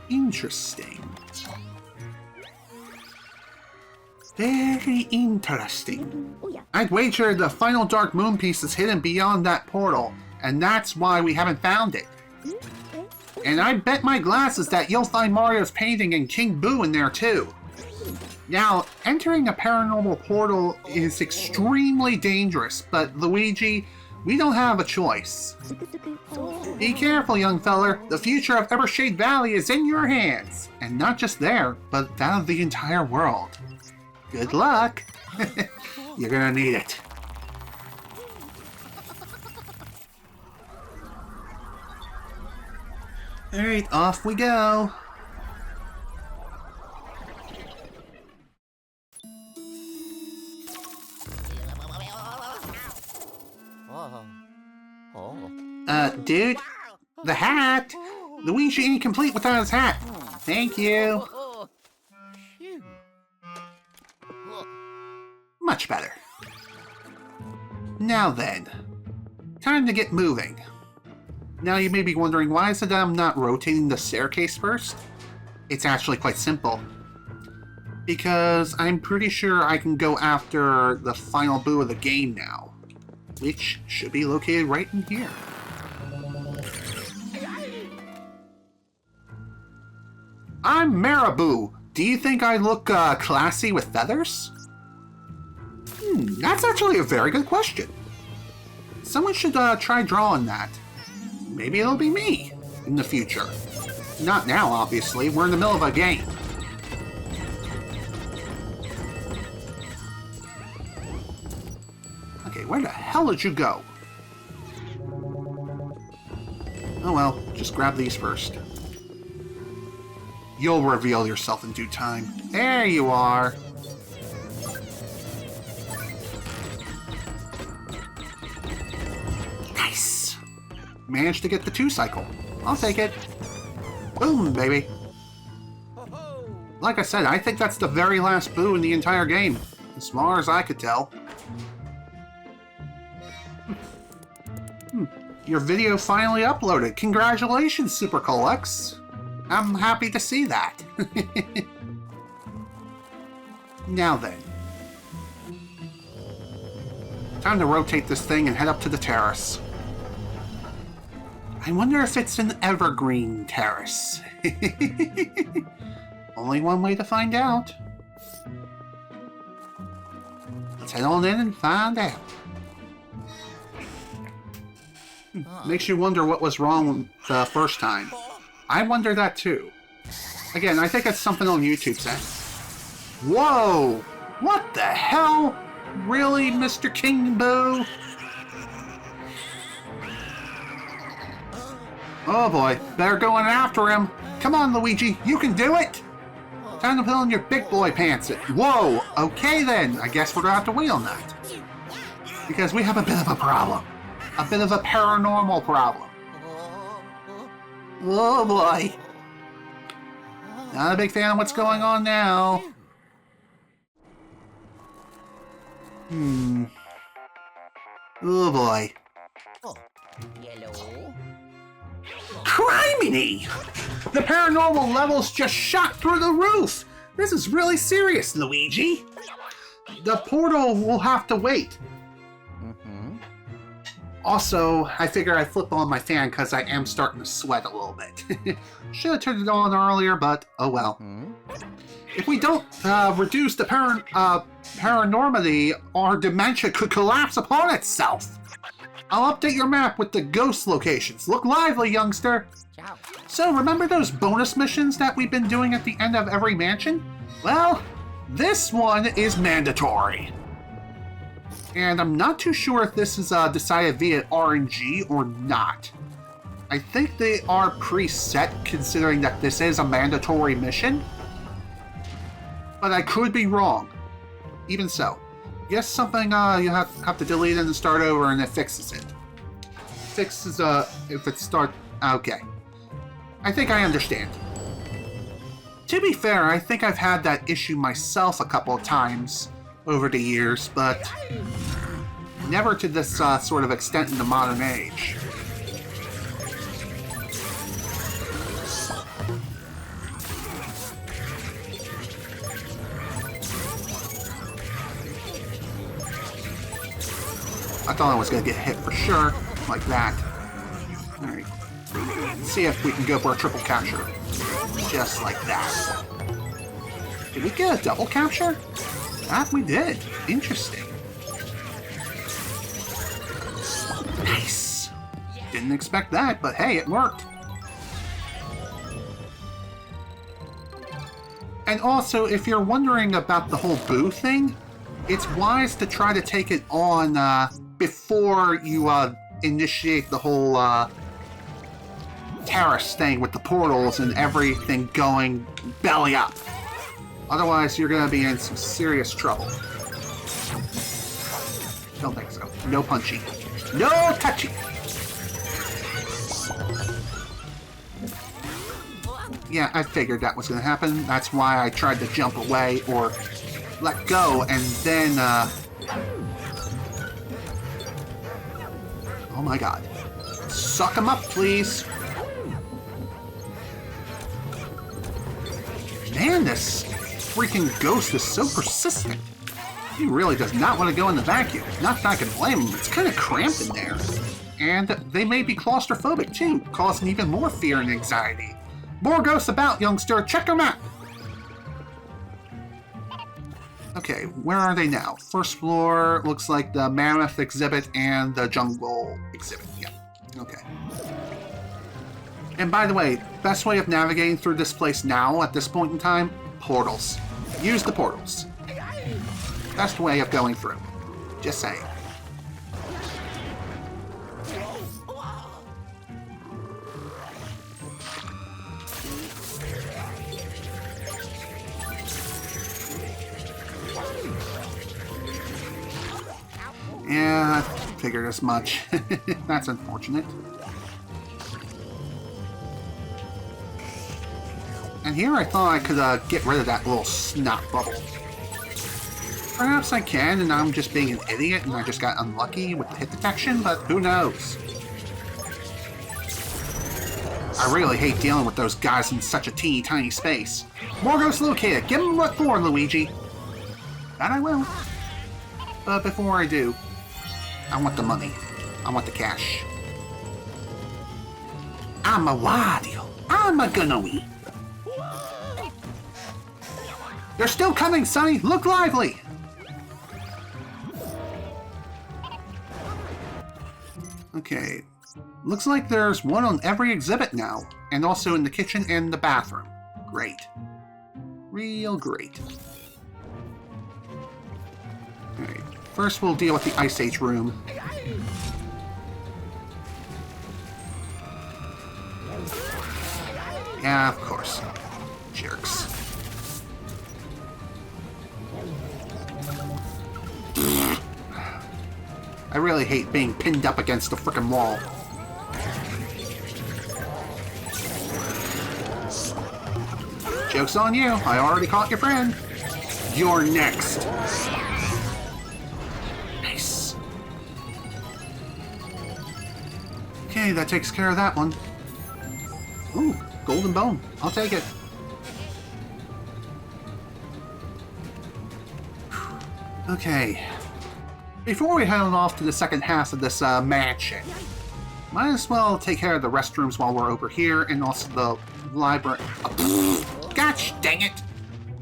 Interesting. Very interesting. I'd wager the final Dark Moon piece is hidden beyond that portal, and that's why we haven't found it. And I bet my glasses that you'll find Mario's painting and King Boo in there too. Now, entering a paranormal portal is extremely dangerous, but Luigi, we don't have a choice. Be careful, young feller. The future of Evershade Valley is in your hands. And not just there, but that of the entire world. Good luck. You're gonna need it. Alright, off we go. Dude, the hat! Luigi ain't complete without his hat. Thank you. Much better. Now then, time to get moving. Now you may be wondering, why is it that I'm not rotating the staircase first? It's actually quite simple. Because I'm pretty sure I can go after the final Boo of the game now. Which should be located right in here. I'm Marabou. Do you think I look classy with feathers? That's actually a very good question. Someone should try drawing that. Maybe it'll be me in the future. Not now, obviously. We're in the middle of a game. Okay, where the hell did you go? Oh well, just grab these first. You'll reveal yourself in due time. There you are. Nice. Managed to get the 2-cycle. I'll take it. Boom, baby. Like I said, I think that's the very last boo in the entire game, as far as I could tell. Your video finally uploaded. Congratulations, Super Colex. I'm happy to see that. Now then. Time to rotate this thing and head up to the terrace. I wonder if it's an evergreen terrace. Only one way to find out. Let's head on in and find out. Makes you wonder what was wrong the first time. I wonder that too. Again, I think it's something on YouTube's end. Whoa! What the hell? Really, Mr. King Boo? Oh boy, better go in after him. Come on, Luigi, you can do it! Time to put on your big boy pants. Whoa! Okay then, I guess we're gonna have to wait on that. Because we have a bit of a problem. A bit of a paranormal problem. Oh boy. Not a big fan of what's going on now. Oh boy. Yellow. Criminy! The paranormal levels just shot through the roof! This is really serious, Luigi. The portal will have to wait. Also, I figure I flip on my fan because I am starting to sweat a little bit. Should have turned it on earlier, but oh well. If we don't reduce the paranormality, our dementia could collapse upon itself. I'll update your map with the ghost locations. Look lively, youngster. Ciao. So, remember those bonus missions that we've been doing at the end of every mansion? Well, this one is mandatory. And I'm not too sure if this is decided via RNG or not. I think they are preset considering that this is a mandatory mission. But I could be wrong. Even so. Guess something you have to delete and start over and it fixes it. Fixes if it start... Okay. I think I understand. To be fair, I think I've had that issue myself a couple of times over the years, but never to this sort of extent in the modern age. I thought I was going to get hit for sure, like that. Alright. Let's see if we can go for a triple capture. Just like that. Did we get a double capture? That we did. Interesting. Nice. Didn't expect that, but hey, it worked. And also, if you're wondering about the whole boo thing, it's wise to try to take it on before you initiate the whole terrace thing with the portals and everything going belly up. Otherwise, you're going to be in some serious trouble. Don't think so. No punchy. No touchy! Yeah, I figured that was going to happen. That's why I tried to jump away or let go and then, oh my god. Suck him up, please. Man, this freaking ghost is so persistent. He really does not want to go in the vacuum. Not that I can blame him. It's kind of cramped in there. And they may be claustrophobic too, causing even more fear and anxiety. More ghosts about, youngster. Check your map. Okay, where are they now? First floor looks like the mammoth exhibit and the jungle exhibit. Yeah, okay. And by the way, best way of navigating through this place now at this point in time, portals. Use the portals. Best way of going through. Just saying. Yeah, I figured as much. That's unfortunate. And here I thought I could get rid of that little snot bubble. Perhaps I can, and I'm just being an idiot, and I just got unlucky with the hit detection, but who knows? I really hate dealing with those guys in such a teeny tiny space. Morgos located. Give them what for, Luigi. That I will. But before I do, I want the money. I want the cash. I'm a Wadio. I'm a Gunnoe. They're still coming, Sonny. Look lively. Okay. Looks like there's one on every exhibit now, and also in the kitchen and the bathroom. Great. Real great. Alright, first we'll deal with the Ice Age room. Yeah, of course. Jerks. I really hate being pinned up against the frickin' wall. Joke's on you. I already caught your friend. You're next. Nice. Okay, that takes care of that one. Ooh, golden bone. I'll take it. Okay. Before we head on off to the second half of this mansion, might as well take care of the restrooms while we're over here, and also the library. Gosh dang it!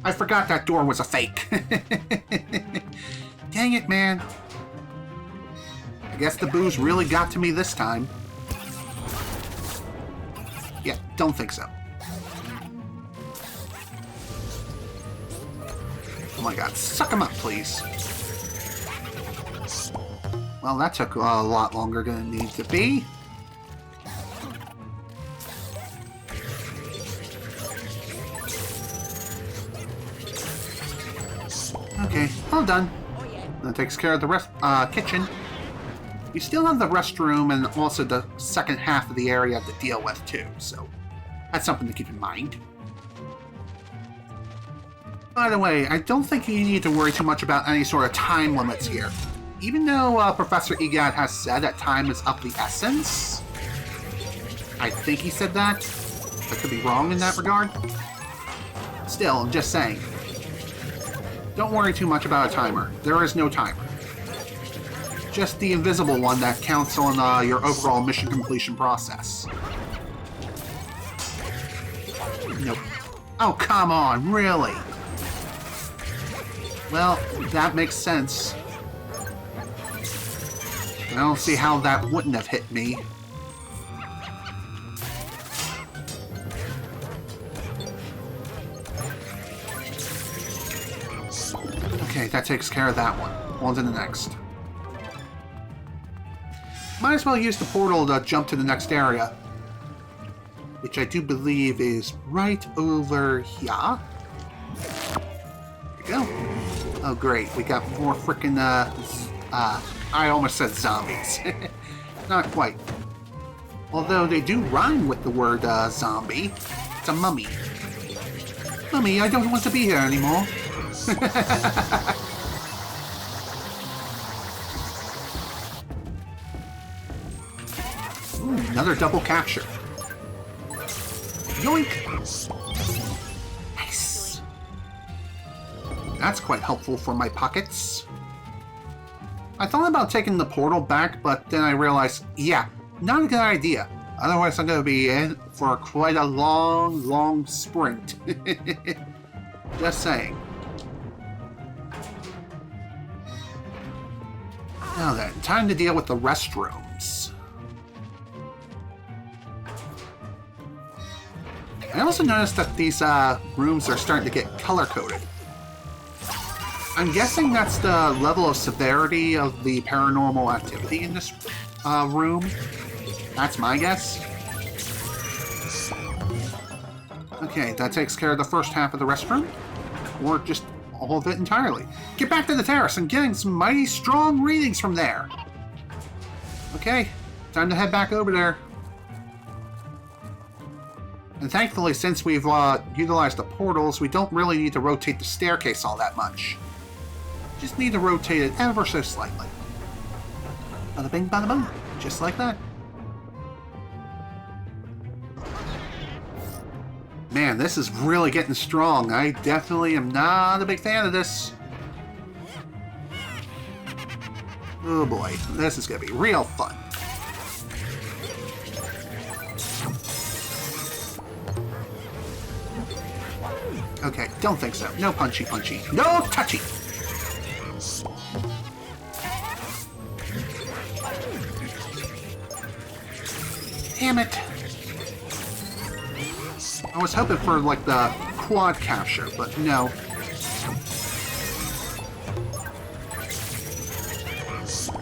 I forgot that door was a fake. Dang it, man. I guess the booze really got to me this time. Yeah, don't think so. Oh my god, suck him up, please. Well, that took a lot longer than it needed to be. Okay, all done. That takes care of the kitchen. You still have the restroom and also the second half of the area to deal with too, so that's something to keep in mind. By the way, I don't think you need to worry too much about any sort of time limits here. Even though Professor Egad has said that time is of the essence. I think he said that. I could be wrong in that regard. Still, I'm just saying. Don't worry too much about a timer. There is no timer. Just the invisible one that counts on your overall mission completion process. Nope. Oh, come on, really? Well, that makes sense. I don't see how that wouldn't have hit me. Okay, that takes care of that one. On to the next. Might as well use the portal to jump to the next area. Which I do believe is right over here. There we go. Oh great, we got more frickin' I almost said zombies. Not quite. Although they do rhyme with the word zombie. It's a mummy. Mummy, I don't want to be here anymore. Ooh, another double capture. Yoink! Nice. That's quite helpful for my pockets. I thought about taking the portal back, but then I realized, yeah, not a good idea. Otherwise, I'm going to be in for quite a long, long sprint. Just saying. Now then, time to deal with the restrooms. I also noticed that these rooms are starting to get color-coded. I'm guessing that's the level of severity of the paranormal activity in this room. That's my guess. Okay, that takes care of the first half of the restroom. Or just all of it entirely. Get back to the terrace and getting some mighty strong readings from there. Okay, time to head back over there. And thankfully, since we've utilized the portals, we don't really need to rotate the staircase all that much. Just need to rotate it ever so slightly. Bada bing, bada boom. Just like that. Man, this is really getting strong. I definitely am not a big fan of this. Oh boy, this is gonna be real fun. Okay, don't think so. No punchy punchy. No touchy! Damn it! I was hoping for, like, the quad capture, but no.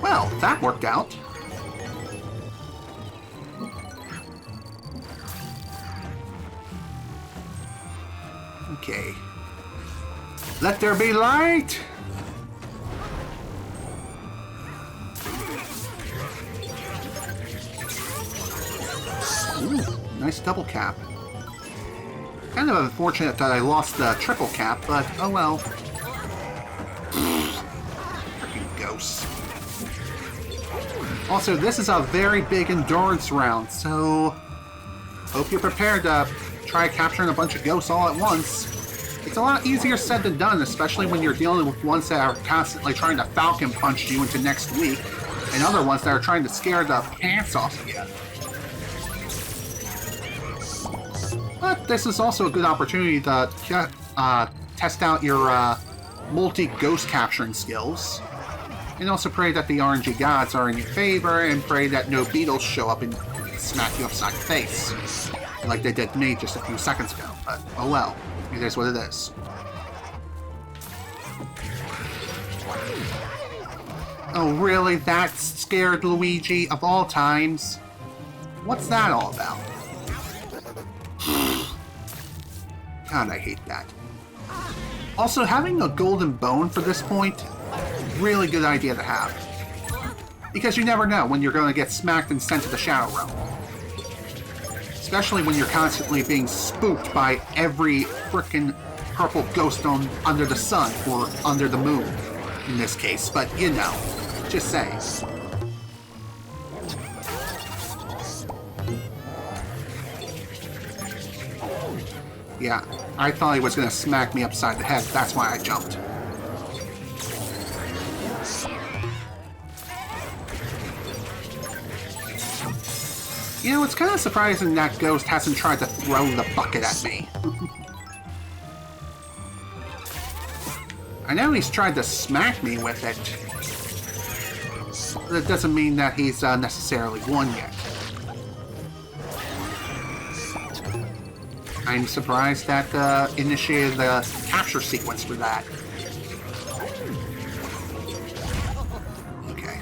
Well, that worked out. Okay. Let there be light! Ooh, nice double cap. Kind of unfortunate that I lost the triple cap, but oh well. Freaking ghosts. Also, this is a very big endurance round, so hope you're prepared to try capturing a bunch of ghosts all at once. It's a lot easier said than done, especially when you're dealing with ones that are constantly trying to falcon punch you into next week, and other ones that are trying to scare the pants off of you. But this is also a good opportunity to test out your multi-ghost capturing skills. And also pray that the RNG gods are in your favor, and pray that no beetles show up and smack you upside the face. Like they did me just a few seconds ago. But oh well, it is what it is. Oh really? That scared Luigi of all times? What's that all about? God, I hate that. Also, having a golden bone for this point, really good idea to have. Because you never know when you're going to get smacked and sent to the Shadow Realm. Especially when you're constantly being spooked by every frickin' purple ghost on under the sun, or under the moon, in this case. But, you know, just saying. Yeah, I thought he was going to smack me upside the head. That's why I jumped. You know, it's kind of surprising that Ghost hasn't tried to throw the bucket at me. I know he's tried to smack me with it. But it doesn't mean that he's necessarily won yet. I'm surprised that initiated the capture sequence for that. Okay.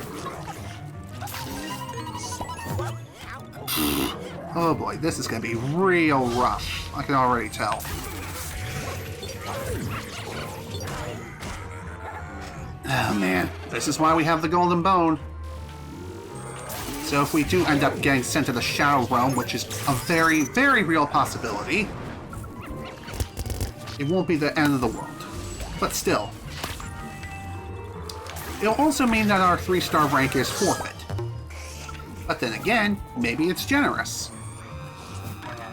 Oh boy, this is gonna be real rough. I can already tell. Oh man, this is why we have the golden bone. So if we do end up getting sent to the Shadow Realm, which is a very, very real possibility, it won't be the end of the world. But still. It'll also mean that our 3-star rank is forfeit. But then again, maybe it's generous.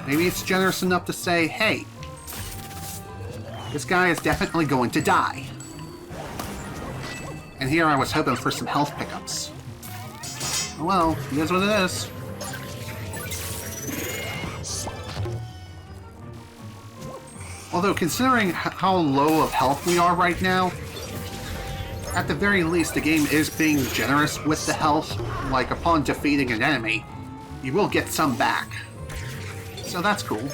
Maybe it's generous enough to say, hey, this guy is definitely going to die. And here I was hoping for some health pickups. Oh well, it is what it is. Although, considering how low of health we are right now, at the very least, the game is being generous with the health. Like, upon defeating an enemy, you will get some back. So that's cool.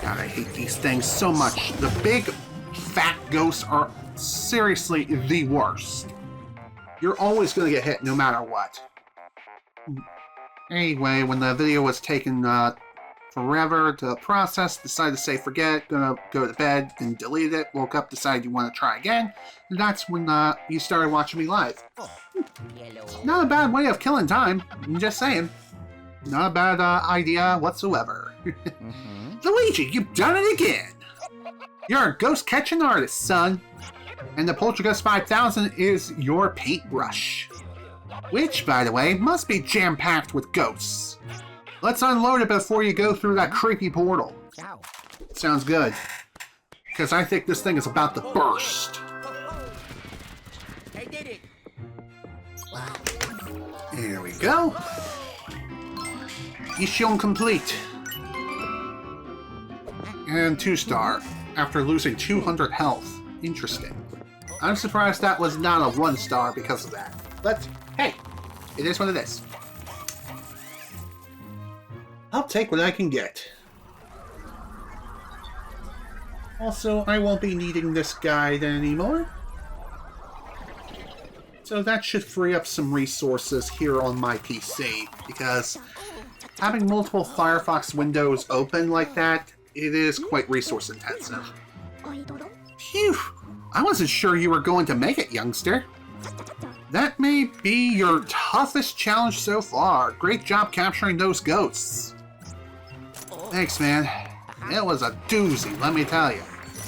God, I hate these things so much. The big, fat ghosts are seriously the worst. You're always going to get hit no matter what. Anyway, when the video was taken forever to process, decide to say forget, gonna go to bed, then delete it, woke up, decide you want to try again, and that's when you started watching me live. Yellow. Not a bad way of killing time, I'm just saying. Not a bad idea whatsoever. Luigi, you've done it again! You're a ghost catching artist, son. And the Poltergeist 5000 is your paintbrush. Which, by the way, must be jam-packed with ghosts. Let's unload it before you go through that creepy portal. Ciao. Sounds good. Because I think this thing is about to burst. I did it. Here we go. Mission complete. And 2-star, after losing 200 health. Interesting. I'm surprised that was not a 1-star because of that. But, hey, it is what it is. I'll take what I can get. Also, I won't be needing this guide anymore. So that should free up some resources here on my PC, because having multiple Firefox windows open like that, it is quite resource intensive. Phew! I wasn't sure you were going to make it, youngster. That may be your toughest challenge so far. Great job capturing those ghosts. Thanks, man. It was a doozy, let me tell you.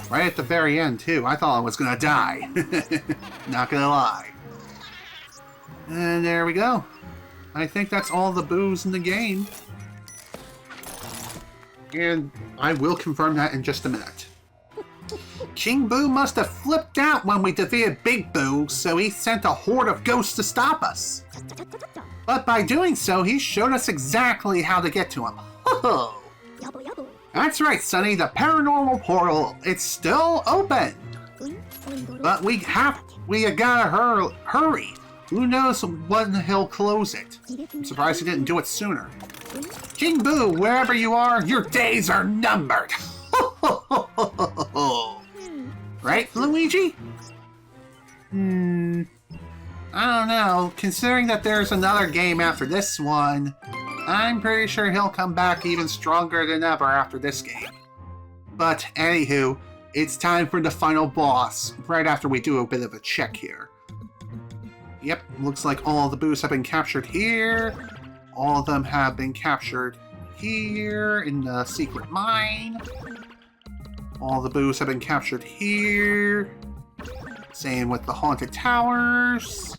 Right at the very end, too. I thought I was gonna die. Not gonna lie. And there we go. I think that's all the boos in the game. And I will confirm that in just a minute. King Boo must have flipped out when we defeated Big Boo, so he sent a horde of ghosts to stop us. But by doing so, he showed us exactly how to get to him. Ho-ho! That's right, Sonny, the paranormal portal, it's still open. But we gotta hurry. Who knows when he'll close it? I'm surprised he didn't do it sooner. King Boo, wherever you are, your days are numbered. Right, Luigi? I don't know. Considering that there's another game after this one, I'm pretty sure he'll come back even stronger than ever after this game. But anywho, it's time for the final boss, right after we do a bit of a check here. Yep, looks like all the boos have been captured here. All of them have been captured here in the secret mine. All the boos have been captured here. Same with the Haunted Towers.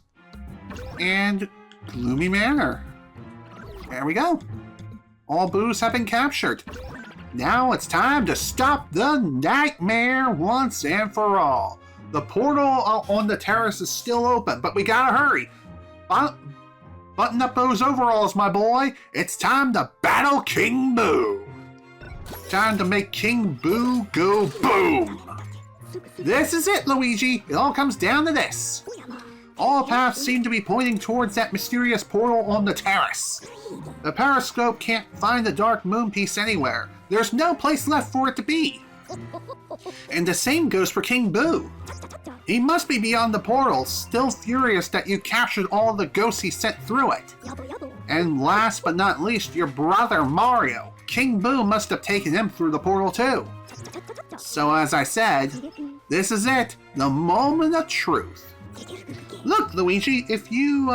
And Gloomy Manor. There we go. All boos have been captured. Now it's time to stop the nightmare once and for all. The portal on the terrace is still open, but we gotta hurry. Button up those overalls, my boy. It's time to battle King Boo. Time to make King Boo go boom. This is it, Luigi. It all comes down to this. All paths seem to be pointing towards that mysterious portal on the terrace. The periscope can't find the dark moon piece anywhere. There's no place left for it to be. And the same goes for King Boo. He must be beyond the portal, still furious that you captured all the ghosts he sent through it. And last but not least, your brother Mario. King Boo must have taken him through the portal too. So as I said, this is it, the moment of truth. Look, Luigi, if you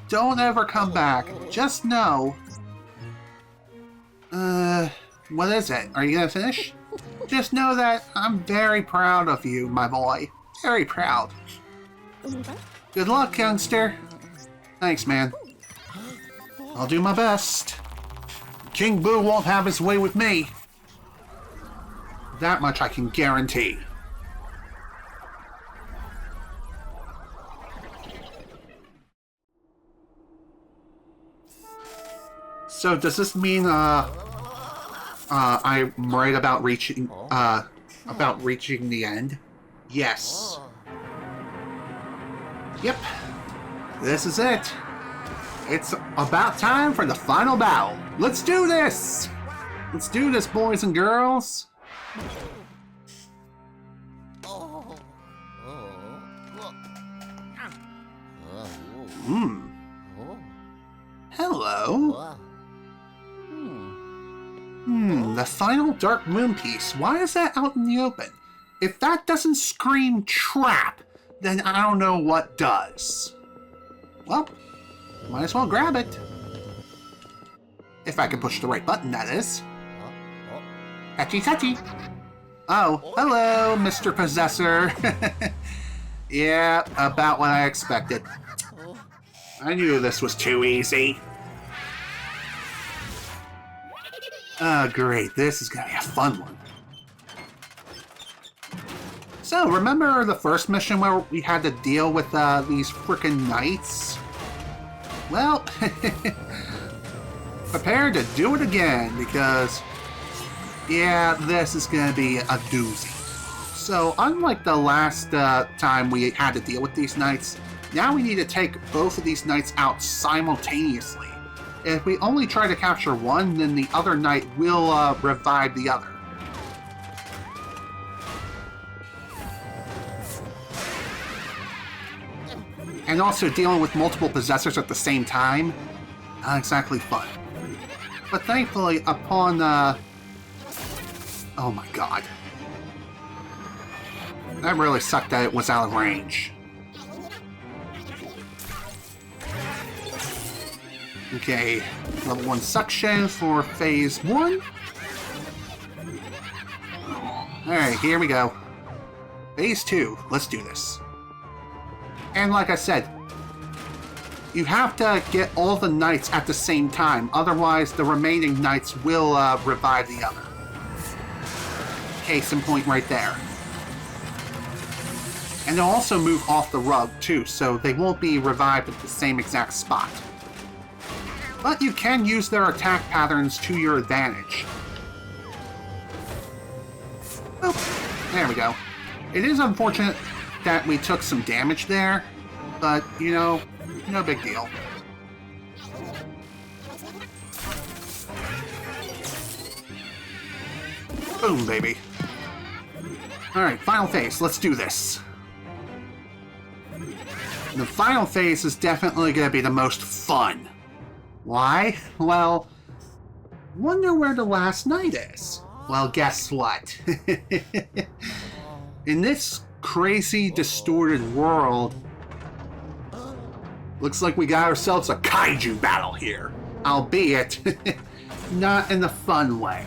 don't ever come back, just know... what is it? Are you gonna finish? Just know that I'm very proud of you, my boy. Very proud. Good luck, youngster. Thanks, man. I'll do my best. King Boo won't have his way with me. That much I can guarantee. So does this mean I'm right about reaching the end? Yes. Yep. This is it. It's about time for the final battle. Let's do this! Let's do this, boys and girls. Hello. the final dark moon piece. Why is that out in the open? If that doesn't scream trap, then I don't know what does. Well, might as well grab it. If I can push the right button, that is. Touchy touchy. Oh, hello, Mr. Possessor. Yeah, about what I expected. I knew this was too easy. Oh, great. This is gonna be a fun one. So, remember the first mission where we had to deal with these frickin' knights? Well, prepare to do it again, because, yeah, this is gonna be a doozy. So, unlike the last time we had to deal with these knights, now we need to take both of these knights out simultaneously. If we only try to capture one, then the other knight will revive the other. And also dealing with multiple possessors at the same time, not exactly fun. But thankfully, upon oh my god. That really sucked that it was out of range. Okay, level 1 suction for phase 1. Alright, here we go. Phase 2, let's do this. And like I said, you have to get all the knights at the same time, otherwise the remaining knights will revive the other. Case in point right there. And they'll also move off the rug too, so they won't be revived at the same exact spot. But you can use their attack patterns to your advantage. Oh, there we go. It is unfortunate that we took some damage there, but, you know, no big deal. Boom, baby. Alright, final phase. Let's do this. The final phase is definitely going to be the most fun. Why? Well, wonder where the last knight is. Well, guess what? In this crazy, distorted world, looks like we got ourselves a kaiju battle here. Albeit, not in the fun way.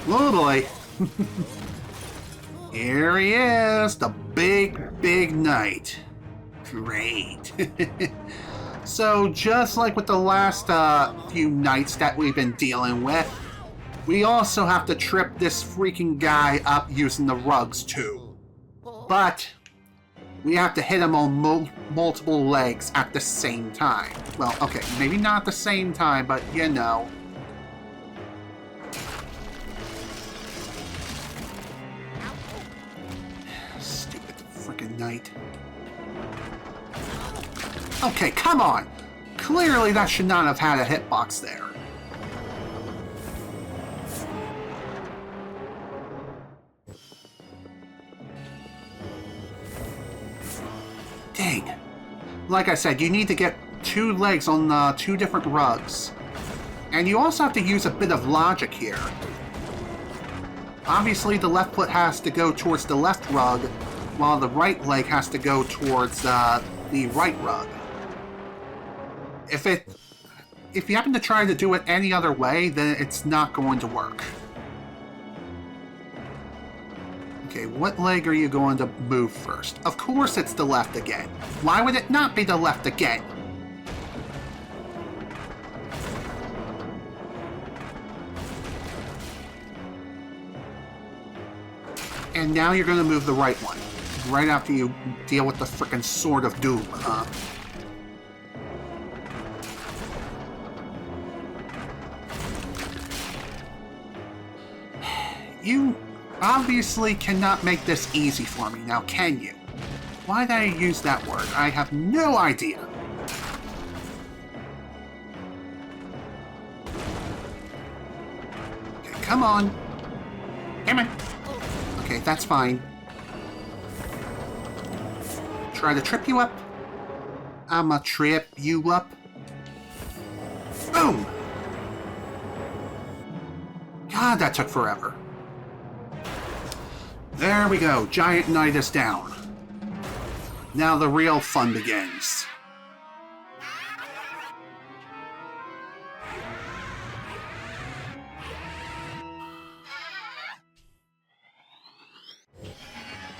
Oh boy. Here he is, the big knight. Great. So, just like with the last few knights that we've been dealing with, we also have to trip this freaking guy up using the rugs too. But we have to hit him on multiple legs at the same time. Well, okay, maybe not at the same time, but you know. Freaking knight. Okay, come on! Clearly that should not have had a hitbox there. Dang. Like I said, you need to get 2 legs on 2 different rugs. And you also have to use a bit of logic here. Obviously, the left foot has to go towards the left rug, while the right leg has to go towards the right rug. If you happen to try to do it any other way, then it's not going to work. Okay, what leg are you going to move first? Of course it's the left again. Why would it not be the left again? And now you're going to move the right one. Right after you deal with the frickin' Sword of Doom, huh? You obviously cannot make this easy for me, now can you? Why did I use that word? I have no idea. Okay, come on. Come on. Okay, that's fine. Try to trip you up. I'ma trip you up. Boom! God, that took forever. There we go. Giant Knight is down. Now the real fun begins.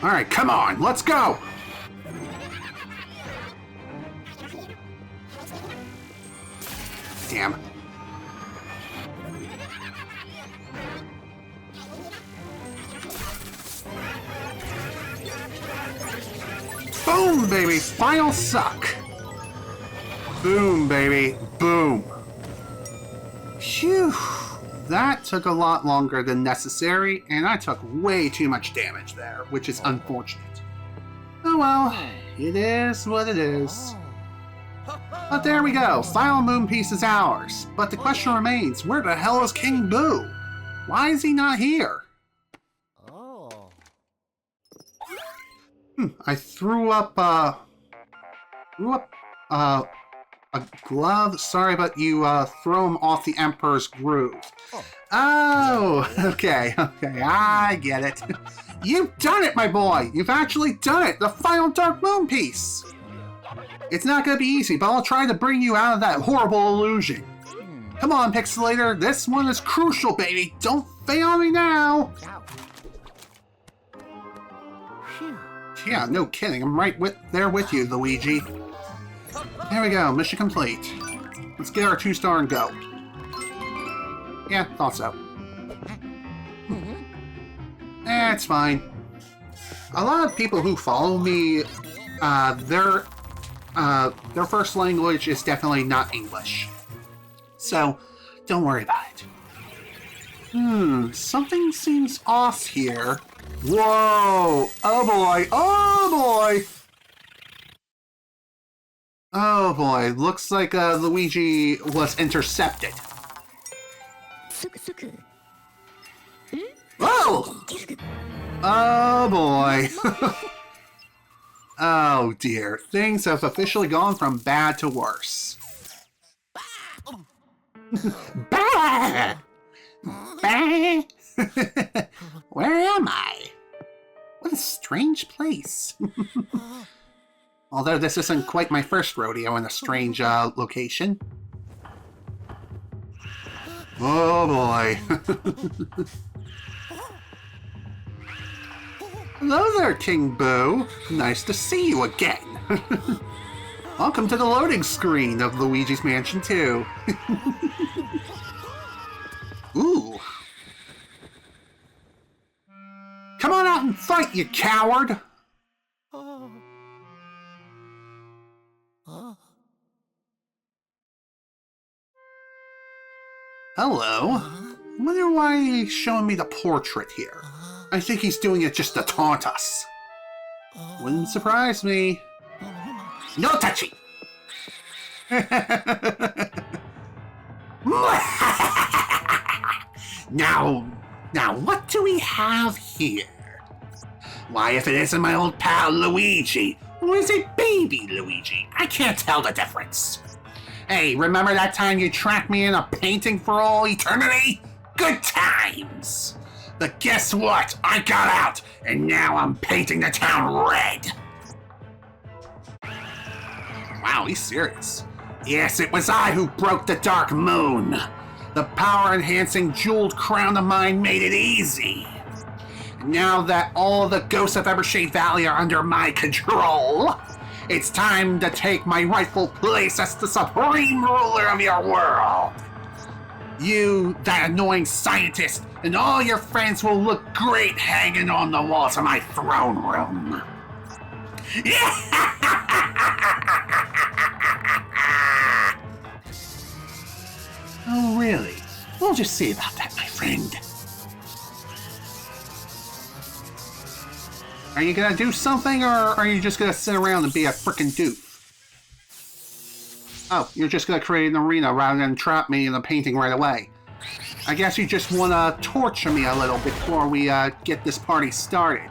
Alright, come on, let's go! Damn. Boom, baby! Final suck! Boom, baby! Boom! Phew! That took a lot longer than necessary, and I took way too much damage there, which is unfortunate. Oh well, it is what it is. But there we go, final moon piece is ours. But the question remains, where the hell is King Boo? Why is he not here? I threw up a glove. Sorry, but you throw him off the Emperor's groove. Oh, okay, I get it. You've done it, my boy! You've actually done it! The final Dark Moon piece! It's not gonna be easy, but I'll try to bring you out of that horrible illusion. Come on, Pixelator, this one is crucial, baby! Don't fail me now! Yeah, no kidding, I'm right there with you, Luigi. There we go, mission complete. Let's get our 2-star and go. Yeah, thought so. It's fine. A lot of people who follow me, their first language is definitely not English. So, don't worry about it. Something seems off here. Whoa! Oh boy! Oh boy! Oh boy, looks like Luigi was intercepted. Whoa! Oh boy. Oh dear, things have officially gone from bad to worse. Bah! Bah! Where am I? What a strange place. Although this isn't quite my first rodeo in a strange location. Oh boy. Hello there, King Boo. Nice to see you again. Welcome to the loading screen of Luigi's Mansion 2. Ooh. Come on out and fight, you coward! Hello. Wonder why he's showing me the portrait here. I think he's doing it just to taunt us. Wouldn't surprise me. No touchy! Now, what do we have here? Why, if it isn't my old pal Luigi, or is it baby Luigi? I can't tell the difference. Hey, remember that time you trapped me in a painting for all eternity? Good times! But guess what? I got out, and now I'm painting the town red. Wow, he's serious. Yes, it was I who broke the Dark Moon. The power-enhancing jeweled crown of mine made it easy. Now that all the ghosts of Evershade Valley are under my control, it's time to take my rightful place as the supreme ruler of your world. You, that annoying scientist, and all your friends will look great hanging on the walls of my throne room. Oh, really? We'll just see about that, my friend. Are you gonna do something, or are you just gonna sit around and be a frickin' doof? Oh, you're just gonna create an arena rather than trap me in the painting right away. I guess you just wanna torture me a little before we get this party started.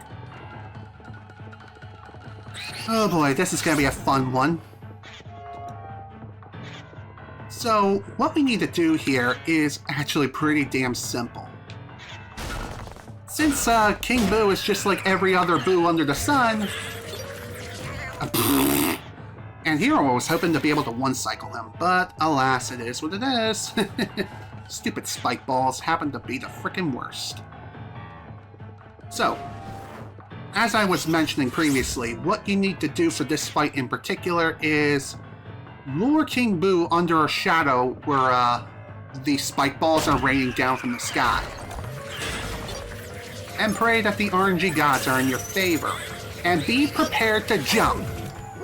Oh boy, this is gonna be a fun one. So, what we need to do here is actually pretty damn simple. Since King Boo is just like every other Boo under the sun, and Hero was hoping to be able to one-cycle him, but alas, it is what it is. Stupid spike balls happen to be the frickin' worst. So, as I was mentioning previously, what you need to do for this fight in particular is lure King Boo under a shadow where the spike balls are raining down from the sky. And pray that the RNG gods are in your favor. And be prepared to jump,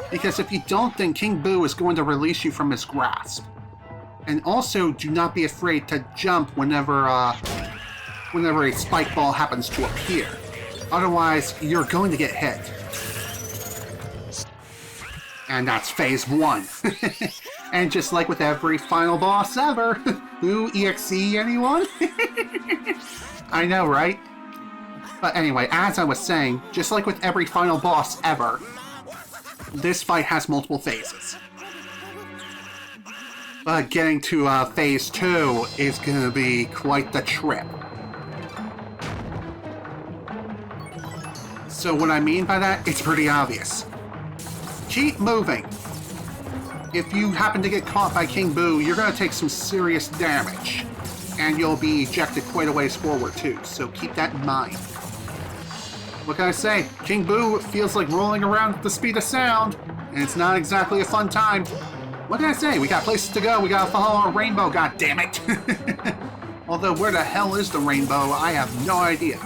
because if you don't, then King Boo is going to release you from his grasp. And also, do not be afraid to jump whenever a spike ball happens to appear. Otherwise, you're going to get hit. And that's phase 1. And just like with every final boss ever, Boo EXE anyone? I know, right? But anyway, as I was saying, just like with every final boss ever, this fight has multiple phases. But getting to phase 2 is going to be quite the trip. So what I mean by that, it's pretty obvious. Keep moving. If you happen to get caught by King Boo, you're going to take some serious damage. And you'll be ejected quite a ways forward too, so keep that in mind. What can I say? King Boo feels like rolling around at the speed of sound, and it's not exactly a fun time. What can I say? We got places to go, we gotta follow our rainbow, goddammit! Although, where the hell is the rainbow? I have no idea.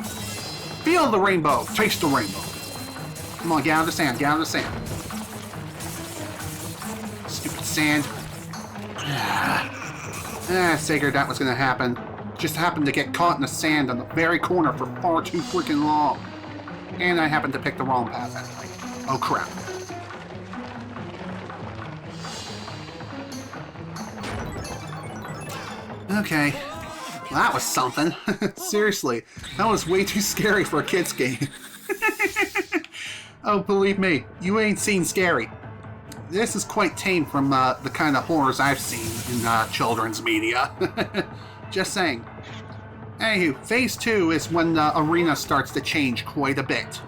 Feel the rainbow! Taste the rainbow! Come on, get out of the sand, get out of the sand. Stupid sand. I figured that was gonna happen. Just happened to get caught in the sand on the very corner for far too freaking long. And I happened to pick the wrong path anyway. Oh crap. Okay. Well, that was something. Seriously, that was way too scary for a kid's game. Oh, believe me, you ain't seen scary. This is quite tame from the kind of horrors I've seen in children's media. Just saying. Anywho, phase 2 is when the arena starts to change quite a bit.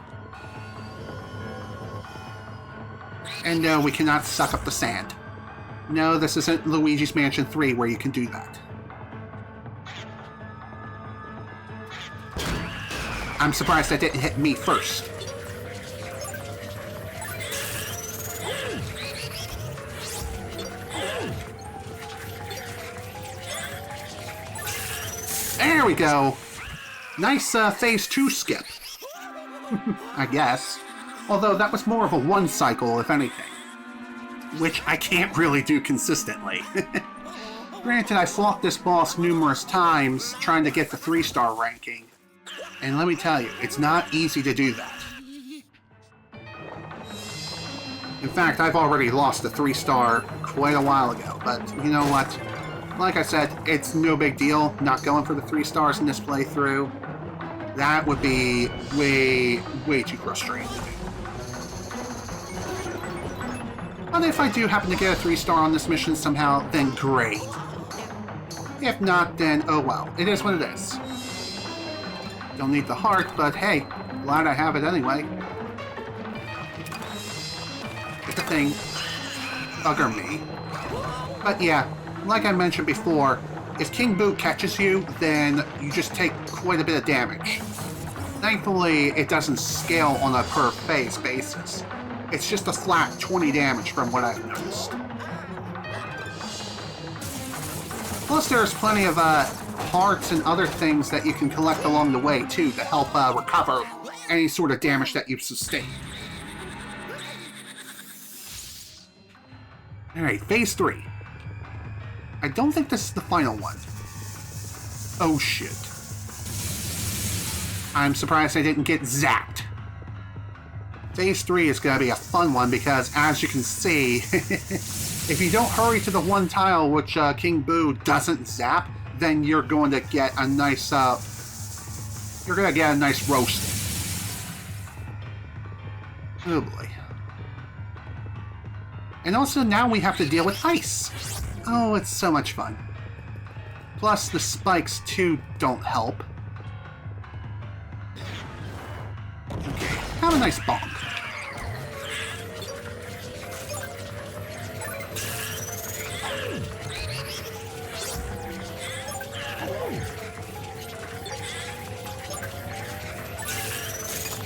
And no, we cannot suck up the sand. No, this isn't Luigi's Mansion 3 where you can do that. I'm surprised that didn't hit me first. There we go! Nice phase 2 skip. I guess. Although that was more of a one cycle, if anything. Which I can't really do consistently. Granted, I fought this boss numerous times trying to get the 3-star ranking. And let me tell you, it's not easy to do that. In fact, I've already lost the 3-star quite a while ago, but you know what? Like I said, it's no big deal not going for the 3 stars in this playthrough. That would be way too frustrating to do. But if I do happen to get a 3-star on this mission somehow, then great. If not, then oh well. It is what it is. Don't need the heart, but hey, glad I have it anyway. Get the thing. Bugger me. But yeah, like I mentioned before, if King Boo catches you, then you just take quite a bit of damage. Thankfully, it doesn't scale on a per phase basis. It's just a flat 20 damage from what I've noticed. Plus, there's plenty of hearts and other things that you can collect along the way, too, to help recover any sort of damage that you've sustained. Alright, phase 3. I don't think this is the final one. Oh shit. I'm surprised I didn't get zapped. Phase 3 is going to be a fun one because, as you can see, if you don't hurry to the one tile which King Boo doesn't zap, then you're going to get a nice, roasting. Oh boy. And also now we have to deal with ice. Oh, it's so much fun. Plus, the spikes, too, don't help. Okay, have a nice bonk.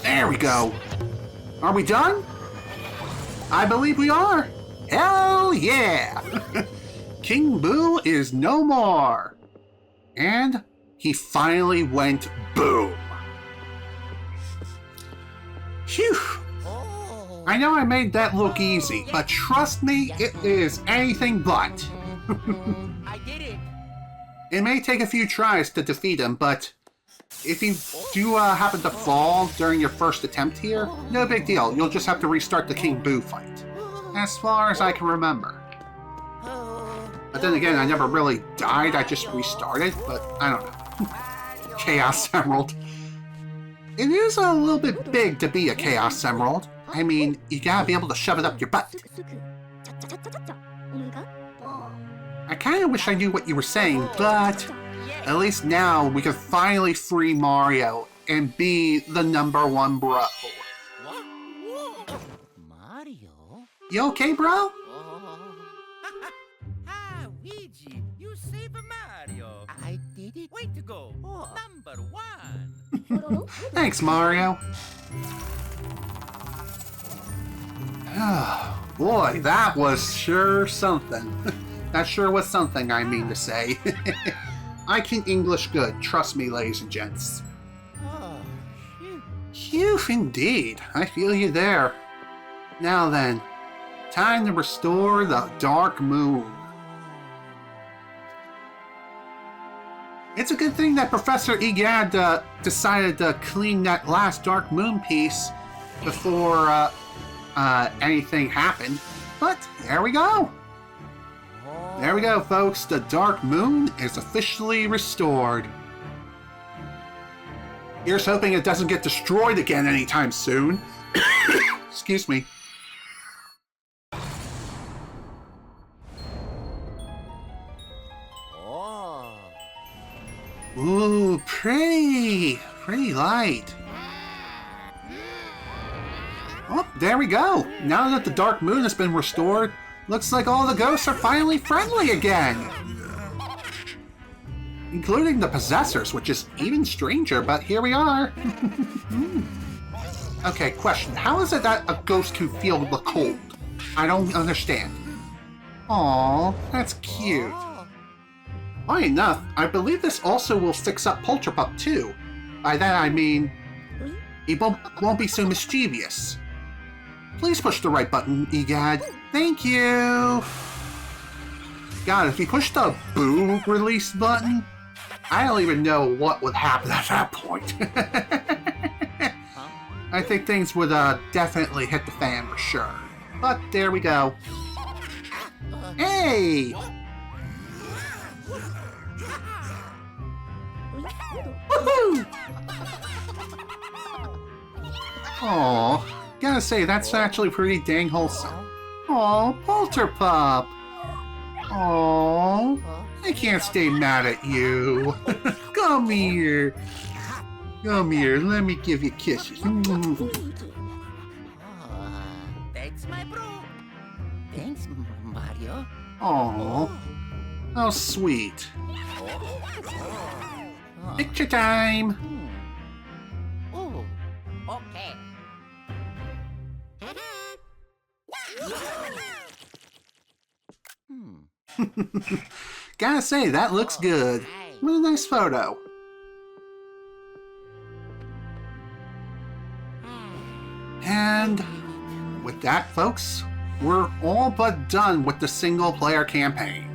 There we go. Are we done? I believe we are. Hell yeah! King Boo is no more. And he finally went boom. Phew. I know I made that look easy, but trust me, it is anything but. I did it. It may take a few tries to defeat him, but if you do happen to fall during your first attempt here, no big deal. You'll just have to restart the King Boo fight. As far as I can remember. But then again, I never really died, I just restarted, but I don't know. Chaos Emerald. It is a little bit big to be a Chaos Emerald. I mean, you gotta be able to shove it up your butt. I kinda wish I knew what you were saying, but at least now we can finally free Mario and be the #1 bro. Mario? You okay, bro? Luigi, you saved Mario. I did it. Way to go. #1. Thanks, Mario. Boy, that was sure something. That sure was something, I mean to say. I can English good, trust me, ladies and gents. Phew, indeed. I feel you there. Now then, time to restore the Dark Moon. It's a good thing that Professor Egad decided to clean that last Dark Moon piece before anything happened. But there we go. There we go, folks. The Dark Moon is officially restored. Here's hoping it doesn't get destroyed again anytime soon. Excuse me. Ooh, pretty. Pretty light. Oh, there we go. Now that the Dark Moon has been restored, looks like all the ghosts are finally friendly again. Including the possessors, which is even stranger, but here we are. Okay, question. How is it that a ghost can feel the cold? I don't understand. Aww, that's cute. Funny enough, I believe this also will fix up Polterpup too. By that I mean, he won't be so mischievous. Please push the right button, Egad. Thank you! God, if you push the Boo release button, I don't even know what would happen at that point. I think things would definitely hit the fan for sure. But there we go. Hey! Woohoo! Aw, gotta say, that's actually pretty dang wholesome. Aw, Polterpup! Aw, I can't stay mad at you. Come here. Come here, let me give you kisses. Thanks, my bro. Thanks, Mario. Aw, how sweet. Picture time! Oh, okay. Gotta say, that looks good. What a nice photo. And with that, folks, we're all but done with the single-player campaign.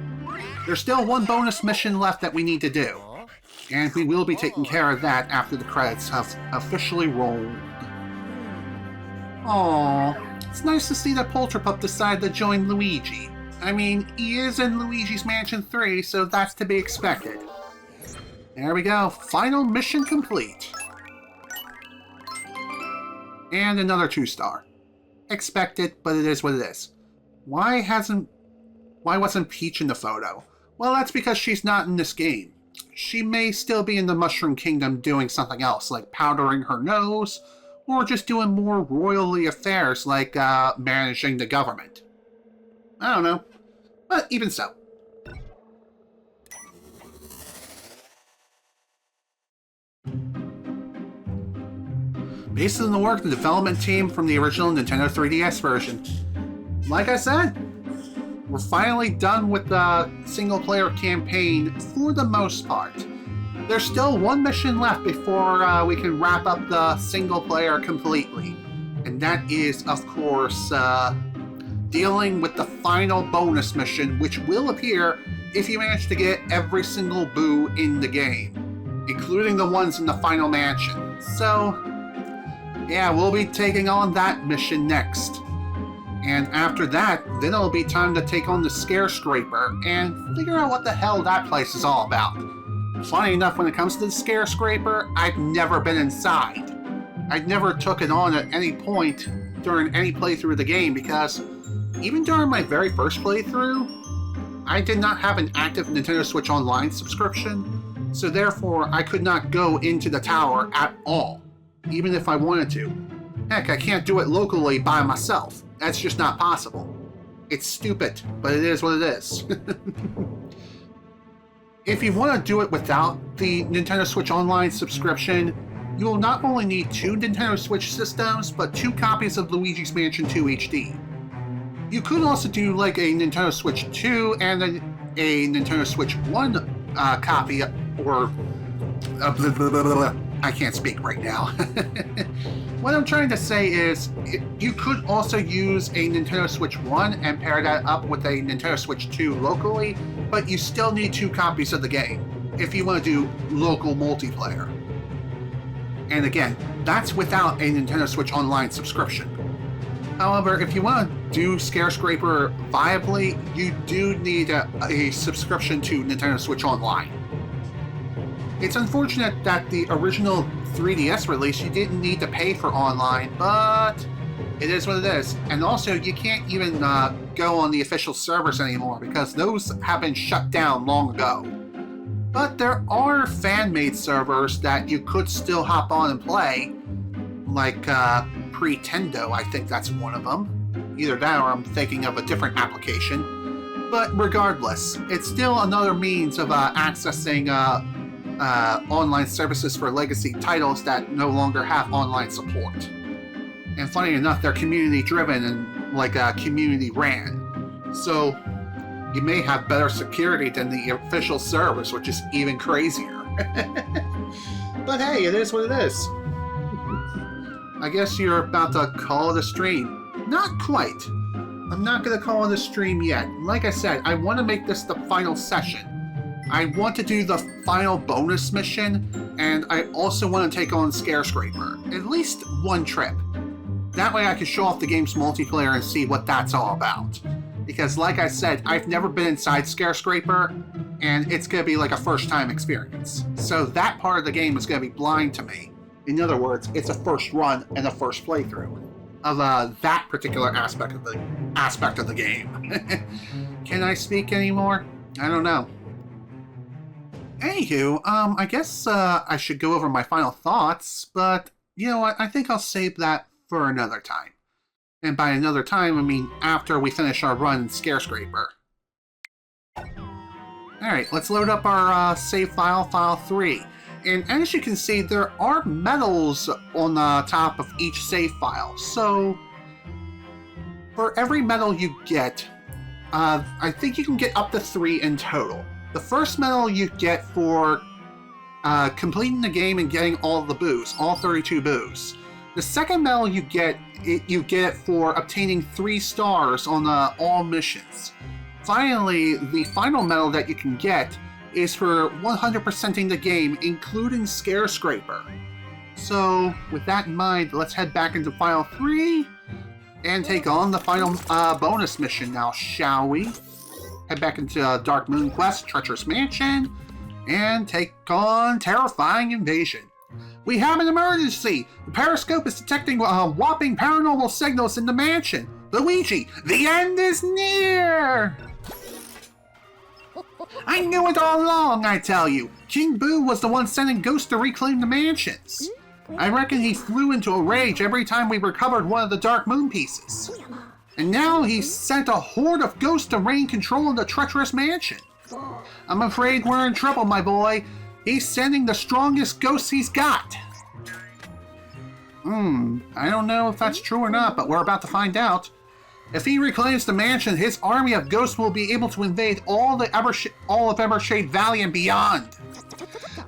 There's still one bonus mission left that we need to do, and we will be taking care of that after the credits have officially rolled. Aww, it's nice to see that Polterpup decided to join Luigi. I mean, he is in Luigi's Mansion 3, so that's to be expected. There we go, final mission complete. And another 2-star. Expected, but it is what it is. Why Why wasn't Peach in the photo? Well, that's because she's not in this game. She may still be in the Mushroom Kingdom doing something else, like powdering her nose, or just doing more royally affairs like managing the government. I don't know. But even so. Based on the work of the development team from the original Nintendo 3DS version. Like I said, we're finally done with the single-player campaign for the most part. There's still one mission left before we can wrap up the single-player completely. And that is, of course, dealing with the final bonus mission, which will appear if you manage to get every single boo in the game, including the ones in the final mansion. So, yeah, we'll be taking on that mission next. And after that, then it'll be time to take on the Scare Scraper and figure out what the hell that place is all about. Funny enough, when it comes to the Scare Scraper, I've never been inside. I never took it on at any point during any playthrough of the game because even during my very first playthrough, I did not have an active Nintendo Switch Online subscription, so therefore I could not go into the tower at all, even if I wanted to. Heck, I can't do it locally by myself. That's just not possible. It's stupid, but it is what it is. If you want to do it without the Nintendo Switch Online subscription, you will not only need 2 Nintendo Switch systems, but 2 copies of Luigi's Mansion 2 HD. You could also do like a Nintendo Switch 2 and a Nintendo Switch 1 copy, or... I can't speak right now. What I'm trying to say is, you could also use a Nintendo Switch 1 and pair that up with a Nintendo Switch 2 locally, but you still need 2 copies of the game if you want to do local multiplayer. And again, that's without a Nintendo Switch Online subscription. However, if you want to do Scare Scraper viably, you do need a subscription to Nintendo Switch Online. It's unfortunate that the original 3DS release, you didn't need to pay for online, but it is what it is. And also, you can't even go on the official servers anymore because those have been shut down long ago. But there are fan-made servers that you could still hop on and play, like Pretendo, I think that's one of them. Either that or I'm thinking of a different application. But regardless, it's still another means of accessing online services for legacy titles that no longer have online support. And funny enough, they're community driven and like community ran. So you may have better security than the official servers, which is even crazier. But hey, it is what it is. I guess you're about to call it a stream. Not quite. I'm not going to call it a stream yet. Like I said, I want to make this the final session. I want to do the final bonus mission, and I also want to take on Scare Scraper. At least one trip. That way I can show off the game's multiplayer and see what that's all about. Because like I said, I've never been inside Scare Scraper, and it's going to be like a first-time experience. So that part of the game is going to be blind to me. In other words, it's a first run and a first playthrough of that particular aspect of the game. Can I speak anymore? I don't know. Anywho, I guess I should go over my final thoughts, but you know what? I think I'll save that for another time. And by another time, I mean after we finish our run in Scare Scraper. Alright, let's load up our save file, file 3. And as you can see, there are medals on the top of each save file. So, for every medal you get, I think you can get up to 3 in total. The first medal you get for completing the game and getting all the boos, all 32 boos. The second medal you get for obtaining 3 stars on all missions. Finally, the final medal that you can get is for 100%ing the game, including Scare Scraper. So, with that in mind, let's head back into File 3 and take on the final bonus mission now, shall we? Head back into Dark Moon Quest, Treacherous Mansion, and take on Terrifying Invasion. We have an emergency! The periscope is detecting whopping paranormal signals in the mansion. Luigi, the end is near! I knew it all along, I tell you. King Boo was the one sending ghosts to reclaim the mansions. I reckon he flew into a rage every time we recovered one of the Dark Moon pieces. And now he's sent a horde of ghosts to reign control of the treacherous mansion. I'm afraid we're in trouble, my boy. He's sending the strongest ghosts he's got. I don't know if that's true or not, but we're about to find out. If he reclaims the mansion, his army of ghosts will be able to invade all of Evershade Valley and beyond.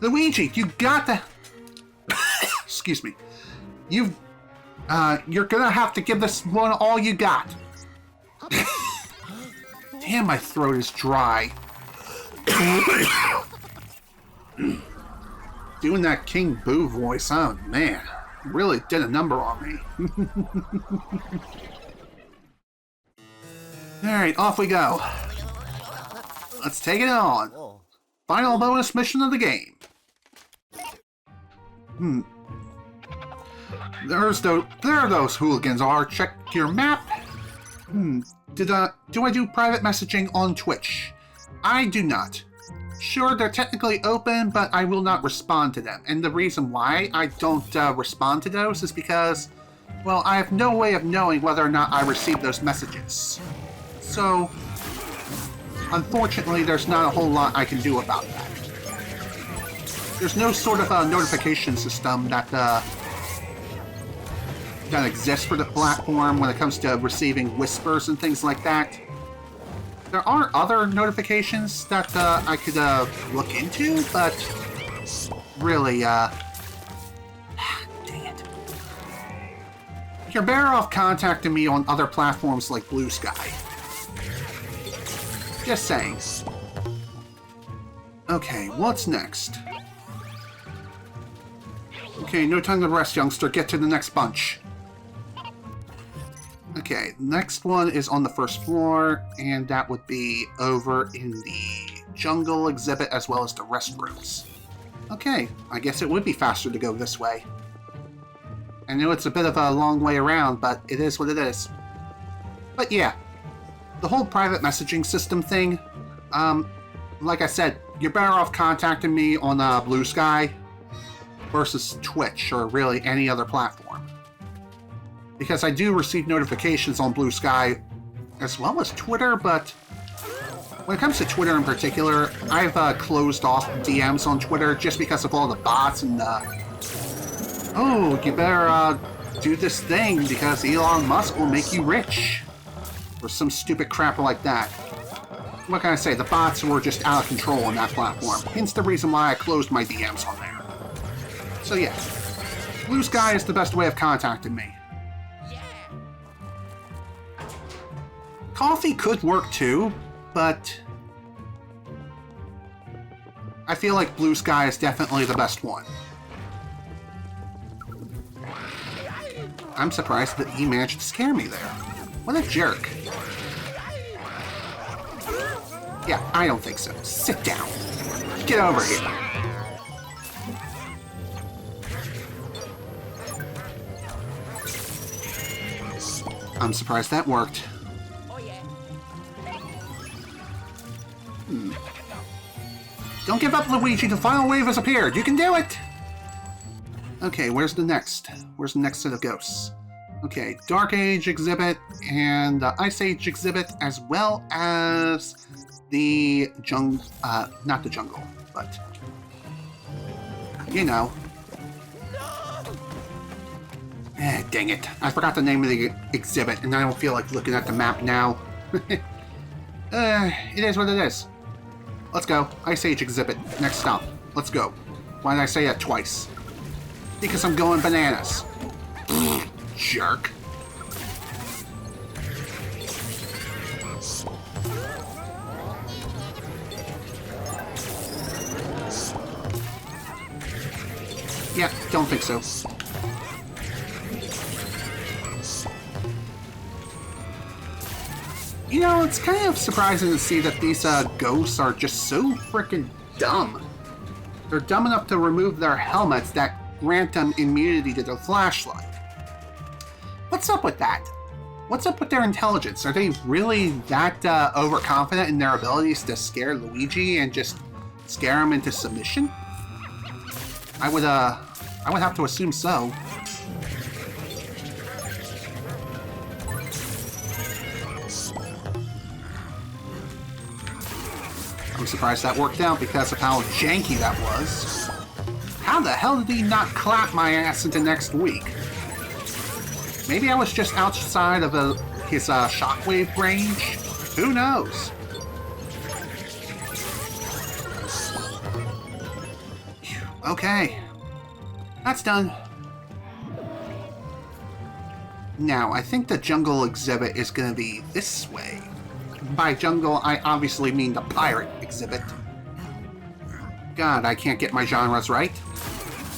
Luigi, you got to... Excuse me. You're gonna have to give this one all you got. Damn, my throat is dry. Doing that King Boo voice, oh man, really did a number on me. Alright, off we go. Let's take it on. Final bonus mission of the game. There are those hooligans are. Check your map. Do I do private messaging on Twitch? I do not. Sure, they're technically open, but I will not respond to them. And the reason why I don't respond to those is because, well, I have no way of knowing whether or not I received those messages. So, unfortunately, there's not a whole lot I can do about that. There's no sort of notification system that exists for the platform when it comes to receiving whispers and things like that. There are other notifications that I could look into, but really, dang it. You're better off contacting me on other platforms like Blue Sky. Just saying. Okay, what's next? Okay, no time to rest, youngster. Get to the next bunch. Okay, next one is on the first floor, and that would be over in the jungle exhibit as well as the restrooms. Okay, I guess it would be faster to go this way. I know it's a bit of a long way around, but it is what it is. But yeah, the whole private messaging system thing, like I said, you're better off contacting me on Blue Sky versus Twitch or really any other platform. Because I do receive notifications on Blue Sky as well as Twitter, but when it comes to Twitter in particular, I've closed off DMs on Twitter just because of all the bots and oh, you better do this thing because Elon Musk will make you rich. Or some stupid crap like that. What can I say? The bots were just out of control on that platform. Hence the reason why I closed my DMs on there. So yeah, Blue Sky is the best way of contacting me. Coffee could work too, but I feel like Blue Sky is definitely the best one. I'm surprised that he managed to scare me there. What a jerk. Yeah, I don't think so. Sit down. Get over here. I'm surprised that worked. Don't give up, Luigi. The final wave has appeared. You can do it! Okay, where's the next? Where's the next set of ghosts? Okay, Dark Age exhibit and Ice Age exhibit, as well as the not the jungle, but you know. Dang it. I forgot the name of the exhibit, and I don't feel like looking at the map now. It is what it is. Let's go. Ice Age exhibit. Next stop. Let's go. Why did I say that twice? Because I'm going bananas. Jerk. Yeah, don't think so. You know, it's kind of surprising to see that these ghosts are just so freaking dumb. They're dumb enough to remove their helmets that grant them immunity to the flashlight. What's up with that? What's up with their intelligence? Are they really that overconfident in their abilities to scare Luigi and just scare him into submission? I would have to assume so. I'm surprised that worked out because of how janky that was. How the hell did he not clap my ass into next week? Maybe I was just outside of his shockwave range? Who knows? Okay. That's done. Now, I think the jungle exhibit is going to be this way. By jungle, I obviously mean the pirate exhibit. God, I can't get my genres right.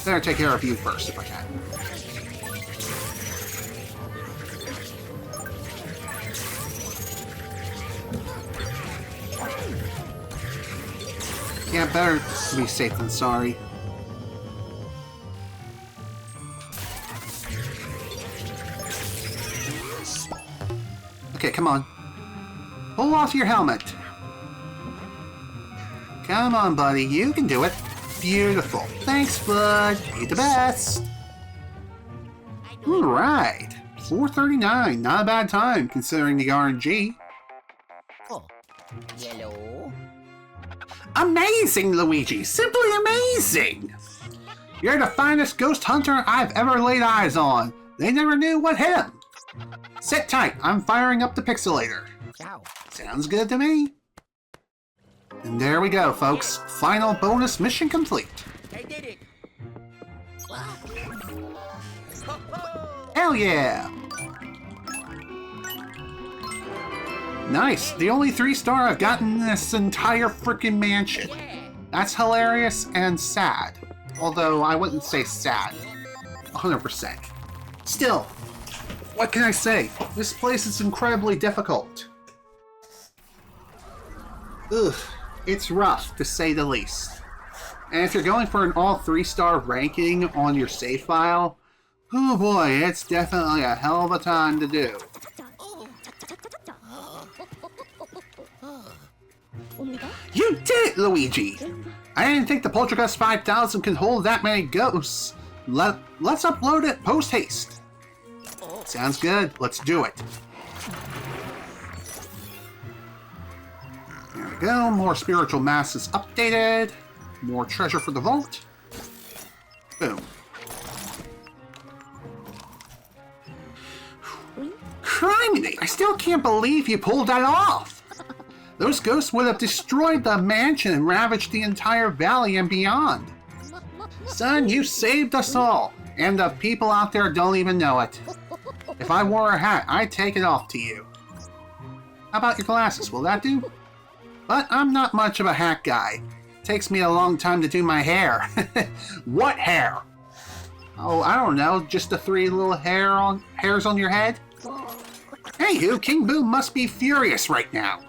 Better take care of you first if I can. Yeah, better be safe than sorry. Okay, come on. Pull off your helmet. Come on, buddy. You can do it. Beautiful. Thanks, bud. You're the best. Alright. 4:39. Not a bad time, considering the RNG. Oh. Yellow. Amazing, Luigi! Simply amazing! You're the finest ghost hunter I've ever laid eyes on. They never knew what hit him. Sit tight. I'm firing up the pixelator. Ciao. Sounds good to me. And there we go, folks. Final bonus mission complete. I did it. Hell yeah! Nice. The only 3-star I've gotten in this entire freaking mansion. That's hilarious and sad. Although I wouldn't say sad. 100%. Still, what can I say? This place is incredibly difficult. Ugh, it's rough to say the least. And if you're going for an all 3-star ranking on your save file, oh boy, it's definitely a hell of a time to do. You did it, Luigi! I didn't think the Poltergust 5000 can hold that many ghosts. Let's upload it post-haste. Sounds good. Let's do it. There we go. More spiritual masses updated. More treasure for the vault. Boom. Criminy! I still can't believe you pulled that off! Those ghosts would have destroyed the mansion and ravaged the entire valley and beyond. Son, you saved us all, and the people out there don't even know it. If I wore a hat, I'd take it off to you. How about your glasses? Will that do? But I'm not much of a hat guy. Takes me a long time to do my hair. What hair? Oh, I don't know. Just the 3 little hairs on your head? Anywho, King Boo must be furious right now.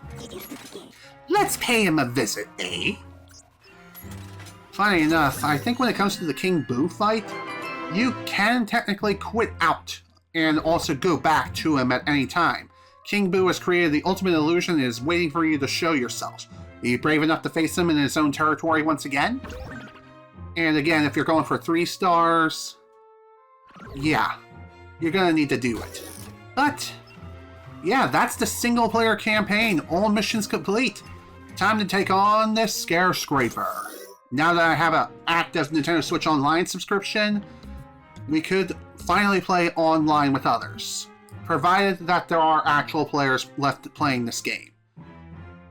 Let's pay him a visit, eh? Funny enough, I think when it comes to the King Boo fight, you can technically quit out and also go back to him at any time. King Boo has created the ultimate illusion and is waiting for you to show yourself. Are you brave enough to face him in his own territory once again? And again, if you're going for 3 stars, yeah, you're gonna need to do it. But yeah, that's the single-player campaign. All missions complete. Time to take on this Scare Scraper. Now that I have an active Nintendo Switch Online subscription, we could finally play online with others, provided that there are actual players left playing this game.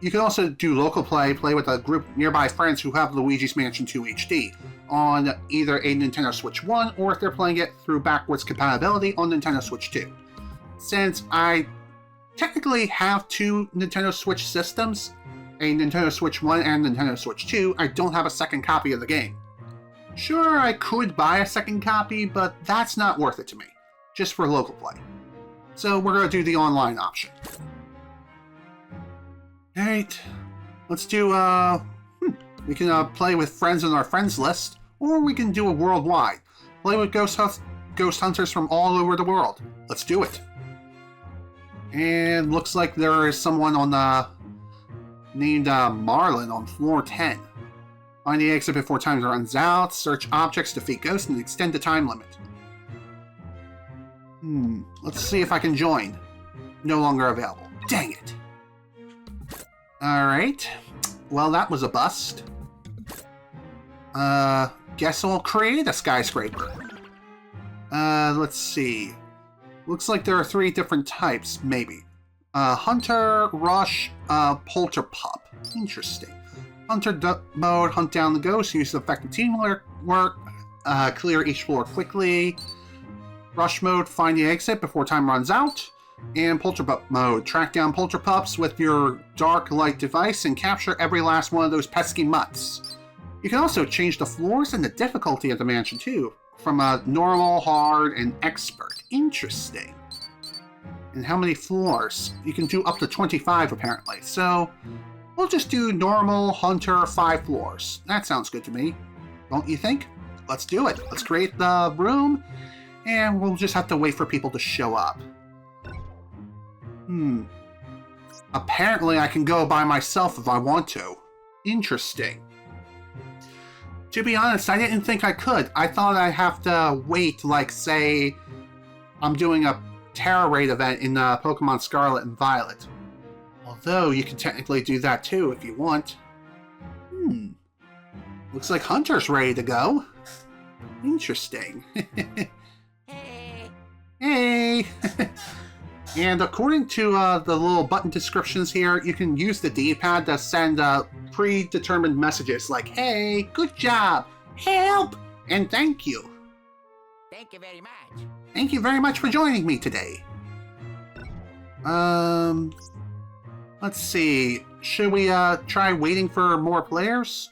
You can also do local play with a group of nearby friends who have Luigi's Mansion 2 HD on either a Nintendo Switch 1 or if they're playing it through backwards compatibility on Nintendo Switch 2. Since I technically have 2 Nintendo Switch systems, a Nintendo Switch 1 and Nintendo Switch 2, I don't have a second copy of the game. Sure, I could buy a second copy, but that's not worth it to me, just for local play. So we're going to do the online option. Alright, let's do, we can play with friends on our friends list, or we can do a worldwide. Play with ghost hunters from all over the world. Let's do it. And looks like there is someone on the named Marlin on floor 10. Find the exit before time runs out. Search objects, defeat ghosts, and extend the time limit. Let's see if I can join. No longer available. Dang it. Alright. Well, that was a bust. Guess I'll create a skyscraper. Let's see. Looks like there are 3 different types, maybe. Hunter, Rush, Polterpup. Interesting. Hunter mode, hunt down the ghosts, use effective teamwork, clear each floor quickly. Rush mode, find the exit before time runs out. And Polterpup mode, track down Polterpups with your dark light device and capture every last one of those pesky mutts. You can also change the floors and the difficulty of the mansion too, from a normal, hard, and expert. Interesting. And how many floors? You can do up to 25 apparently, so we'll just do normal, hunter, 5 floors. That sounds good to me, don't you think? Let's do it. Let's create the room, and we'll just have to wait for people to show up. Apparently I can go by myself if I want to. Interesting. To be honest, I didn't think I could. I thought I'd have to wait, like, say, I'm doing a Terra Raid event in Pokemon Scarlet and Violet. Although, you can technically do that too if you want. Looks like Hunter's ready to go. Interesting. Hey! And according to the little button descriptions here, you can use the D-pad to send predetermined messages like, hey, good job, help, and thank you. Thank you very much. Thank you very much for joining me today. Let's see. Should we try waiting for more players?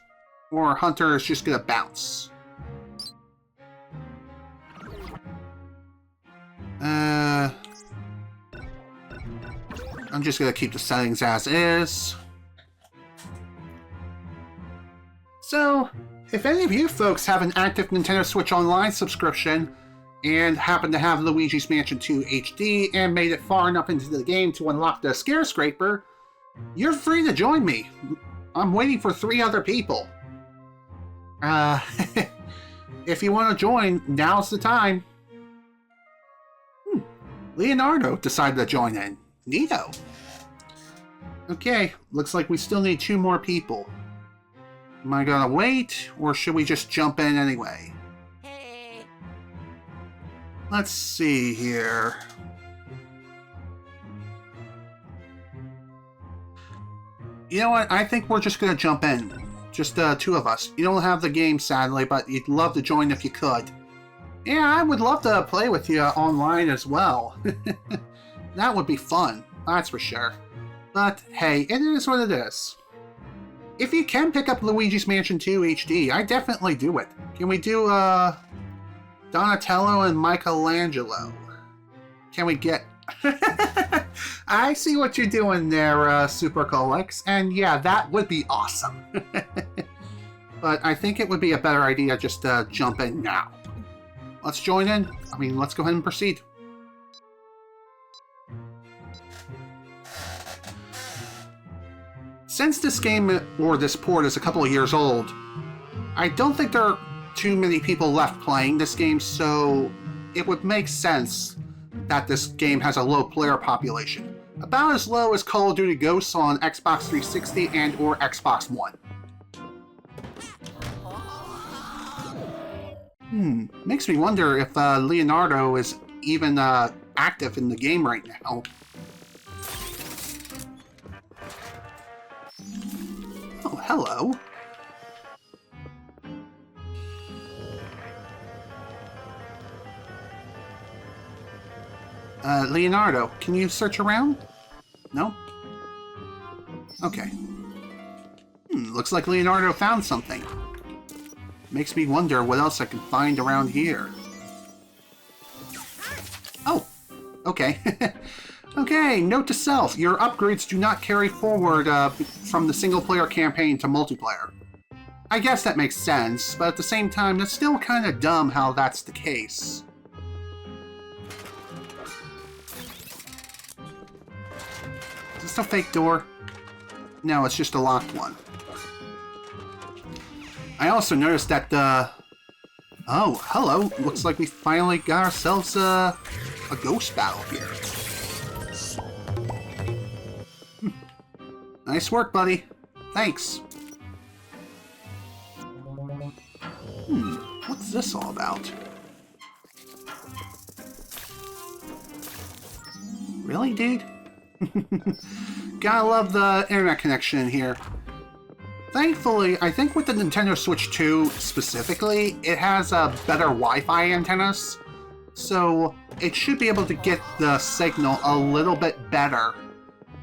Or Hunter is just gonna bounce? I'm just gonna keep the settings as is. So, if any of you folks have an active Nintendo Switch Online subscription and happen to have Luigi's Mansion 2 HD and made it far enough into the game to unlock the Scare Scraper, you're free to join me. I'm waiting for 3 other people. If you want to join, now's the time. Leonardo decided to join in. Neato. Okay, looks like we still need 2 more people. Am I gonna wait, or should we just jump in anyway? Hey. Let's see here. You know what? I think we're just gonna jump in. Just 2 of us. You don't have the game, sadly, but you'd love to join if you could. Yeah, I would love to play with you online as well. That would be fun, that's for sure. But hey, it is what it is. If you can pick up Luigi's Mansion 2 HD, I definitely do it. Can we do Donatello and Michelangelo? Can we get... I see what you're doing there, Super Colex, and yeah, that would be awesome. But I think it would be a better idea just to jump in now. Let's join in. I mean, let's go ahead and proceed. Since this game, or this port, is a couple of years old, I don't think there are too many people left playing this game, so it would make sense that this game has a low player population. About as low as Call of Duty Ghosts on Xbox 360 and or Xbox One. Makes me wonder if Leonardo is even active in the game right now. Oh, hello. Leonardo, can you search around? No? Okay. Looks like Leonardo found something. Makes me wonder what else I can find around here. Oh, okay. Okay, note to self, your upgrades do not carry forward from the single-player campaign to multiplayer. I guess that makes sense, but at the same time, that's still kind of dumb how that's the case. this a fake door? No, it's just a locked one. I also noticed that oh, hello. Looks like we finally got ourselves a ghost battle here. Nice work, buddy. Thanks. What's this all about? Really, dude? Gotta love the internet connection in here. Thankfully, I think with the Nintendo Switch 2 specifically, it has better Wi-Fi antennas, so it should be able to get the signal a little bit better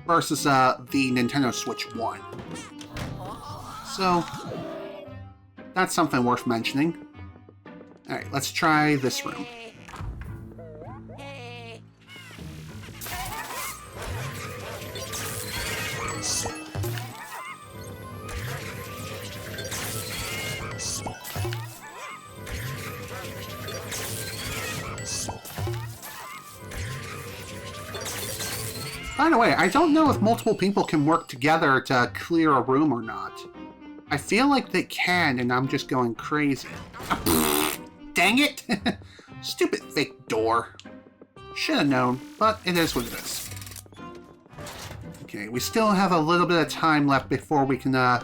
versus the Nintendo Switch 1. So, that's something worth mentioning. Alright, let's try this room. By the way, I don't know if multiple people can work together to clear a room or not. I feel like they can, and I'm just going crazy. Dang it! Stupid fake door. Should have known, but it is what it is. Okay, we still have a little bit of time left before we can, Alright.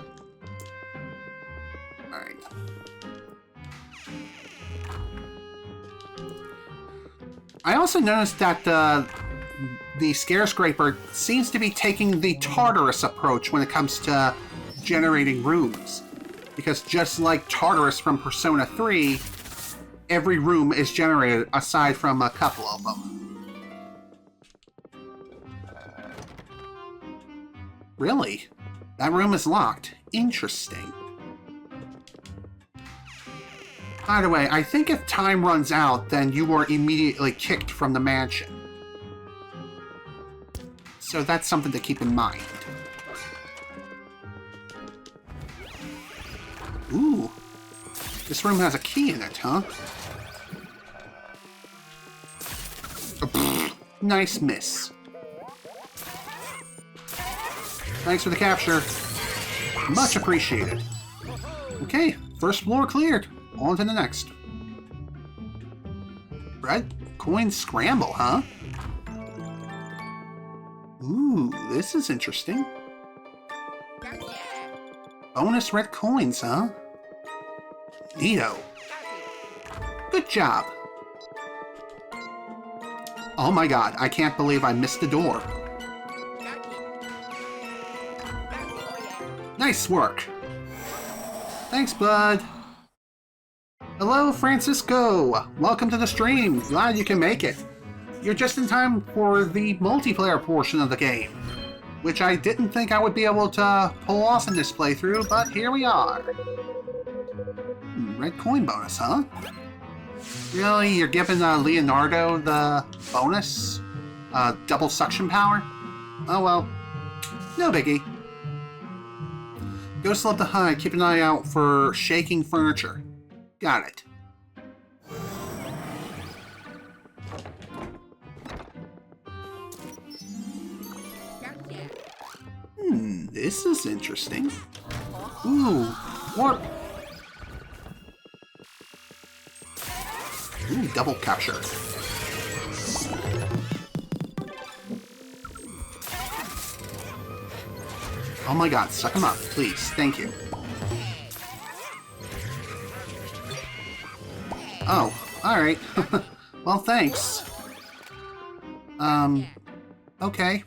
I also noticed that, the Scarescraper seems to be taking the Tartarus approach when it comes to generating rooms. Because just like Tartarus from Persona 3, every room is generated aside from a couple of them. Really? That room is locked. Interesting. By the way, I think if time runs out, then you are immediately kicked from the mansion. So that's something to keep in mind. Ooh. This room has a key in it, huh? Nice miss. Thanks for the capture. Much appreciated. Okay, first floor cleared. On to the next. Red coin scramble, huh? Ooh, this is interesting. Bonus red coins, huh? Neato. Good job. Oh my god, I can't believe I missed the door. Nice work. Thanks, bud. Hello, Francisco. Welcome to the stream. Glad you can make it. You're just in time for the multiplayer portion of the game, which I didn't think I would be able to pull off in this playthrough, but here we are. Red coin bonus, huh? Really? You're giving Leonardo the bonus? Double suction power? Oh well. No biggie. Ghosts love to hide. Keep an eye out for shaking furniture. Got it. This is interesting. Ooh, warp. Ooh, double capture. Oh my god, suck him up, please. Thank you. Oh, alright. Well, thanks. Okay.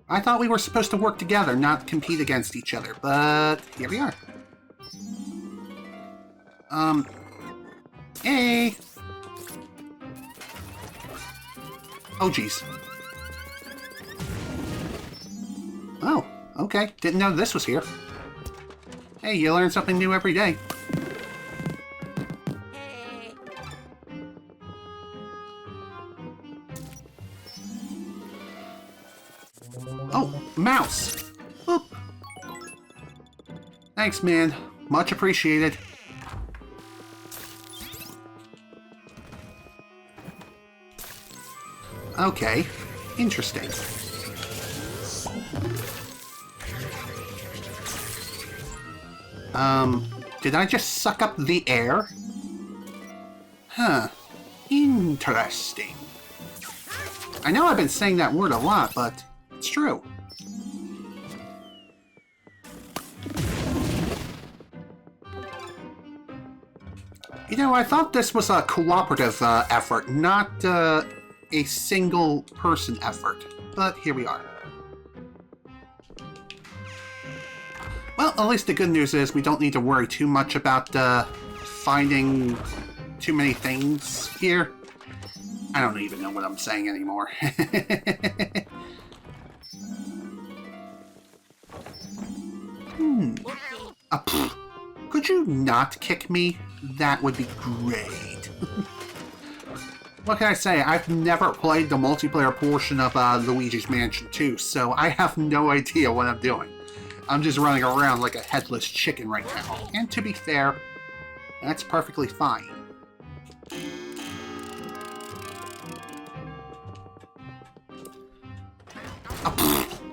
I thought we were supposed to work together, not compete against each other, but here we are. Hey! Oh, jeez. Oh, okay. Didn't know this was here. Hey, you learn something new every day. Oh, mouse! Boop. Thanks, man. Much appreciated. Okay. Interesting. Did I just suck up the air? Huh. Interesting. I know I've been saying that word a lot, but it's true. You know, I thought this was a cooperative effort, not a single-person effort. But here we are. Well, at least the good news is we don't need to worry too much about finding too many things here. I don't even know what I'm saying anymore. Could you not kick me? That would be great. What can I say? I've never played the multiplayer portion of Luigi's Mansion 2, so I have no idea what I'm doing. I'm just running around like a headless chicken right now. And to be fair, that's perfectly fine.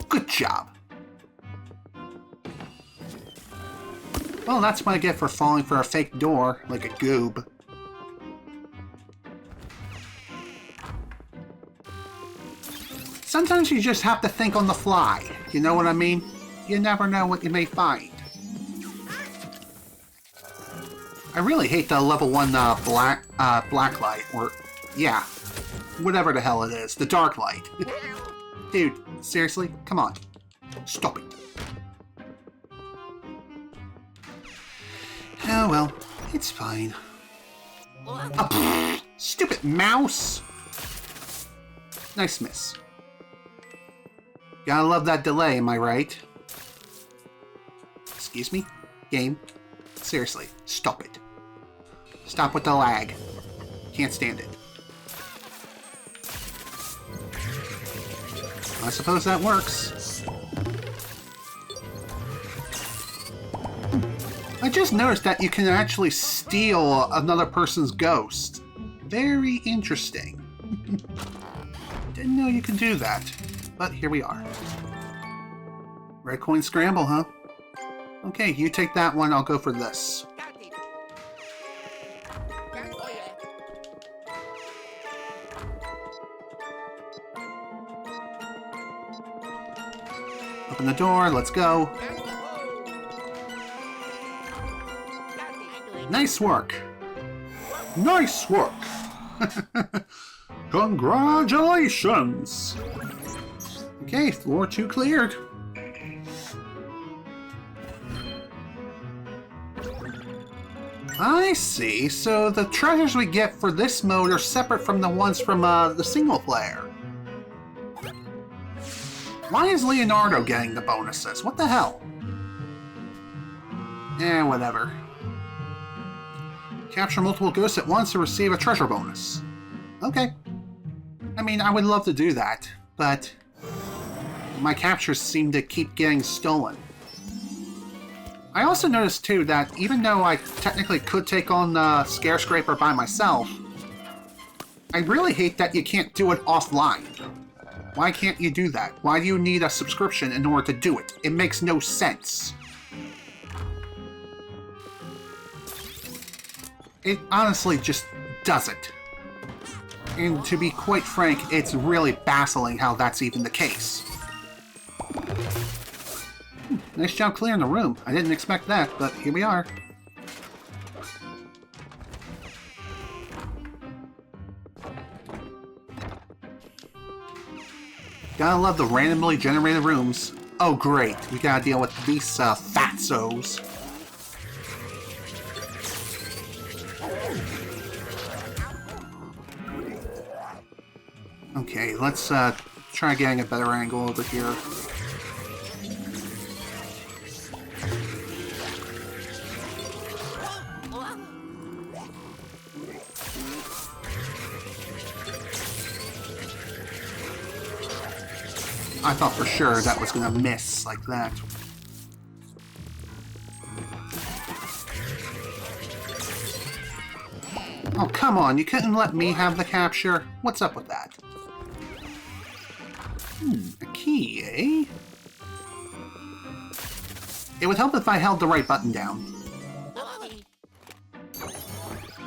Good job. Well, that's what I get for falling for a fake door, like a goob. Sometimes you just have to think on the fly, you know what I mean? You never know what you may find. I really hate the level 1 black light, or, yeah, whatever the hell it is, the dark light. Dude, seriously? Come on. Stop it. Oh well, it's fine. Stupid mouse! Nice miss. Gotta love that delay, am I right? Excuse me? Game? Seriously, stop it. Stop with the lag. Can't stand it. I suppose that works. I just noticed that you can actually steal another person's ghost. Very interesting. Didn't know you could do that, but here we are. Red coin scramble, huh? Okay, you take that one, I'll go for this. Open the door, let's go. Nice work. Nice work. Congratulations. Okay, floor 2 cleared. I see. So the treasures we get for this mode are separate from the ones from the single player. Why is Leonardo getting the bonuses? What the hell? Eh, whatever. Capture multiple ghosts at once to receive a treasure bonus. Okay. I mean, I would love to do that, but my captures seem to keep getting stolen. I also noticed, too, that even though I technically could take on Scare Scraper by myself, I really hate that you can't do it offline. Why can't you do that? Why do you need a subscription in order to do it? It makes no sense. It honestly just doesn't. And to be quite frank, it's really baffling how that's even the case. Nice job clearing the room. I didn't expect that, but here we are. Gotta love the randomly generated rooms. Oh great, we gotta deal with these fatsos. Okay, let's try getting a better angle over here. I thought for sure that was gonna miss like that. Oh, come on, you couldn't let me have the capture? What's up with that? A key, eh? It would help if I held the right button down.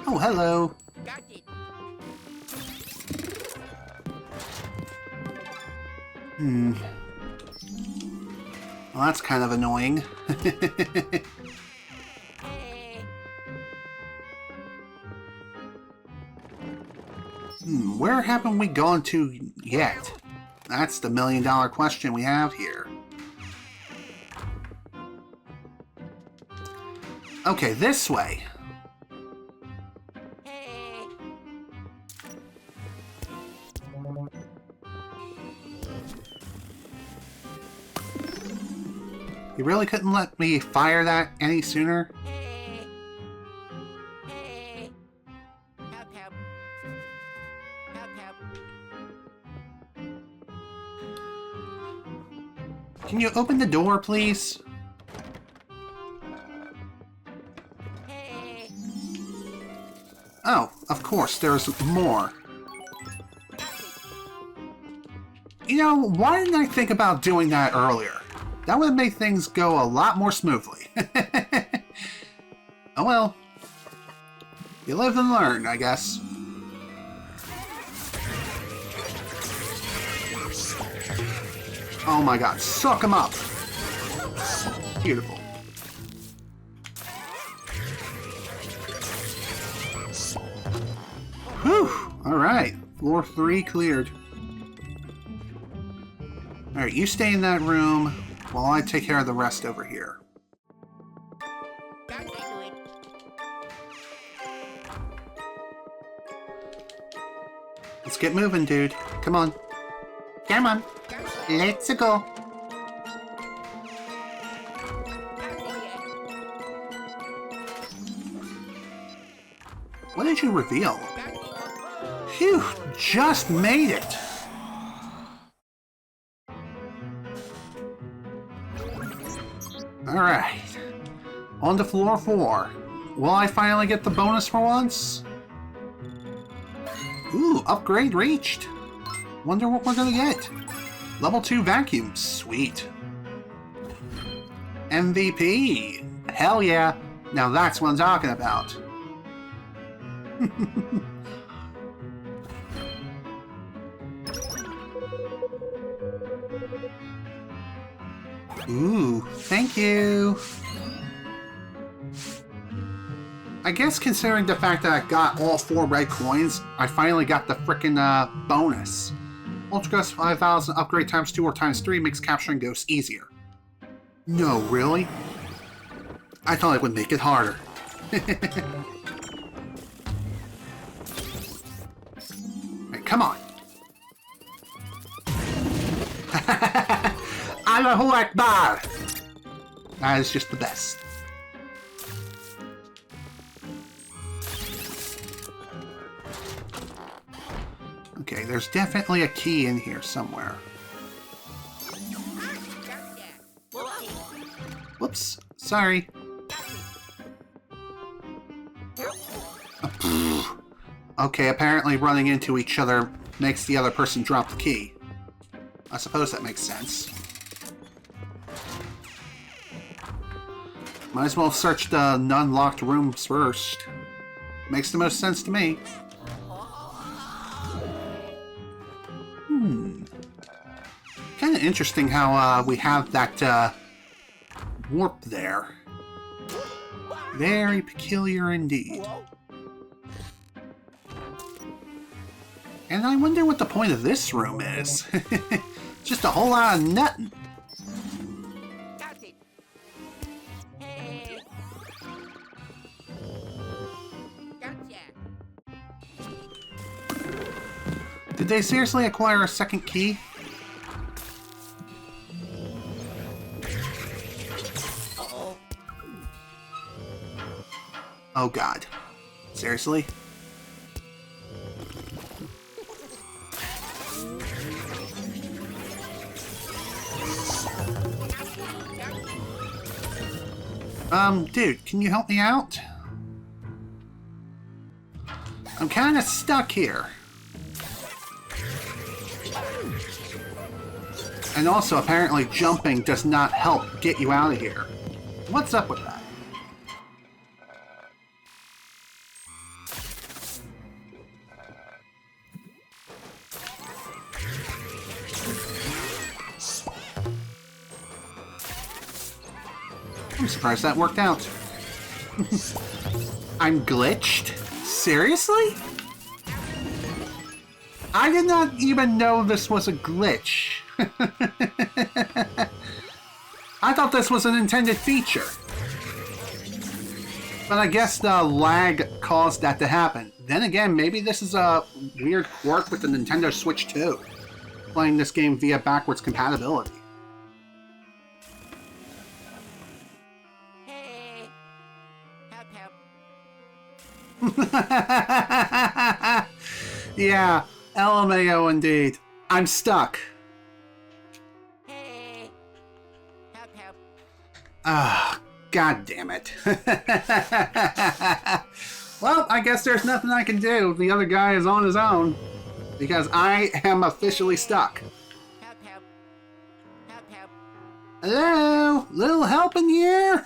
Oh, hello. Got it. Well, that's kind of annoying. Where haven't we gone to yet? That's the million-dollar question we have here. Okay, this way. You really couldn't let me fire that any sooner? Help, help. Help, help. Can you open the door, please? Oh, of course, there's more. You know, why didn't I think about doing that earlier? That would have made things go a lot more smoothly. Oh well. You live and learn, I guess. Oh my god, suck him up! Beautiful. Whew! Alright, floor 3 cleared. Alright, you stay in that room while I take care of the rest over here. Got it. Let's get moving, dude. Come on. Come on. Let's go. What did you reveal? Phew, just made it. Alright. On to floor 4. Will I finally get the bonus for once? Ooh, upgrade reached. Wonder what we're gonna get. Level 2 vacuum. Sweet. MVP. Hell yeah. Now that's what I'm talking about. Ooh, thank you. I guess considering the fact that I got all 4 red coins, I finally got the frickin' bonus. Ultra Ghost 5000 upgrade times 2 or times 3 makes capturing ghosts easier. No, really? I thought it would make it harder. Right, come on. Allahu Akbar! That is just the best. Okay, there's definitely a key in here somewhere. Whoops, sorry. Okay, apparently running into each other makes the other person drop the key. I suppose that makes sense. Might as well search the unlocked rooms first. Makes the most sense to me. Kind of interesting how we have that warp there. Very peculiar indeed. And I wonder what the point of this room is. Just a whole lot of nothing. Got it. Gotcha. Did they seriously acquire a second key? Oh god. Seriously? Dude, can you help me out? I'm kinda stuck here. And also, apparently jumping does not help get you out of here. What's up with that? I'm surprised that worked out. I'm glitched? Seriously? I did not even know this was a glitch. I thought this was an intended feature. But I guess the lag caused that to happen. Then again, maybe this is a weird quirk with the Nintendo Switch 2. Playing this game via backwards compatibility. Hey. Help, help. Yeah, LMAO indeed. I'm stuck. Hey. Help, help. Ah, god damn it. Well, I guess there's nothing I can do. The other guy is on his own. Because I am officially stuck. Help, help. Help, help. Hello? Little help in here?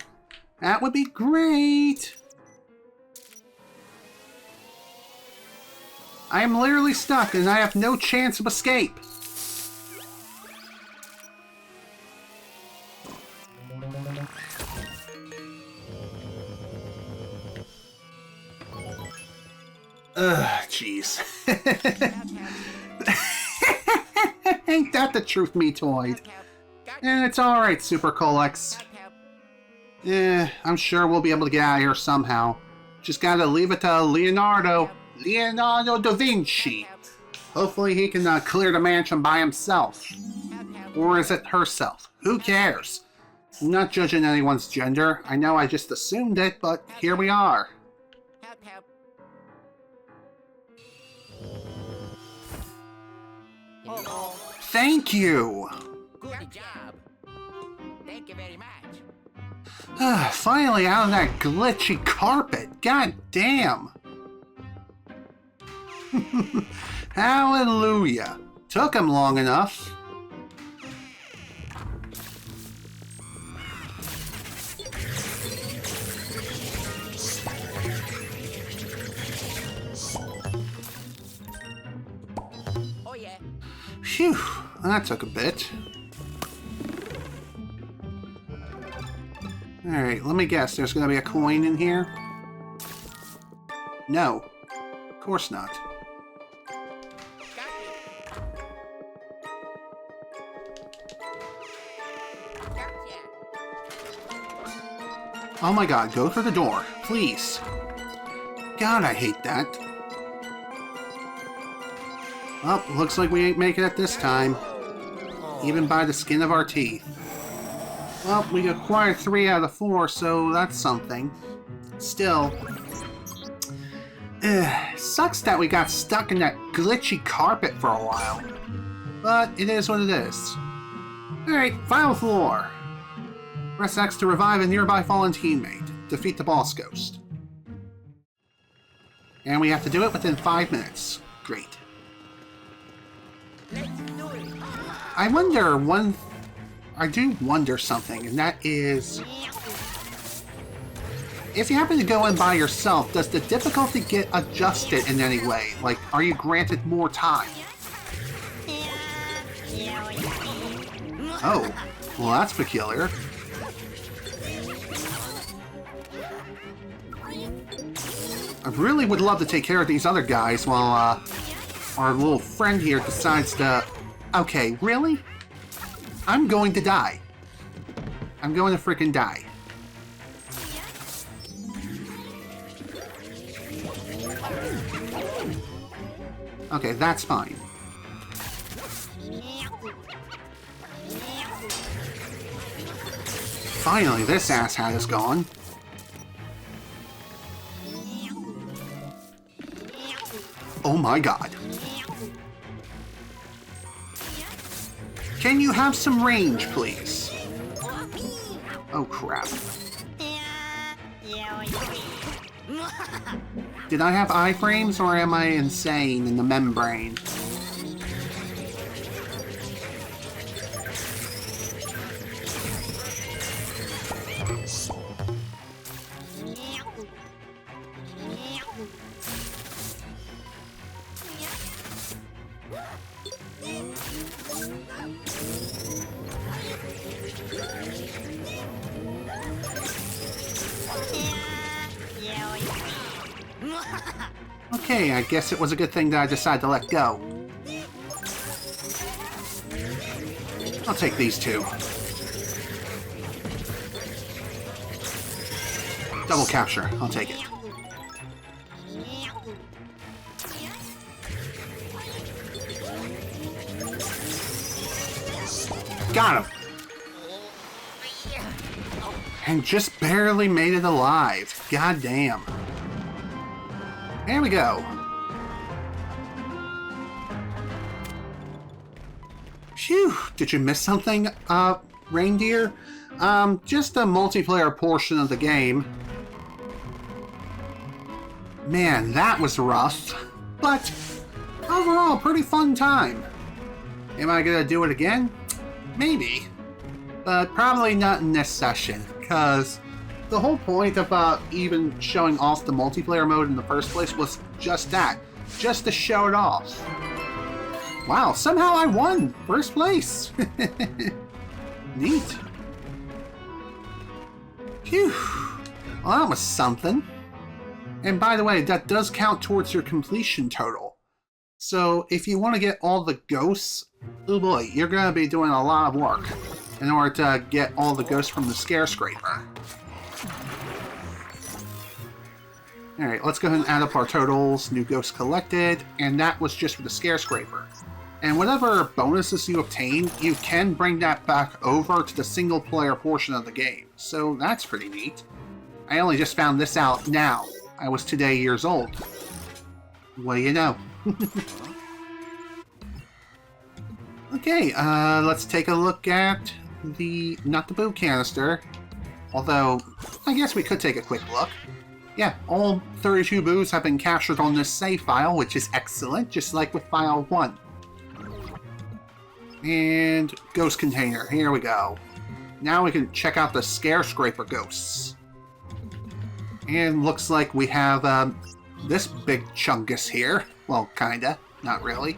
That would be great. I am literally stuck and I have no chance of escape. Ugh, jeez. Ain't that the truth, me toyed? It's alright, Super Colex. I'm sure we'll be able to get out of here somehow. Just gotta leave it to Leonardo da Vinci. Hopefully he can clear the mansion by himself. Or is it herself? Who cares? I'm not judging anyone's gender. I know I just assumed it, but here we are. Thank you! Good job. Thank you very much. Finally out of that glitchy carpet. God damn. Hallelujah. Took him long enough. Oh yeah. Phew, that took a bit. Alright, let me guess. There's gonna be a coin in here? No. Of course not. Oh my god, go through the door, please. God, I hate that. Well, looks like we ain't making it this time. Even by the skin of our teeth. Well, we acquired 3 out of 4, so that's something. Still. Sucks that we got stuck in that glitchy carpet for a while. But it is what it is. Alright, final floor. Press X to revive a nearby fallen teammate. Defeat the boss ghost. And we have to do it within 5 minutes. Great. I do wonder something, and that is... If you happen to go in by yourself, does the difficulty get adjusted in any way? Like, are you granted more time? Oh, well that's peculiar. I really would love to take care of these other guys while, our little friend here decides to... Okay, really? I'm going to die. I'm going to freaking die. Okay, that's fine. Finally, this asshat is gone. Oh my god. Can you have some range, please? Oh crap. Did I have iframes or am I insane in the membrane? Okay, I guess it was a good thing that I decided to let go. I'll take these two. Double capture. I'll take it. Got him! And just barely made it alive. God damn. There we go. Phew! Did you miss something, reindeer? Just the multiplayer portion of the game. Man, that was rough. But overall, pretty fun time. Am I gonna do it again? Maybe. But probably not in this session, because the whole point of even showing off the multiplayer mode in the first place was just that. Just to show it off. Wow, somehow I won! First place! Neat. Phew. Well, that was something. And by the way, that does count towards your completion total. So if you want to get all the ghosts, oh boy, you're going to be doing a lot of work in order to get all the ghosts from the scare scraper. Alright, let's go ahead and add up our totals. New ghosts collected, and that was just for the scare scraper. And whatever bonuses you obtain, you can bring that back over to the single player portion of the game. So that's pretty neat. I only just found this out now. I was today years old. What do you know? Okay, let's take a look at not the boo canister. Although, I guess we could take a quick look. Yeah, all 32 boos have been captured on this save file, which is excellent, just like with file 1. And ghost container, here we go. Now we can check out the scare scraper ghosts. And looks like we have this big chungus here. Well, kinda, not really.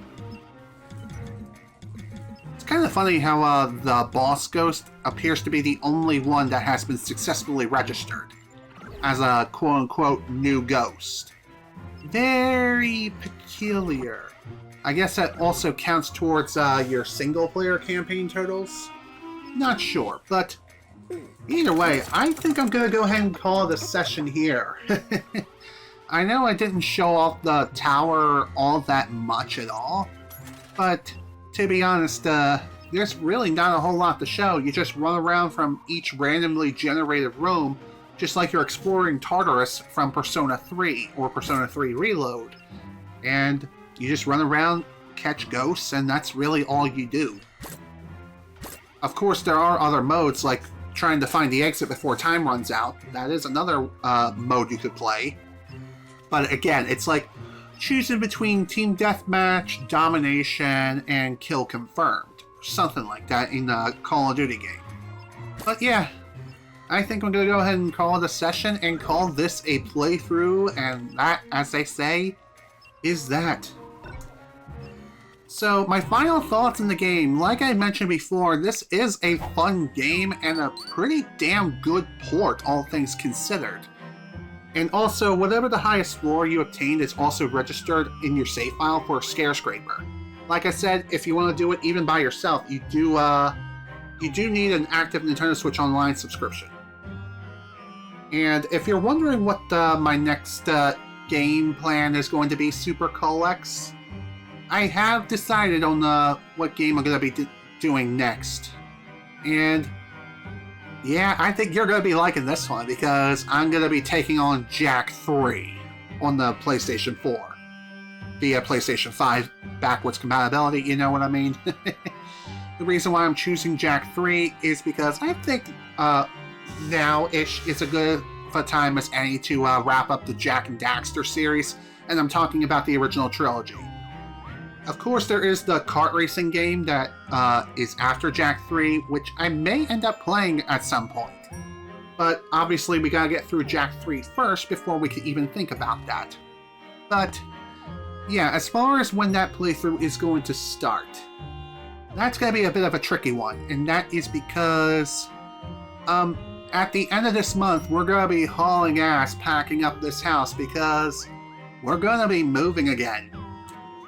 It's kind of funny how the boss ghost appears to be the only one that has been successfully registered as a quote-unquote new ghost. Very peculiar. I guess that also counts towards your single-player campaign totals? Not sure, but either way, I think I'm going to go ahead and call it a session here. I know I didn't show off the tower all that much at all, but to be honest, there's really not a whole lot to show. You just run around from each randomly generated room, just like you're exploring Tartarus from Persona 3 or Persona 3 Reload. And you just run around, catch ghosts, and that's really all you do. Of course, there are other modes, like trying to find the exit before time runs out. That is another mode you could play. But again, it's like choosing between Team Deathmatch, Domination, and Kill Confirmed. Something like that in the Call of Duty game. But yeah, I think I'm going to go ahead and call it a session and call this a playthrough, and that, as they say, is that. So, my final thoughts in the game, like I mentioned before, this is a fun game and a pretty damn good port, all things considered. And also, whatever the highest floor you obtained is also registered in your save file for Scare Scraper. Like I said, if you want to do it even by yourself, you do need an active Nintendo Switch Online subscription. And if you're wondering what my next game plan is going to be, Super Colex, I have decided on what game I'm going to be doing next. And yeah, I think you're going to be liking this one, because I'm going to be taking on Jak 3 on the PlayStation 4 via PlayStation 5 backwards compatibility, you know what I mean? The reason why I'm choosing Jak 3 is because I think now-ish is a good a time as any to wrap up the Jak and Daxter series, and I'm talking about the original trilogy. Of course, there is the kart racing game that is after Jak 3, which I may end up playing at some point. But obviously, we gotta get through Jak 3 first before we can even think about that. But yeah, as far as when that playthrough is going to start, that's gonna be a bit of a tricky one, and that is because at the end of this month, we're gonna be hauling ass packing up this house, because we're gonna be moving again.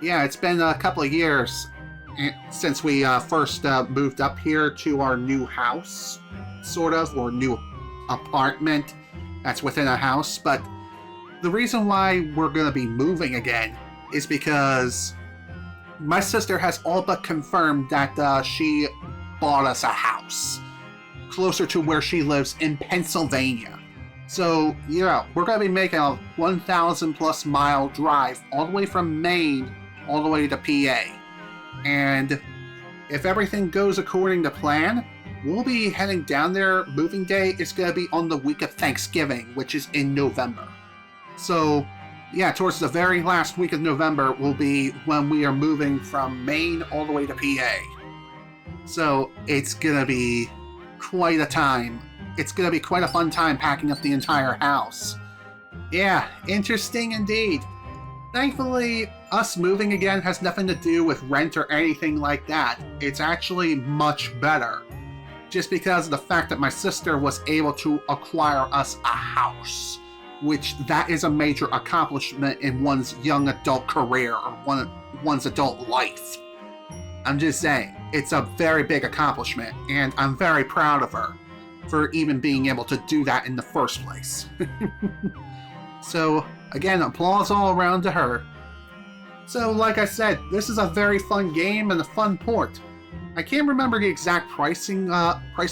Yeah, it's been a couple of years since we first moved up here to our new house, sort of, or new apartment that's within a house. But the reason why we're gonna be moving again is because my sister has all but confirmed that she bought us a house closer to where she lives in Pennsylvania. So, yeah, we're going to be making a 1,000 plus mile drive all the way from Maine all the way to PA. And if everything goes according to plan, we'll be heading down there. Moving day is going to be on the week of Thanksgiving, which is in November. So, yeah, towards the very last week of November will be when we are moving from Maine all the way to PA. So it's going to be quite a time. It's going to be quite a fun time packing up the entire house. Yeah, interesting indeed. Thankfully, us moving again has nothing to do with rent or anything like that. It's actually much better. Just because of the fact that my sister was able to acquire us a house. Which that is a major accomplishment in one's young adult career or one's adult life. I'm just saying, it's a very big accomplishment, and I'm very proud of her for even being able to do that in the first place. So, again, applause all around to her. So, like I said, this is a very fun game and a fun port. I can't remember the exact price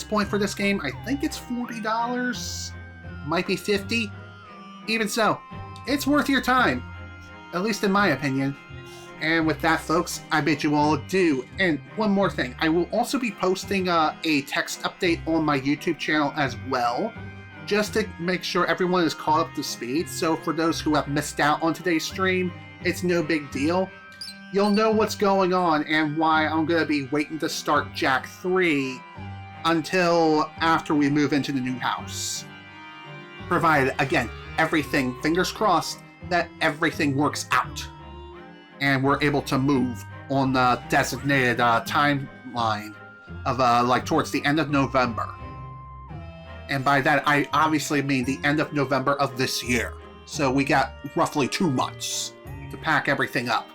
point for this game. I think it's $40, might be $50. Even so, it's worth your time, at least in my opinion. And with that, folks, I bid you all adieu. And one more thing, I will also be posting a text update on my YouTube channel as well, just to make sure everyone is caught up to speed. So for those who have missed out on today's stream, it's no big deal. You'll know what's going on and why I'm going to be waiting to start Jack 3 until after we move into the new house. Provided, again, everything, fingers crossed, that everything works out and we're able to move on the designated timeline of like towards the end of November. And by that, I obviously mean the end of November of this year. So we got roughly 2 months to pack everything up.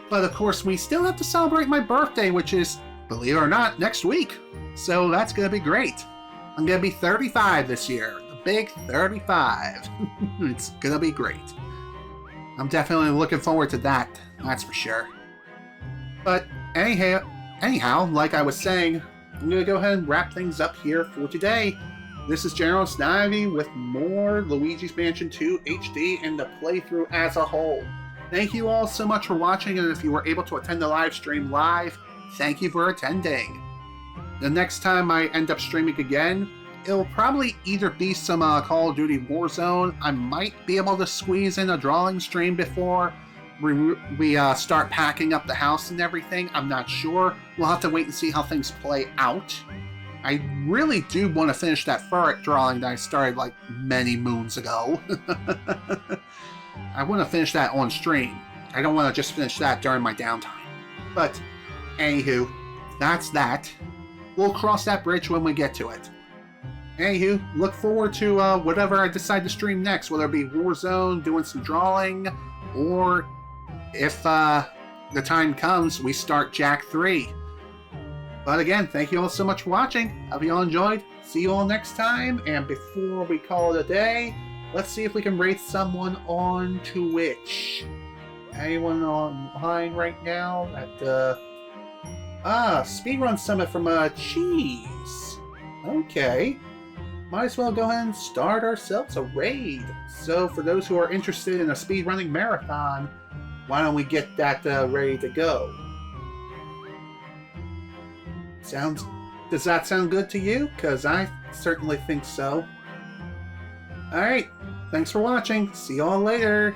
But of course, we still have to celebrate my birthday, which is, believe it or not, next week. So that's going to be great. I'm going to be 35 this year. The big 35. It's going to be great. I'm definitely looking forward to that. That's for sure. But anyhow, like I was saying, I'm going to go ahead and wrap things up here for today. This is General Snivy with more Luigi's Mansion 2 HD and the playthrough as a whole. Thank you all so much for watching, and if you were able to attend the live stream live, thank you for attending. The next time I end up streaming again, it'll probably either be some Call of Duty Warzone. I might be able to squeeze in a drawing stream before we start packing up the house and everything. I'm not sure. We'll have to wait and see how things play out. I really do want to finish that ferret drawing that I started like many moons ago. I want to finish that on stream. I don't want to just finish that during my downtime. But, anywho, that's that. We'll cross that bridge when we get to it. Anywho, look forward to whatever I decide to stream next, whether it be Warzone, doing some drawing, or if the time comes, we start Jack 3. But again, thank you all so much for watching. Hope you all enjoyed. See you all next time, and before we call it a day, let's see if we can rate someone on Twitch. Anyone online right now at Speedrun Summit from Cheese. Okay. Might as well go ahead and start ourselves a raid. So for those who are interested in a speedrunning marathon, why don't we get that ready to go? Does that sound good to you? Because I certainly think so. Alright, thanks for watching. See you all later.